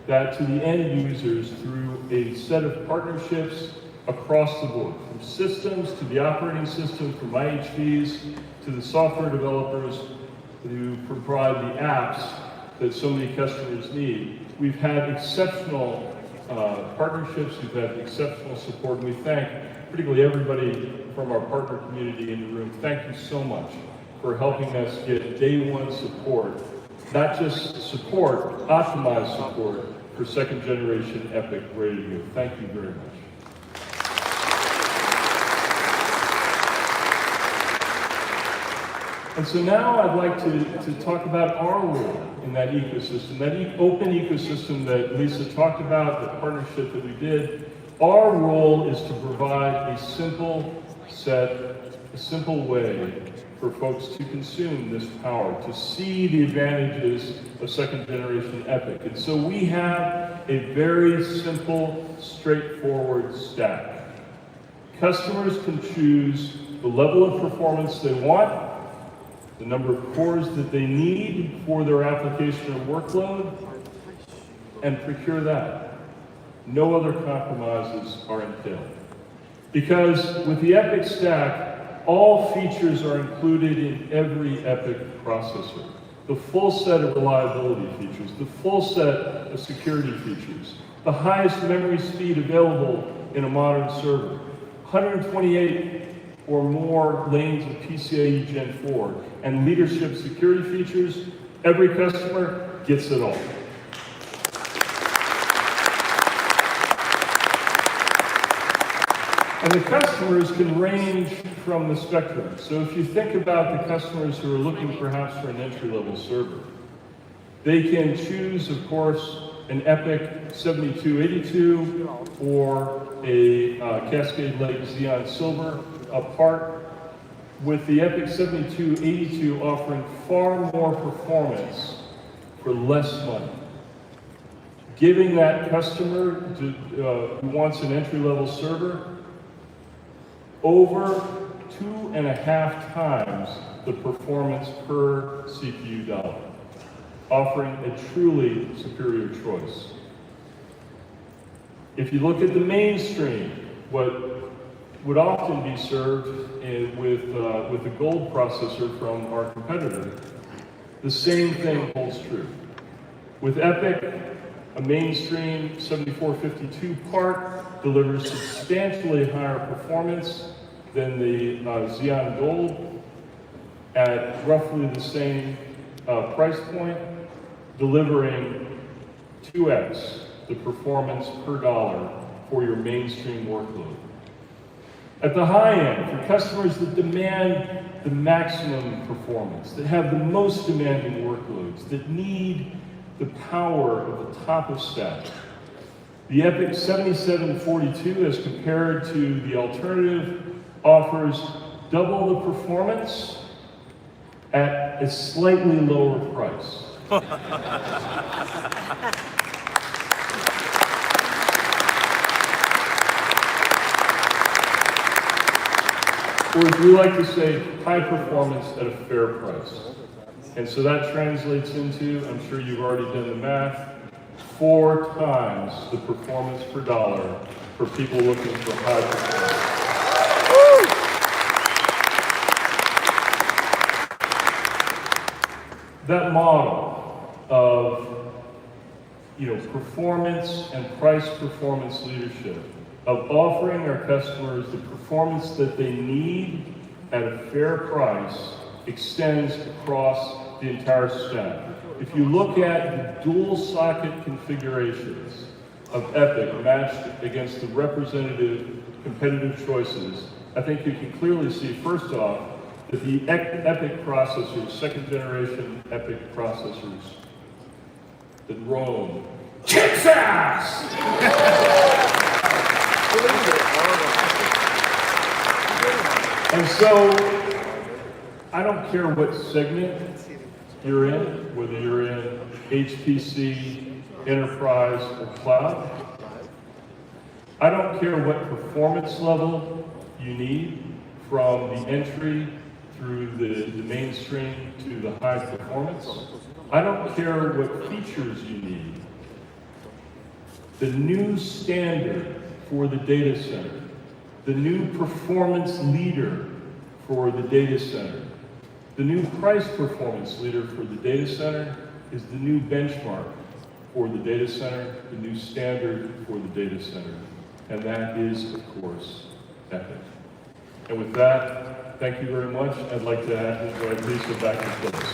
that to the end users through a set of partnerships across the board, from systems to the operating system, from IHVs to the software developers who provide the apps that so many customers need. We've had exceptional partnerships, we've had exceptional support, and we thank particularly everybody from our partner community in the room. Thank you so much for helping us get day one support, not just support, optimized support for second generation EPYC ready to go. Thank you very much. And so now I'd like to talk about our role in that ecosystem, that open ecosystem that Lisa talked about, the partnership that we did. Our role is to provide a simple way for folks to consume this power, to see the advantages of second generation EPYC. And so we have a very simple, straightforward stack. Customers can choose the level of performance they want, the number of cores that they need for their application or workload, and procure that. No other compromises are entailed. Because with the EPYC stack, all features are included in every EPYC processor. The full set of reliability features, the full set of security features, the highest memory speed available in a modern server, 128 or more lanes of PCIe Gen 4, and leadership security features. Every customer gets it all. And the customers can range from the spectrum. So if you think about the customers who are looking perhaps for an entry-level server, they can choose, of course, an EPYC 7282 or a Cascade Lake Xeon Silver, apart with the EPYC 7282 offering far more performance for less money, giving that customer who wants an entry-level server over 2.5 times the performance per CPU dollar, offering a truly superior choice. If you look at the mainstream, what would often be served with the gold processor from our competitor, the same thing holds true. With EPYC, a mainstream 7452 part delivers substantially higher performance than the Xeon Gold at roughly the same price point, delivering 2x the performance per dollar for your mainstream workload. At the high end, for customers that demand the maximum performance, that have the most demanding workloads, that need the power of the top of stack, the EPYC 7742, as compared to the alternative, offers double the performance at a slightly lower price. Or as we like to say, high performance at a fair price. And so that translates into, I'm sure you've already done the math, 4 times the performance per dollar for people looking for high performance. That model of performance and price performance leadership, of offering our customers the performance that they need at a fair price, extends across the entire stack. If you look at the dual socket configurations of EPYC matched against the representative competitive choices, I think you can clearly see, first off, that the EPYC processors, second generation EPYC processors, that roam kicks ass! And so, I don't care what segment you're in, whether you're in HPC, enterprise, or cloud. I don't care what performance level you need from the entry through the mainstream to the high performance. I don't care what features you need. The new standard for the data center, the new performance leader for the data center, the new price performance leader for the data center is the new benchmark for the data center, the new standard for the data center. And that is, of course, EPYC. And with that, thank you very much. I'd like to invite Lisa back to close.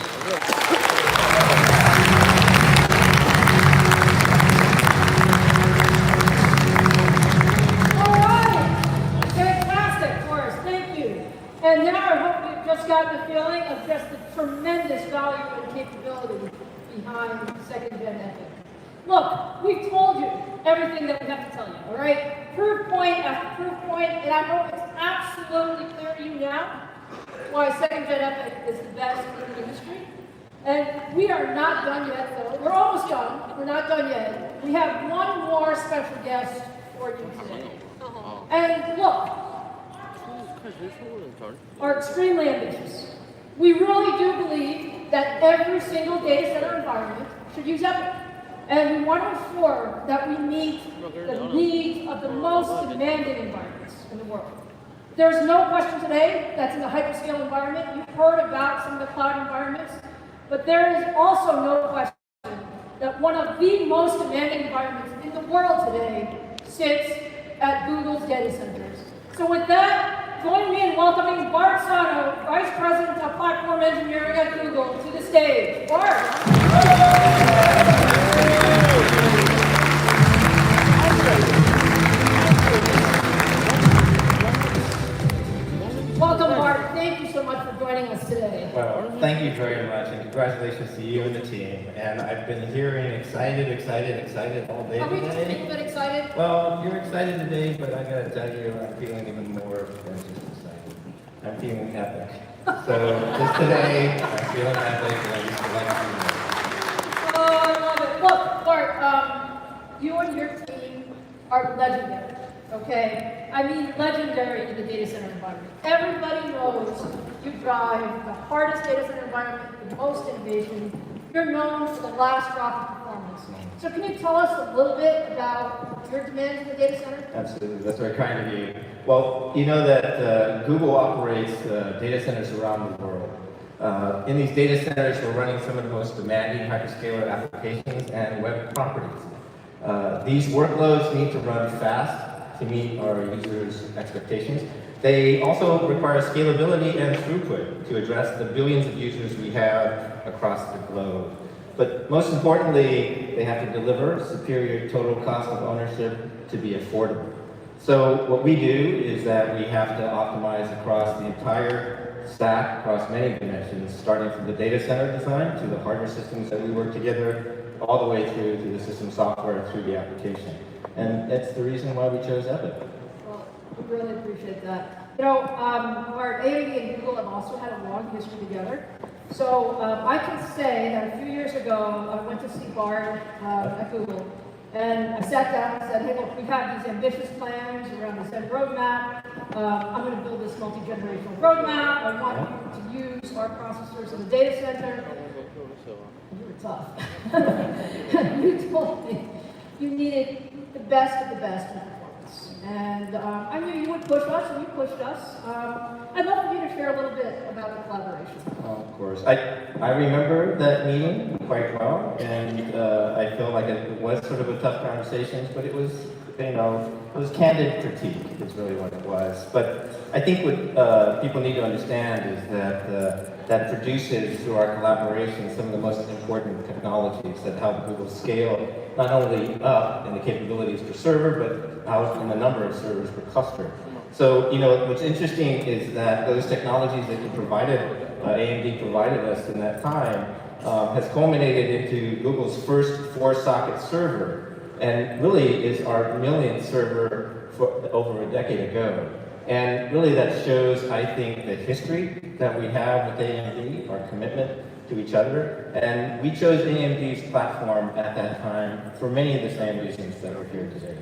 And now I hope you've just gotten a feeling of just the tremendous value and capability behind second-gen EPYC. Look, we've told you everything that we have to tell you, all right? Proof point after proof point, and I hope it's absolutely clear to you now why second-gen EPYC is the best in the industry. And we are not done yet, though. We're almost done. We're not done yet. We have one more special guest for you today. And look, are extremely ambitious. We really do believe that every single data center environment should use EPYC. And we want to ensure that we meet the needs of the most demanding environments in the world. There's no question today that's in the hyperscale environment. You've heard about some of the cloud environments, but there is also no question that one of the most demanding environments in the world today sits at Google's data centers. So with that, join me in welcoming Bart Sano, Vice President of Platform Engineering at Google, to the stage. Bart! Welcome, Bart. Thank you so much for joining us today. Well, thank you very much, and congratulations to you and the team. And I've been hearing excited all day Are we just a today. little bit excited? Well, you're excited today, but I gotta tell you, I'm feeling even more than just excited. I'm feeling epic. So just today, I'm feeling epic, and I just like to. Oh, I love it. Look, Bart, you and your team are legendary. Okay? I mean legendary in the data center environment. Everybody knows you drive the hardest data center environment, the most innovation. You're known for the last drop of performance. So can you tell us a little bit about your demands in the data center? Absolutely, that's very kind of you. Well, you know that Google operates data centers around the world. In these data centers, we're running some of the most demanding hyperscaler applications and web properties. These workloads need to run fast to meet our users' expectations. They also require scalability and throughput to address the billions of users we have across the globe. But most importantly, they have to deliver superior total cost of ownership to be affordable. So what we do is that we have to optimize across the entire stack, across many dimensions, starting from the data center design to the hardware systems that we work together, all the way through to the system software, through the application. And that's the reason why we chose EPYC. Well, we really appreciate that. You know, our AMD and Google have also had a long history together. So I can say that a few years ago, I went to see Bart at Google, and I sat down and said, hey, look, we've had these ambitious plans around this end roadmap. I'm going to build this multi-generational roadmap. I want you to use our processors in the data center. You were tough. You told me you needed the best of the best in performance. And I knew you would push us, and you pushed us. I'd love for you to share a little bit about the collaboration. Of course. I remember that meeting quite well, and I feel like it was sort of a tough conversation, but it was, you know, it was candid critique is really what it was. But I think what people need to understand is that that produces, through our collaboration, some of the most important technologies that help Google scale not only up in the capabilities per server, but out in the number of servers per cluster. So, you know, what's interesting is that those technologies that you provided, AMD provided us in that time, has culminated into Google's first 4-socket server, and really is our millionth server over a decade ago. And really that shows, I think, the history that we have with AMD, our commitment to each other. And we chose AMD's platform at that time for many of the same reasons that we're here today.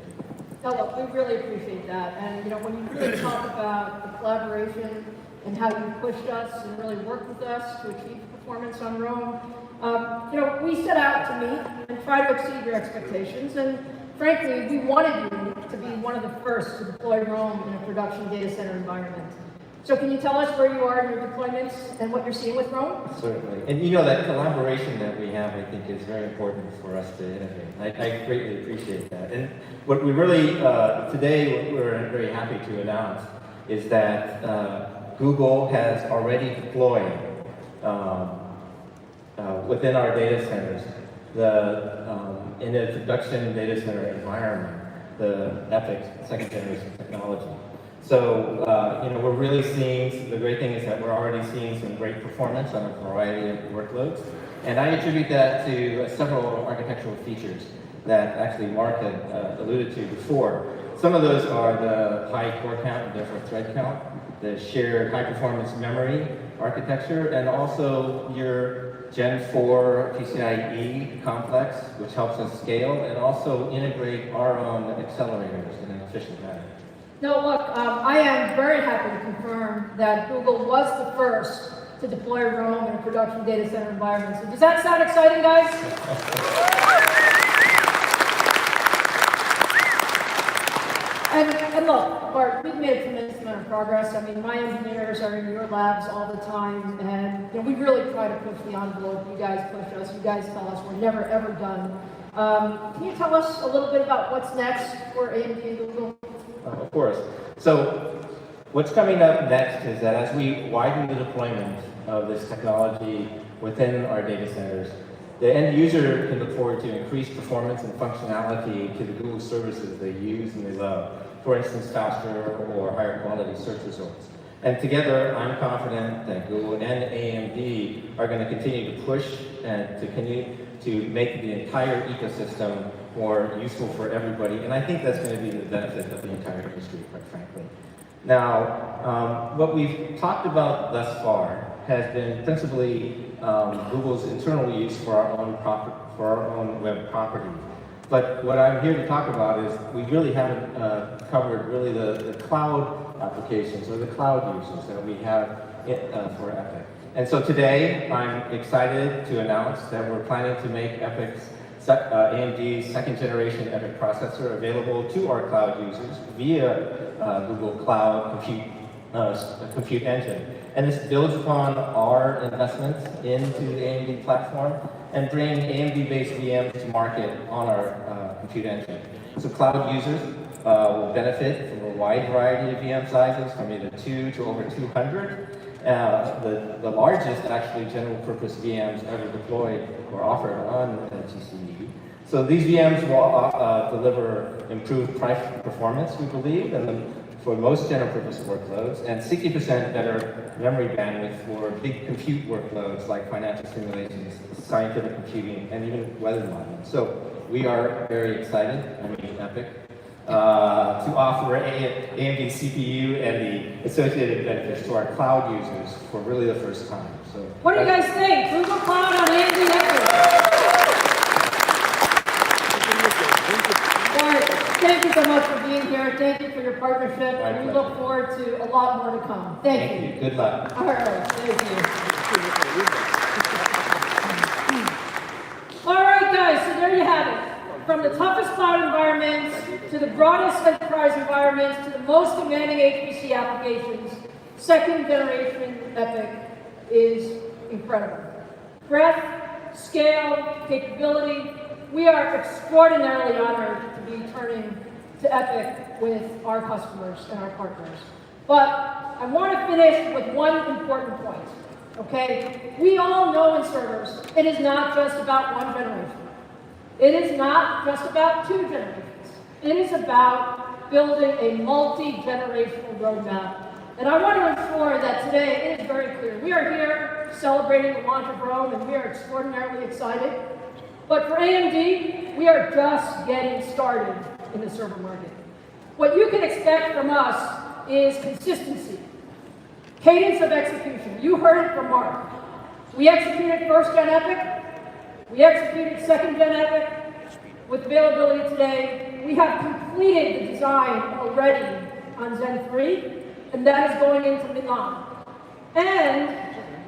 No, look, we really appreciate that. And you know, when you really talk about the collaboration and how you pushed us and really worked with us to achieve performance on Rome, you know, we set out to meet and try to exceed your expectations. And frankly, we wanted you to be one of the first to deploy Rome in a production data center environment. So can you tell us where you are in your deployments and what you're seeing with Rome? Certainly. And you know, that collaboration that we have, I think, is very important for us to innovate. I greatly appreciate that. And what we really, today, what we're very happy to announce is that Google has already deployed within our data centers, in a production data center environment, the EPYC second generation technology. So, you know, we're really seeing, the great thing is that we're already seeing some great performance on a variety of workloads. And I attribute that to several architectural features that actually Mark had alluded to before. Some of those are the high core count and therefore thread count, the shared high performance memory architecture, and also your Gen 4 PCIe complex, which helps us scale, and also integrate our own accelerators in an efficient manner. No, look, I am very happy to confirm that Google was the first to deploy Rome in a production data center environment. So does that sound exciting, guys? And look, Bart, we've made a tremendous amount of progress. I mean, my engineers are in your labs all the time, and you know, we really try to push the envelope. You guys push us. You guys tell us we're never, ever done. Can you tell us a little bit about what's next for AMD and Google? Of course. So what's coming up next is that as we widen the deployment of this technology within our data centers, the end user can look forward to increased performance and functionality to the Google services they use and they love. For instance, faster or higher quality search results. And together, I'm confident that Google and AMD are going to continue to push and to continue to make the entire ecosystem more useful for everybody. And I think that's going to be the benefit of the entire industry, quite frankly. Now, what we've talked about thus far has been principally Google's internal use for our own web property. But what I'm here to talk about is we really haven't covered really the cloud applications or the cloud uses that we have for EPYC. And so today, I'm excited to announce that we're planning to make AMD's second generation EPYC processor available to our cloud users via Google Cloud Compute Engine. And this builds upon our investments into the AMD platform and bring AMD-based VMs to market on our Compute Engine. So cloud users will benefit from a wide variety of VM sizes, from either 2 to over 200. The largest, actually, general-purpose VMs ever deployed or offered on GCE. So these VMs will deliver improved price performance, we believe, and for most general-purpose workloads, and 60% better memory bandwidth for big compute workloads like financial simulations, scientific computing, and even weather modeling. So we are very excited, EPYC, to offer AMD CPU and the associated benefits to our cloud users for really the first time. So, what do you guys think? Google Cloud on AMD EPYC. Thank you so much for being here. Thank you for your partnership. And we look forward to a lot more to come. Thank you. Good luck. All right. Thank you. All right, guys. So there you have it. From the toughest cloud environments to the broadest enterprise environments to the most demanding HPC applications, second generation EPYC is incredible. Breadth, scale, capability. We are extraordinarily honored to be turning to EPYC with our customers and our partners. But I want to finish with one important point, okay? We all know in servers, it is not just about one generation. It is not just about two generations. It is about building a multi-generational roadmap. And I want to ensure that today it is very clear. We are here celebrating the launch of Rome, and we are extraordinarily excited. But for AMD, we are just getting started in the server market. What you can expect from us is consistency, cadence of execution. You heard it from Mark. We executed first-gen EPYC. We executed second-gen EPYC. With availability today, we have completed the design already on Zen 3, and that is going into Milan. And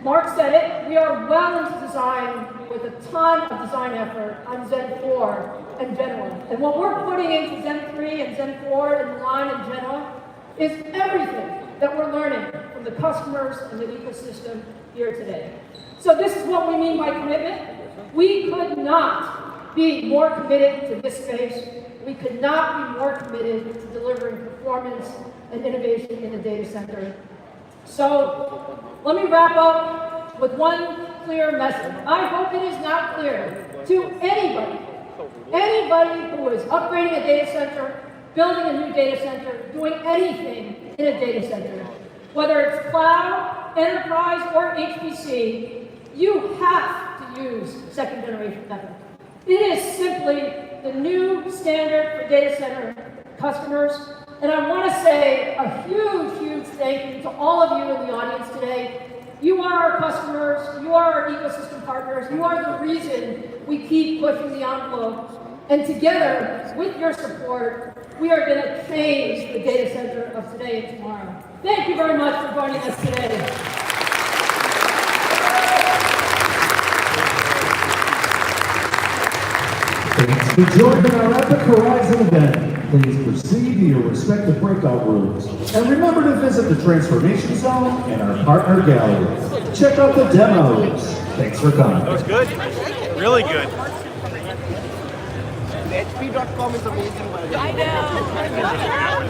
Mark said it, we are well into design with a ton of design effort on Zen 4 and Genoa. And what we're putting into Zen 3 and Zen 4 and Milan and Genoa is everything that we're learning from the customers and the ecosystem here today. So this is what we mean by commitment. We could not be more committed to this space. We could not be more committed to delivering performance and innovation in the data center. So let me wrap up with one clear message. I hope it is not clear to anybody who is upgrading a data center, building a new data center, doing anything in a data center, whether it's cloud, enterprise, or HPC, you have to use second generation EPYC. It is simply the new standard for data center customers. And I want to say a huge, huge thank you to all of you in the audience today. You are our customers, you are our ecosystem partners, you are the reason we keep pushing the envelope. And together, with your support, we are going to change the data center of today and tomorrow. Thank you very much for joining us today. Thanks for joining our EPYC Horizon event. Please proceed to your respective breakout rooms. And remember to visit the Transformation Zone and our partner gallery. Check out the demos. Thanks for coming. That was good. Really good. HP.com is amazing. I know.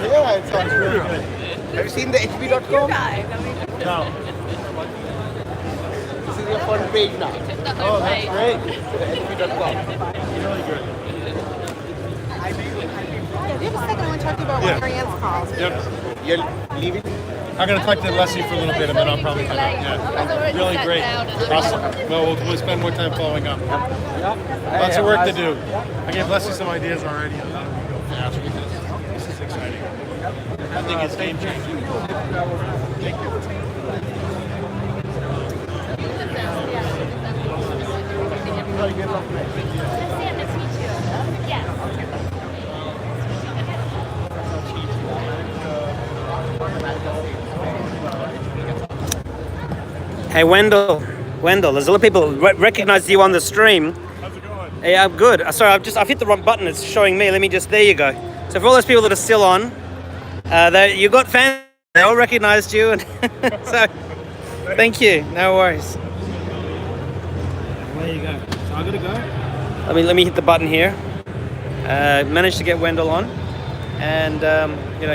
Yeah, it sounds really good. Have you seen the HP.com? No. This is your front page now. Oh, that's great. HP.com. Really good. Do you have a second? I want to talk to you about one of Marianne's calls. Yep. You're leaving? I'm going to talk to Leslie for a little bit and then I'll probably come out. Yeah. Really great. Awesome. Well, we'll spend more time following up. Lots of work to do. I gave Leslie some ideas already on how we go fast with this. This is exciting. I think it's game changing. Thank you. Hey Wendell, there's a lot of people recognize you on the stream. How's it going? Yeah, I'm good. Sorry, I've hit the wrong button. It's showing me. There you go. So for all those people that are still on, you got fans. They all recognized you, and so thank you. No worries. There you go. So I'm gonna go. Let me hit the button here. Managed to get Wendell on, and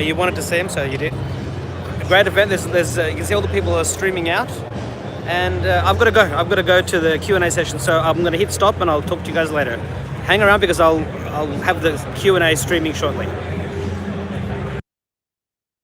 you wanted to see him, so you did. A great event. There's you can see all the people are streaming out. And I've got to go. I've got to go to the Q&A session. So I'm going to hit stop and I'll talk to you guys later. Hang around because I'll have the Q&A streaming shortly.